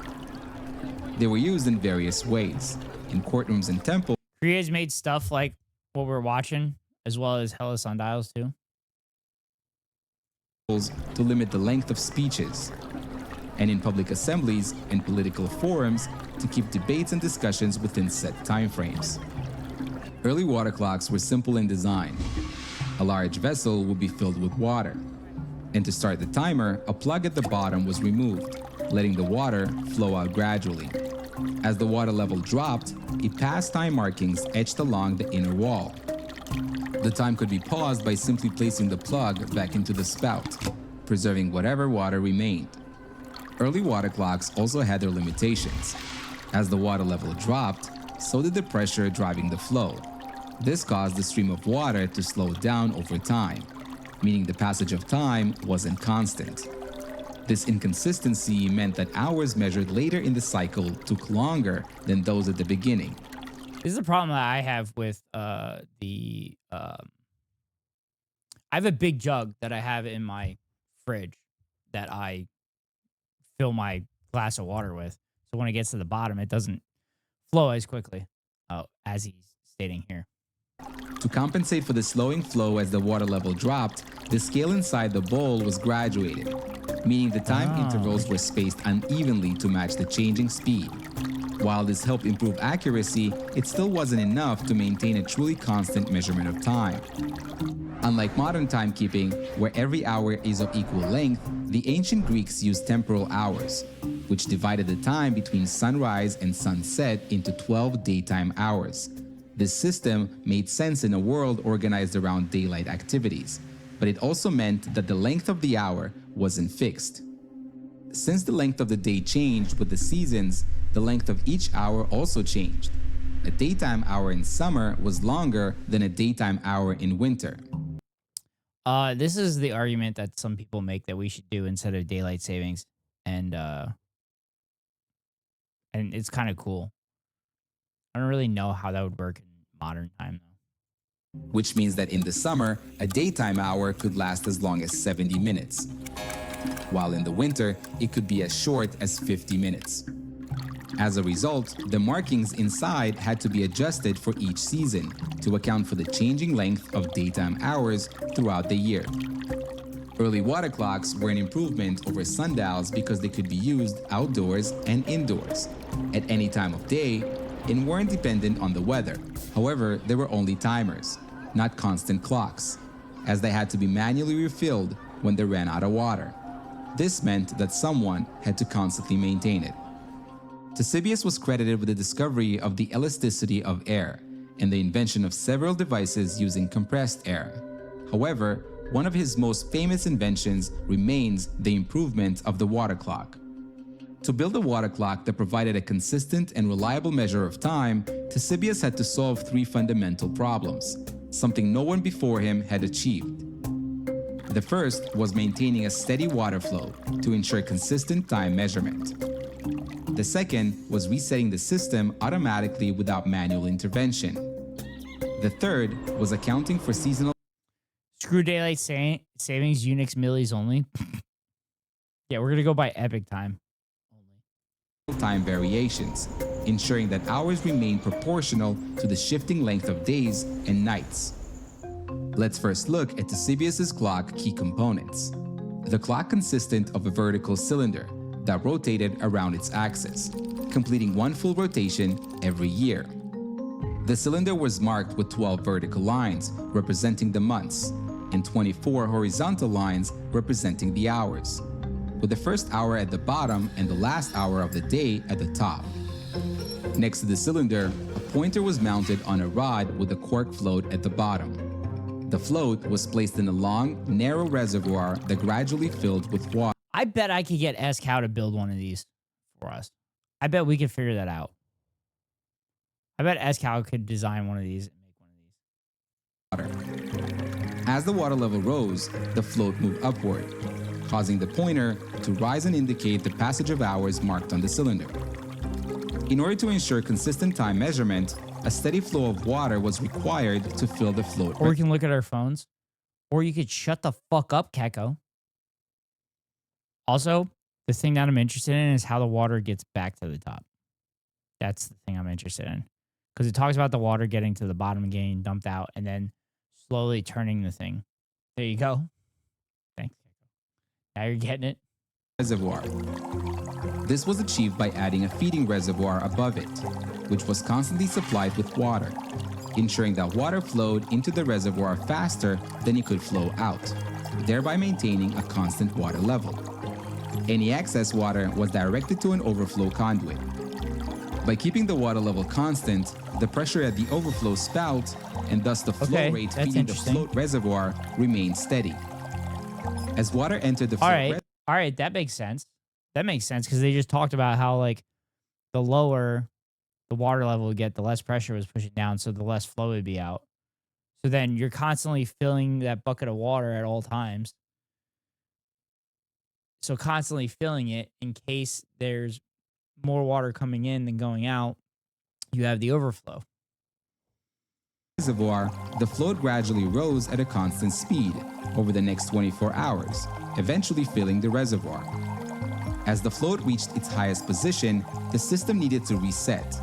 They were used in various ways, in courtrooms and temples. Korea's made stuff like what we're watching, as well as hella sundials too. To limit the length of speeches, and in public assemblies and political forums to keep debates and discussions within set timeframes. Early water clocks were simple in design. A large vessel would be filled with water, and to start the timer, a plug at the bottom was removed, letting the water flow out gradually. As the water level dropped, it passed time markings etched along the inner wall. The time could be paused by simply placing the plug back into the spout, preserving whatever water remained. Early water clocks also had their limitations. As the water level dropped, so did the pressure driving the flow. This caused the stream of water to slow down over time, meaning the passage of time wasn't constant. This inconsistency meant that hours measured later in the cycle took longer than those at the beginning. This is the problem that I have with I have a big jug that I have in my fridge that I fill my glass of water with. So when it gets to the bottom, it doesn't flow as quickly as he's stating here. To compensate for the slowing flow as the water level dropped, the scale inside the bowl was graduated, meaning the time intervals were spaced unevenly to match the changing speed. While this helped improve accuracy, it still wasn't enough to maintain a truly constant measurement of time. Unlike modern timekeeping, where every hour is of equal length, the ancient Greeks used temporal hours, which divided the time between sunrise and sunset into 12 daytime hours. This system made sense in a world organized around daylight activities, but it also meant that the length of the hour wasn't fixed. Since the length of the day changed with the seasons, the length of each hour also changed. A daytime hour in summer was longer than a daytime hour in winter. This is the argument that some people make that we should do instead of daylight savings, and it's kind of cool. I don't really know how that would work in modern time, though. Which means that in the summer, a daytime hour could last as long as 70 minutes, while in the winter, it could be as short as 50 minutes. As a result, the markings inside had to be adjusted for each season to account for the changing length of daytime hours throughout the year. Early water clocks were an improvement over sundials because they could be used outdoors and indoors, at any time of day, and weren't dependent on the weather. However, they were only timers, not constant clocks, as they had to be manually refilled when they ran out of water. This meant that someone had to constantly maintain it. Ctesibius was credited with the discovery of the elasticity of air and the invention of several devices using compressed air. However, one of his most famous inventions remains the improvement of the water clock. To build a water clock that provided a consistent and reliable measure of time, Ctesibius had to solve three fundamental problems, something no one before him had achieved. The first was maintaining a steady water flow to ensure consistent time measurement. The second was resetting the system automatically without manual intervention. The third was accounting for seasonal Screw daylight savings, Unix millis only. Yeah, we're gonna go by epic time variations, ensuring that hours remain proportional to the shifting length of days and nights. Let's first look at Ctesibius's clock key components. The clock consisted of a vertical cylinder that rotated around its axis, completing one full rotation every year. The cylinder was marked with 12 vertical lines representing the months and 24 horizontal lines representing the hours, with the first hour at the bottom and the last hour of the day at the top. Next to the cylinder, a pointer was mounted on a rod with a cork float at the bottom. The float was placed in a long, narrow reservoir that gradually filled with water. I bet I could get SCow to build one of these for us. I bet we could figure that out. I bet SCow could design one of these and make one of these. As the water level rose, the float moved upward, causing the pointer to rise and indicate the passage of hours marked on the cylinder. In order to ensure consistent time measurement, a steady flow of water was required to fill the float. Or we can look at our phones. Or you could shut the fuck up, Keko. Also, the thing that I'm interested in is how the water gets back to the top. That's the thing I'm interested in. Because it talks about the water getting to the bottom and getting dumped out and then slowly turning the thing. There you go. Thanks. Now you're getting it. Reservoir. This was achieved by adding a feeding reservoir above it, which was constantly supplied with water, ensuring that water flowed into the reservoir faster than it could flow out, thereby maintaining a constant water level. Any excess water was directed to an overflow conduit. By keeping the water level constant, the pressure at the overflow spout, and thus the flow rate feeding the float reservoir, remained steady. As water entered the float All right, that makes sense. That makes sense because they just talked about how, like, the lower the water level would get, the less pressure was pushing down, so the less flow would be out. So then you're constantly filling that bucket of water at all times. So constantly filling it in case there's more water coming in than going out, you have the overflow. Reservoir, the float gradually rose at a constant speed over the next 24 hours, eventually filling the reservoir. As the float reached its highest position, the system needed to reset.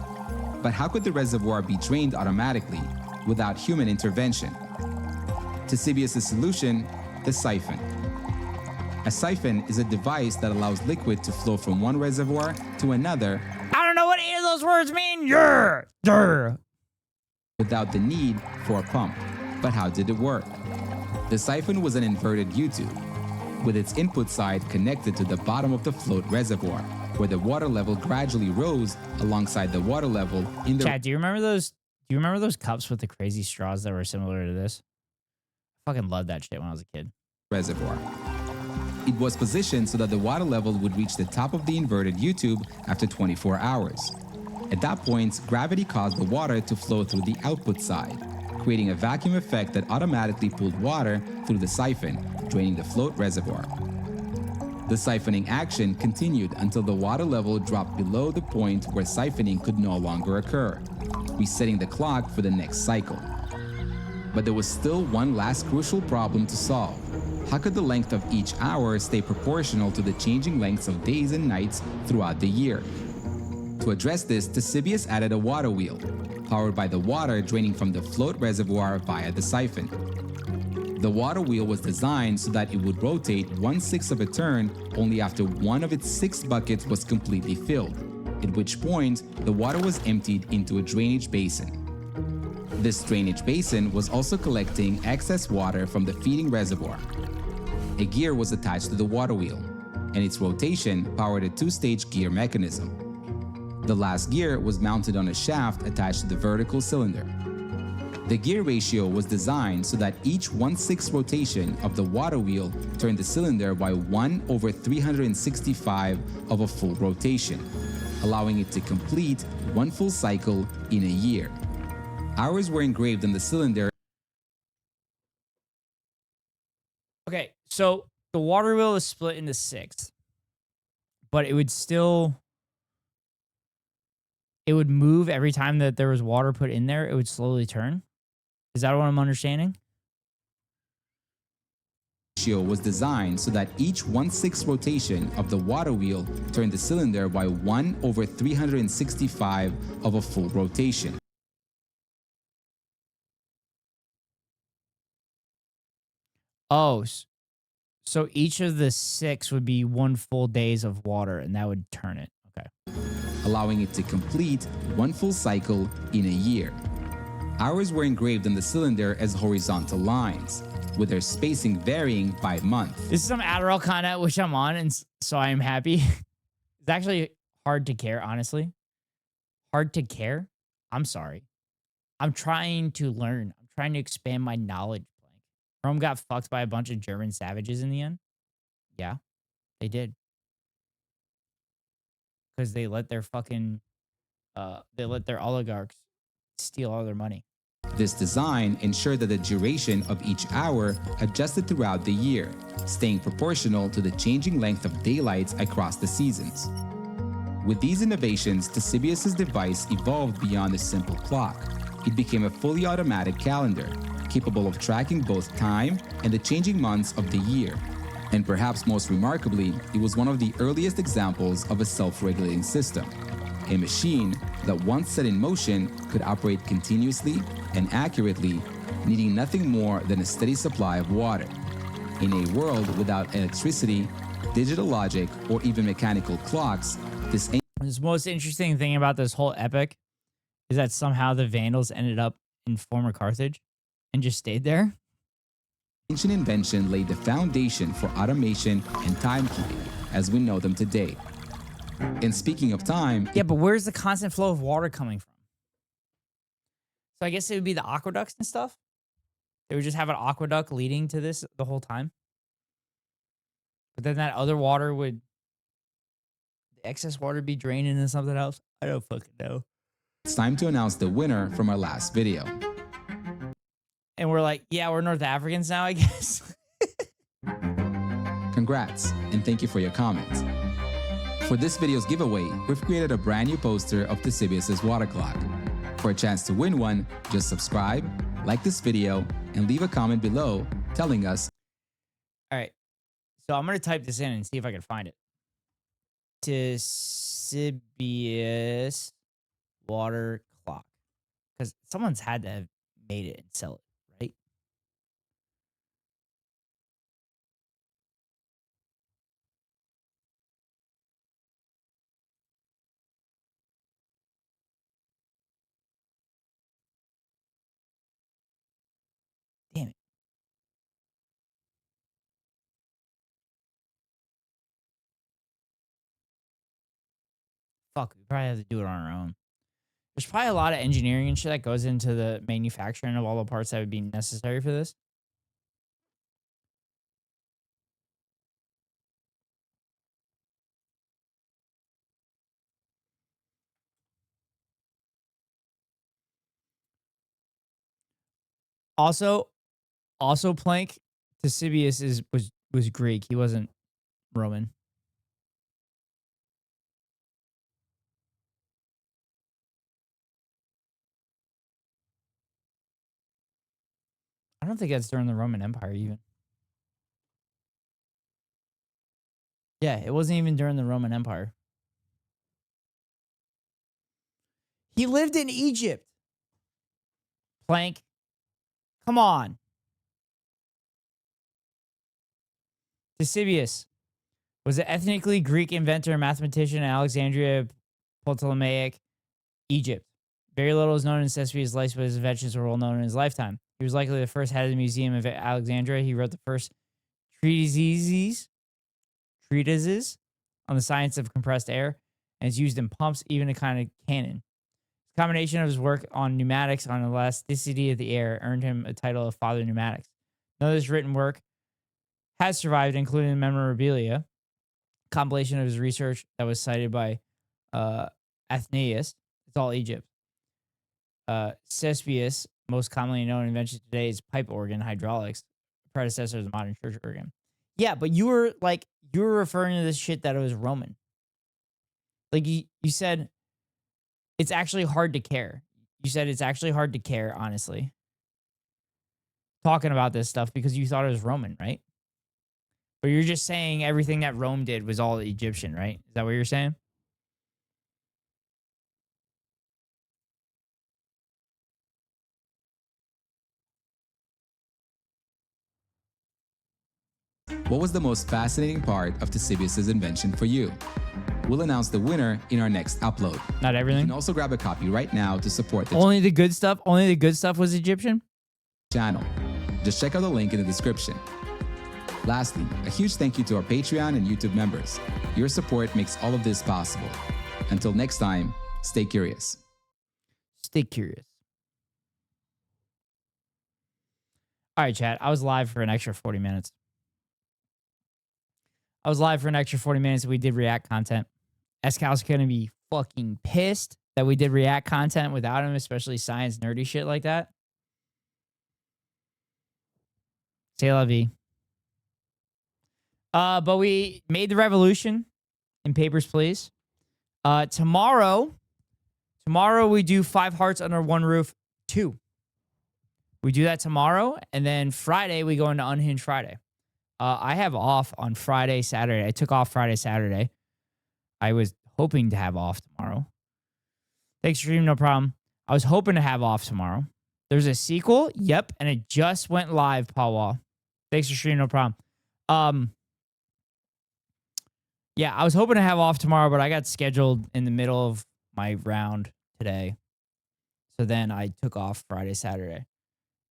But how could the reservoir be drained automatically without human intervention. Ctesibius' solution, the siphon. A siphon is a device that allows liquid to flow from one reservoir to another. I don't know what any of those words mean. Yeah. Without the need for a pump. But how did it work? The siphon was an inverted U-tube, with its input side connected to the bottom of the float reservoir, where the water level gradually rose alongside the water level in the... Chad, do you remember those cups with the crazy straws that were similar to this? I fucking loved that shit when I was a kid. Reservoir. It was positioned so that the water level would reach the top of the inverted U-tube after 24 hours. At that point, gravity caused the water to flow through the output side, creating a vacuum effect that automatically pulled water through the siphon, draining the float reservoir. The siphoning action continued until the water level dropped below the point where siphoning could no longer occur, resetting the clock for the next cycle. But there was still one last crucial problem to solve. How could the length of each hour stay proportional to the changing lengths of days and nights throughout the year? To address this, Ctesibius added a water wheel, powered by the water draining from the float reservoir via the siphon. The water wheel was designed so that it would rotate 1/6 of a turn only after one of its 6 buckets was completely filled, at which point the water was emptied into a drainage basin. This drainage basin was also collecting excess water from the feeding reservoir. A gear was attached to the water wheel, and its rotation powered a 2-stage gear mechanism. The last gear was mounted on a shaft attached to the vertical cylinder. The gear ratio was designed so that each 1/6 rotation of the water wheel turned the cylinder by 1/365 of a full rotation, allowing it to complete one full cycle in a year. Hours were engraved on the cylinder. Okay, so the water wheel is split into 6, but it would move every time that there was water put in there. It would slowly turn. Is that what I'm understanding? Ratio was designed so that each 1/6 rotation of the water wheel turned the cylinder by 1/365 of a full rotation. Oh, so each of the 6 would be 1 full days of water, and that would turn it. Okay. Allowing it to complete one full cycle in a year. Hours were engraved on the cylinder as horizontal lines, with their spacing varying by month. This is some Adderall content which I'm on, and so I am happy. It's actually hard to care, honestly. Hard to care? I'm sorry. I'm trying to learn. I'm trying to expand my knowledge. Rome got fucked by a bunch of German savages in the end. Yeah, they did. Because they let their fucking, they let their oligarchs steal all their money. This design ensured that the duration of each hour adjusted throughout the year, staying proportional to the changing length of daylight across the seasons. With these innovations, Ctesibius' device evolved beyond a simple clock. It became a fully automatic calendar, capable of tracking both time and the changing months of the year. And perhaps most remarkably, it was one of the earliest examples of a self-regulating system, a machine that once set in motion could operate continuously and accurately, needing nothing more than a steady supply of water. In a world without electricity, digital logic, or even mechanical clocks, this most interesting thing about this whole epic is that somehow the Vandals ended up in former Carthage and just stayed there. ancient invention laid the foundation for automation and timekeeping as we know them today. And speaking of time... Yeah, but where's the constant flow of water coming from? So I guess it would be the aqueducts and stuff? They would just have an aqueduct leading to this the whole time? But then that other water would... The excess water be drained into something else? I don't fucking know. It's time to announce the winner from our last video. And we're like, yeah, we're North Africans now, I guess. Congrats, and thank you for your comments. For this video's giveaway, we've created a brand new poster of Ctesibius' water clock. For a chance to win one, just subscribe, like this video, and leave a comment below telling us. All right, so I'm going to type this in and see if I can find it. Ctesibius water clock. Because someone's had to have made it and sell it, right? Damn it. Fuck, we probably have to do it on our own. There's probably a lot of engineering and shit that goes into the manufacturing of all the parts that would be necessary for this. Also, Plank, Ctesibius was Greek. He wasn't Roman. I don't think that's during the Roman Empire even. Yeah, it wasn't even during the Roman Empire. He lived in Egypt. Plank. Come on. Ctesibius was an ethnically Greek inventor and mathematician in Alexandria, Ptolemaic, Egypt. Very little is known in Ctesibius' life, but his inventions were well known in his lifetime. He was likely the first head of the Museum of Alexandria. He wrote the first treatises on the science of compressed air, and it's used in pumps, even a kind of cannon. The combination of his work on pneumatics, on elasticity of the air, earned him a title of Father Pneumatics. None of his written work has survived, including the memorabilia, compilation of his research that was cited by Athenaeus. It's all Egypt. Ctesibius, most commonly known invention today, is pipe organ hydraulics, predecessor of the modern church organ. Yeah, but you were referring to this shit that it was Roman. Like you said, it's actually hard to care. You said it's actually hard to care, honestly, talking about this stuff because you thought it was Roman, right? But you're just saying everything that Rome did was all Egyptian, right? Is that what you're saying? What was the most fascinating part of Ctesibius' invention for you? We'll announce the winner in our next upload. Not everything. You can also grab a copy right now to support the Only the good stuff was Egyptian? channel. Just check out the link in the description. Lastly, a huge thank you to our Patreon and YouTube members. Your support makes all of this possible. Until next time, stay curious. Stay curious. All right, chat. I was live for an extra 40 minutes. We did React content. Escal's going to be fucking pissed that we did React content without him, especially science nerdy shit like that. C'est la vie. But we made the revolution in Papers, Please. Tomorrow we do 5 Hearts Under One Roof 2. We do that tomorrow, and then Friday we go into Unhinged Friday. I have off on Friday, Saturday. I took off Friday, Saturday. I was hoping to have off tomorrow. Thanks, stream, no problem. I was hoping to have off tomorrow. There's a sequel, yep, and it just went live, Paul Wall. Thanks for stream, no problem. Yeah, I was hoping to have off tomorrow, but I got scheduled in the middle of my round today. So then I took off Friday, Saturday.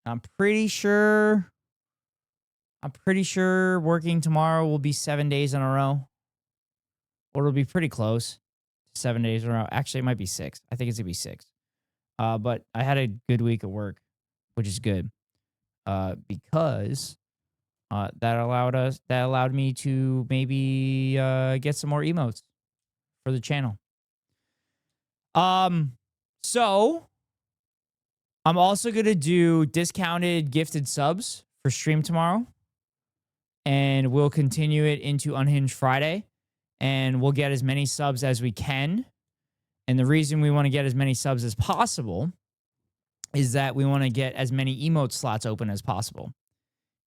I'm pretty sure working tomorrow will be 7 days in a row. Or it'll be pretty close to 7 days in a row. Actually, it might be 6. I think it's going to be 6. But I had a good week of work, which is good. Because that allowed me to maybe get some more emotes for the channel. So I'm also going to do discounted gifted subs for stream tomorrow. And we'll continue it into Unhinged Friday. And we'll get as many subs as we can. And the reason we want to get as many subs as possible is that we want to get as many emote slots open as possible.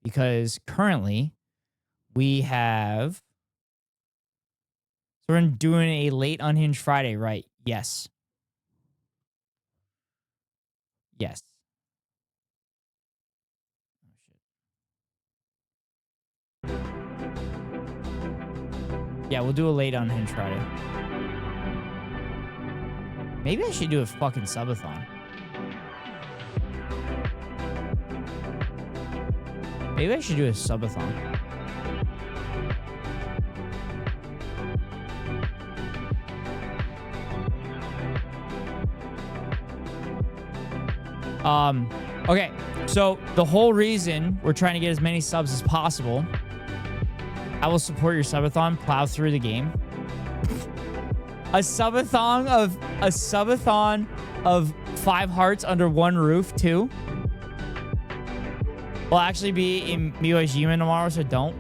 Because currently we have... So we're doing a late Unhinged Friday, right? Yes. Yes. Yeah, we'll do a late unhinged Friday. Maybe I should do a fucking subathon. Maybe I should do a subathon. Okay, so the whole reason we're trying to get as many subs as possible, I will support your subathon, plow through the game. A subathon of 5 hearts under one roof too. Will actually be in Miwajima tomorrow, so don't.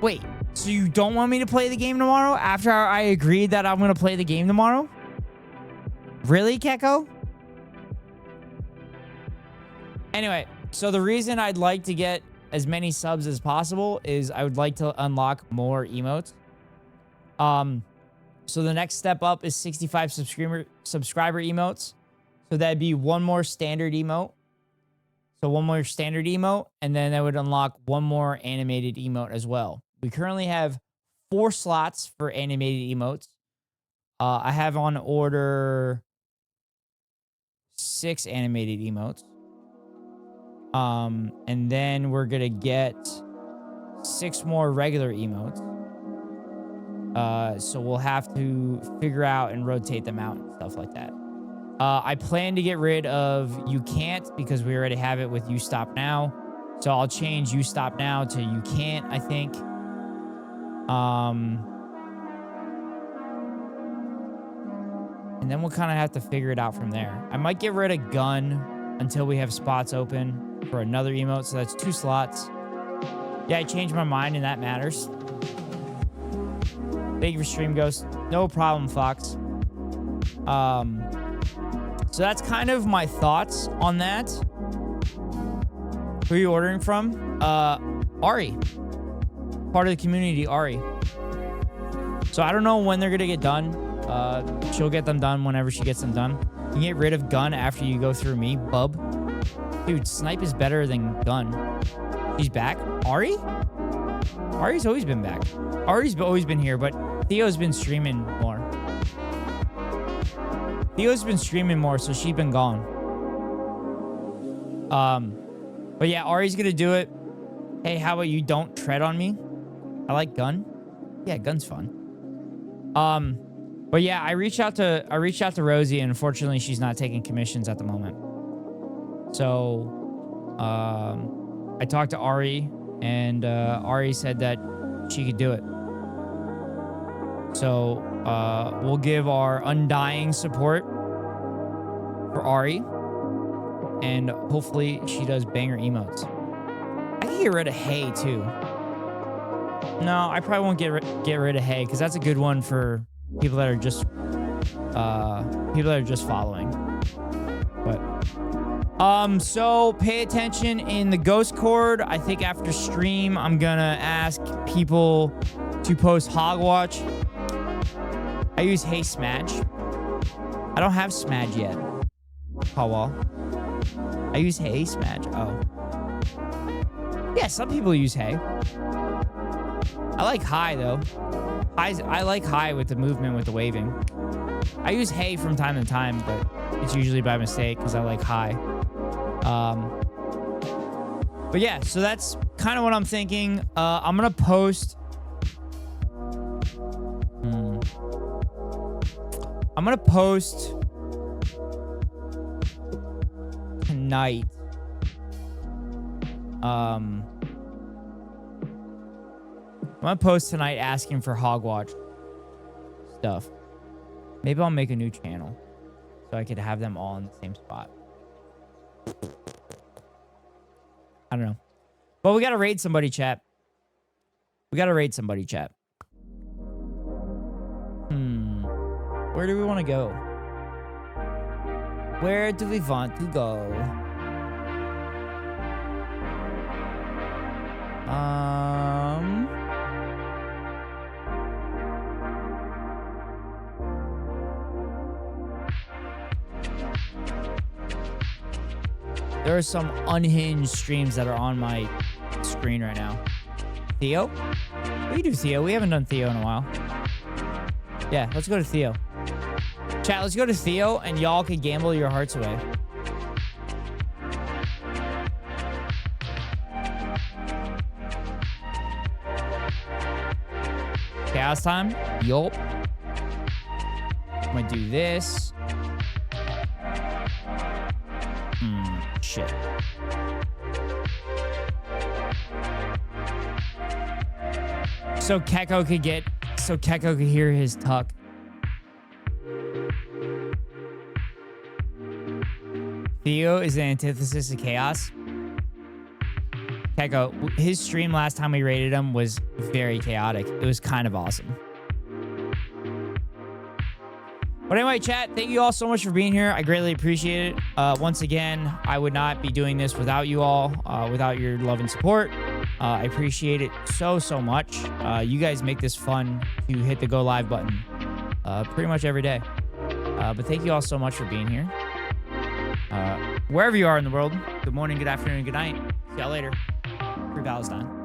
Wait, so you don't want me to play the game tomorrow after I agreed that I'm going to play the game tomorrow? Really, Keko? Anyway, so the reason I'd like to get as many subs as possible is I would like to unlock more emotes. So the next step up is 65 subscriber emotes. So that'd be one more standard emote. So one more standard emote, and then that would unlock one more animated emote as well. We currently have 4 slots for animated emotes. I have on order 6 animated emotes. And then we're gonna get 6 more regular emotes. So we'll have to figure out and rotate them out and stuff like that. I plan to get rid of You Can't because we already have it with You Stop Now. So I'll change You Stop Now to You Can't, I think. And then we'll kind of have to figure it out from there. I might get rid of Gun until we have spots open for another emote. So that's 2 slots. Yeah, I changed my mind and that matters. Thank you for stream, Ghost. No problem, Fox. So that's kind of my thoughts on that. Who are you ordering from? Ari. Part of the community, Ari. So I don't know when they're gonna get done. She'll get them done whenever she gets them done. You can get rid of Gun after you go through me, bub. Dude, Snipe is better than Gun. She's back. Ari? Ari's always been back. Ari's always been here, but Theo's been streaming more. Theo's been streaming more, so she's been gone. But yeah, Ari's gonna do it. Hey, how about you don't tread on me? I like Gun. Yeah, Gun's fun. But yeah, I reached out to Rosie, and unfortunately, she's not taking commissions at the moment. So, I talked to Ari, and Ari said that she could do it. So, we'll give our undying support for Ari, and hopefully she does banger emotes. I can get rid of Hey too. No, I probably won't get rid of Hey because that's a good one for people that are just following. But so pay attention in the Ghost Cord. I think after stream I'm gonna ask people to post Hogwatch. I use Hey Smadge. I don't have Smadge yet. Kawal. I use Hey Smadge. Oh. Yeah, some people use Hey. I like High though. I like High with the movement, with the waving. I use Hey from time to time, but it's usually by mistake because I like High. But yeah, so that's kind of what I'm thinking. I'm gonna post. I'm gonna post tonight. I'm gonna post tonight asking for Hogwatch stuff. Maybe I'll make a new channel so I could have them all in the same spot. I don't know. But we gotta raid somebody, chat. We gotta raid somebody, chat. Where do we want to go? Where do we want to go? There are some unhinged streams that are on my screen right now. Theo? We can do Theo. We haven't done Theo in a while. Yeah, let's go to Theo. Chat, let's go to Theo, and y'all can gamble your hearts away. Chaos time? Yup. I'm gonna do this. Shit. So Keko could hear his tuck. Theo is the antithesis of chaos. Keko, his stream last time we rated him was very chaotic. It was kind of awesome. But anyway, chat, thank you all so much for being here. I greatly appreciate it. Once again, I would not be doing this without you all, without your love and support. I appreciate it so much. You guys make this fun to hit the go live button pretty much every day. But thank you all so much for being here. Wherever you are in the world, good morning, good afternoon, good night. See y'all later. Free Palestine.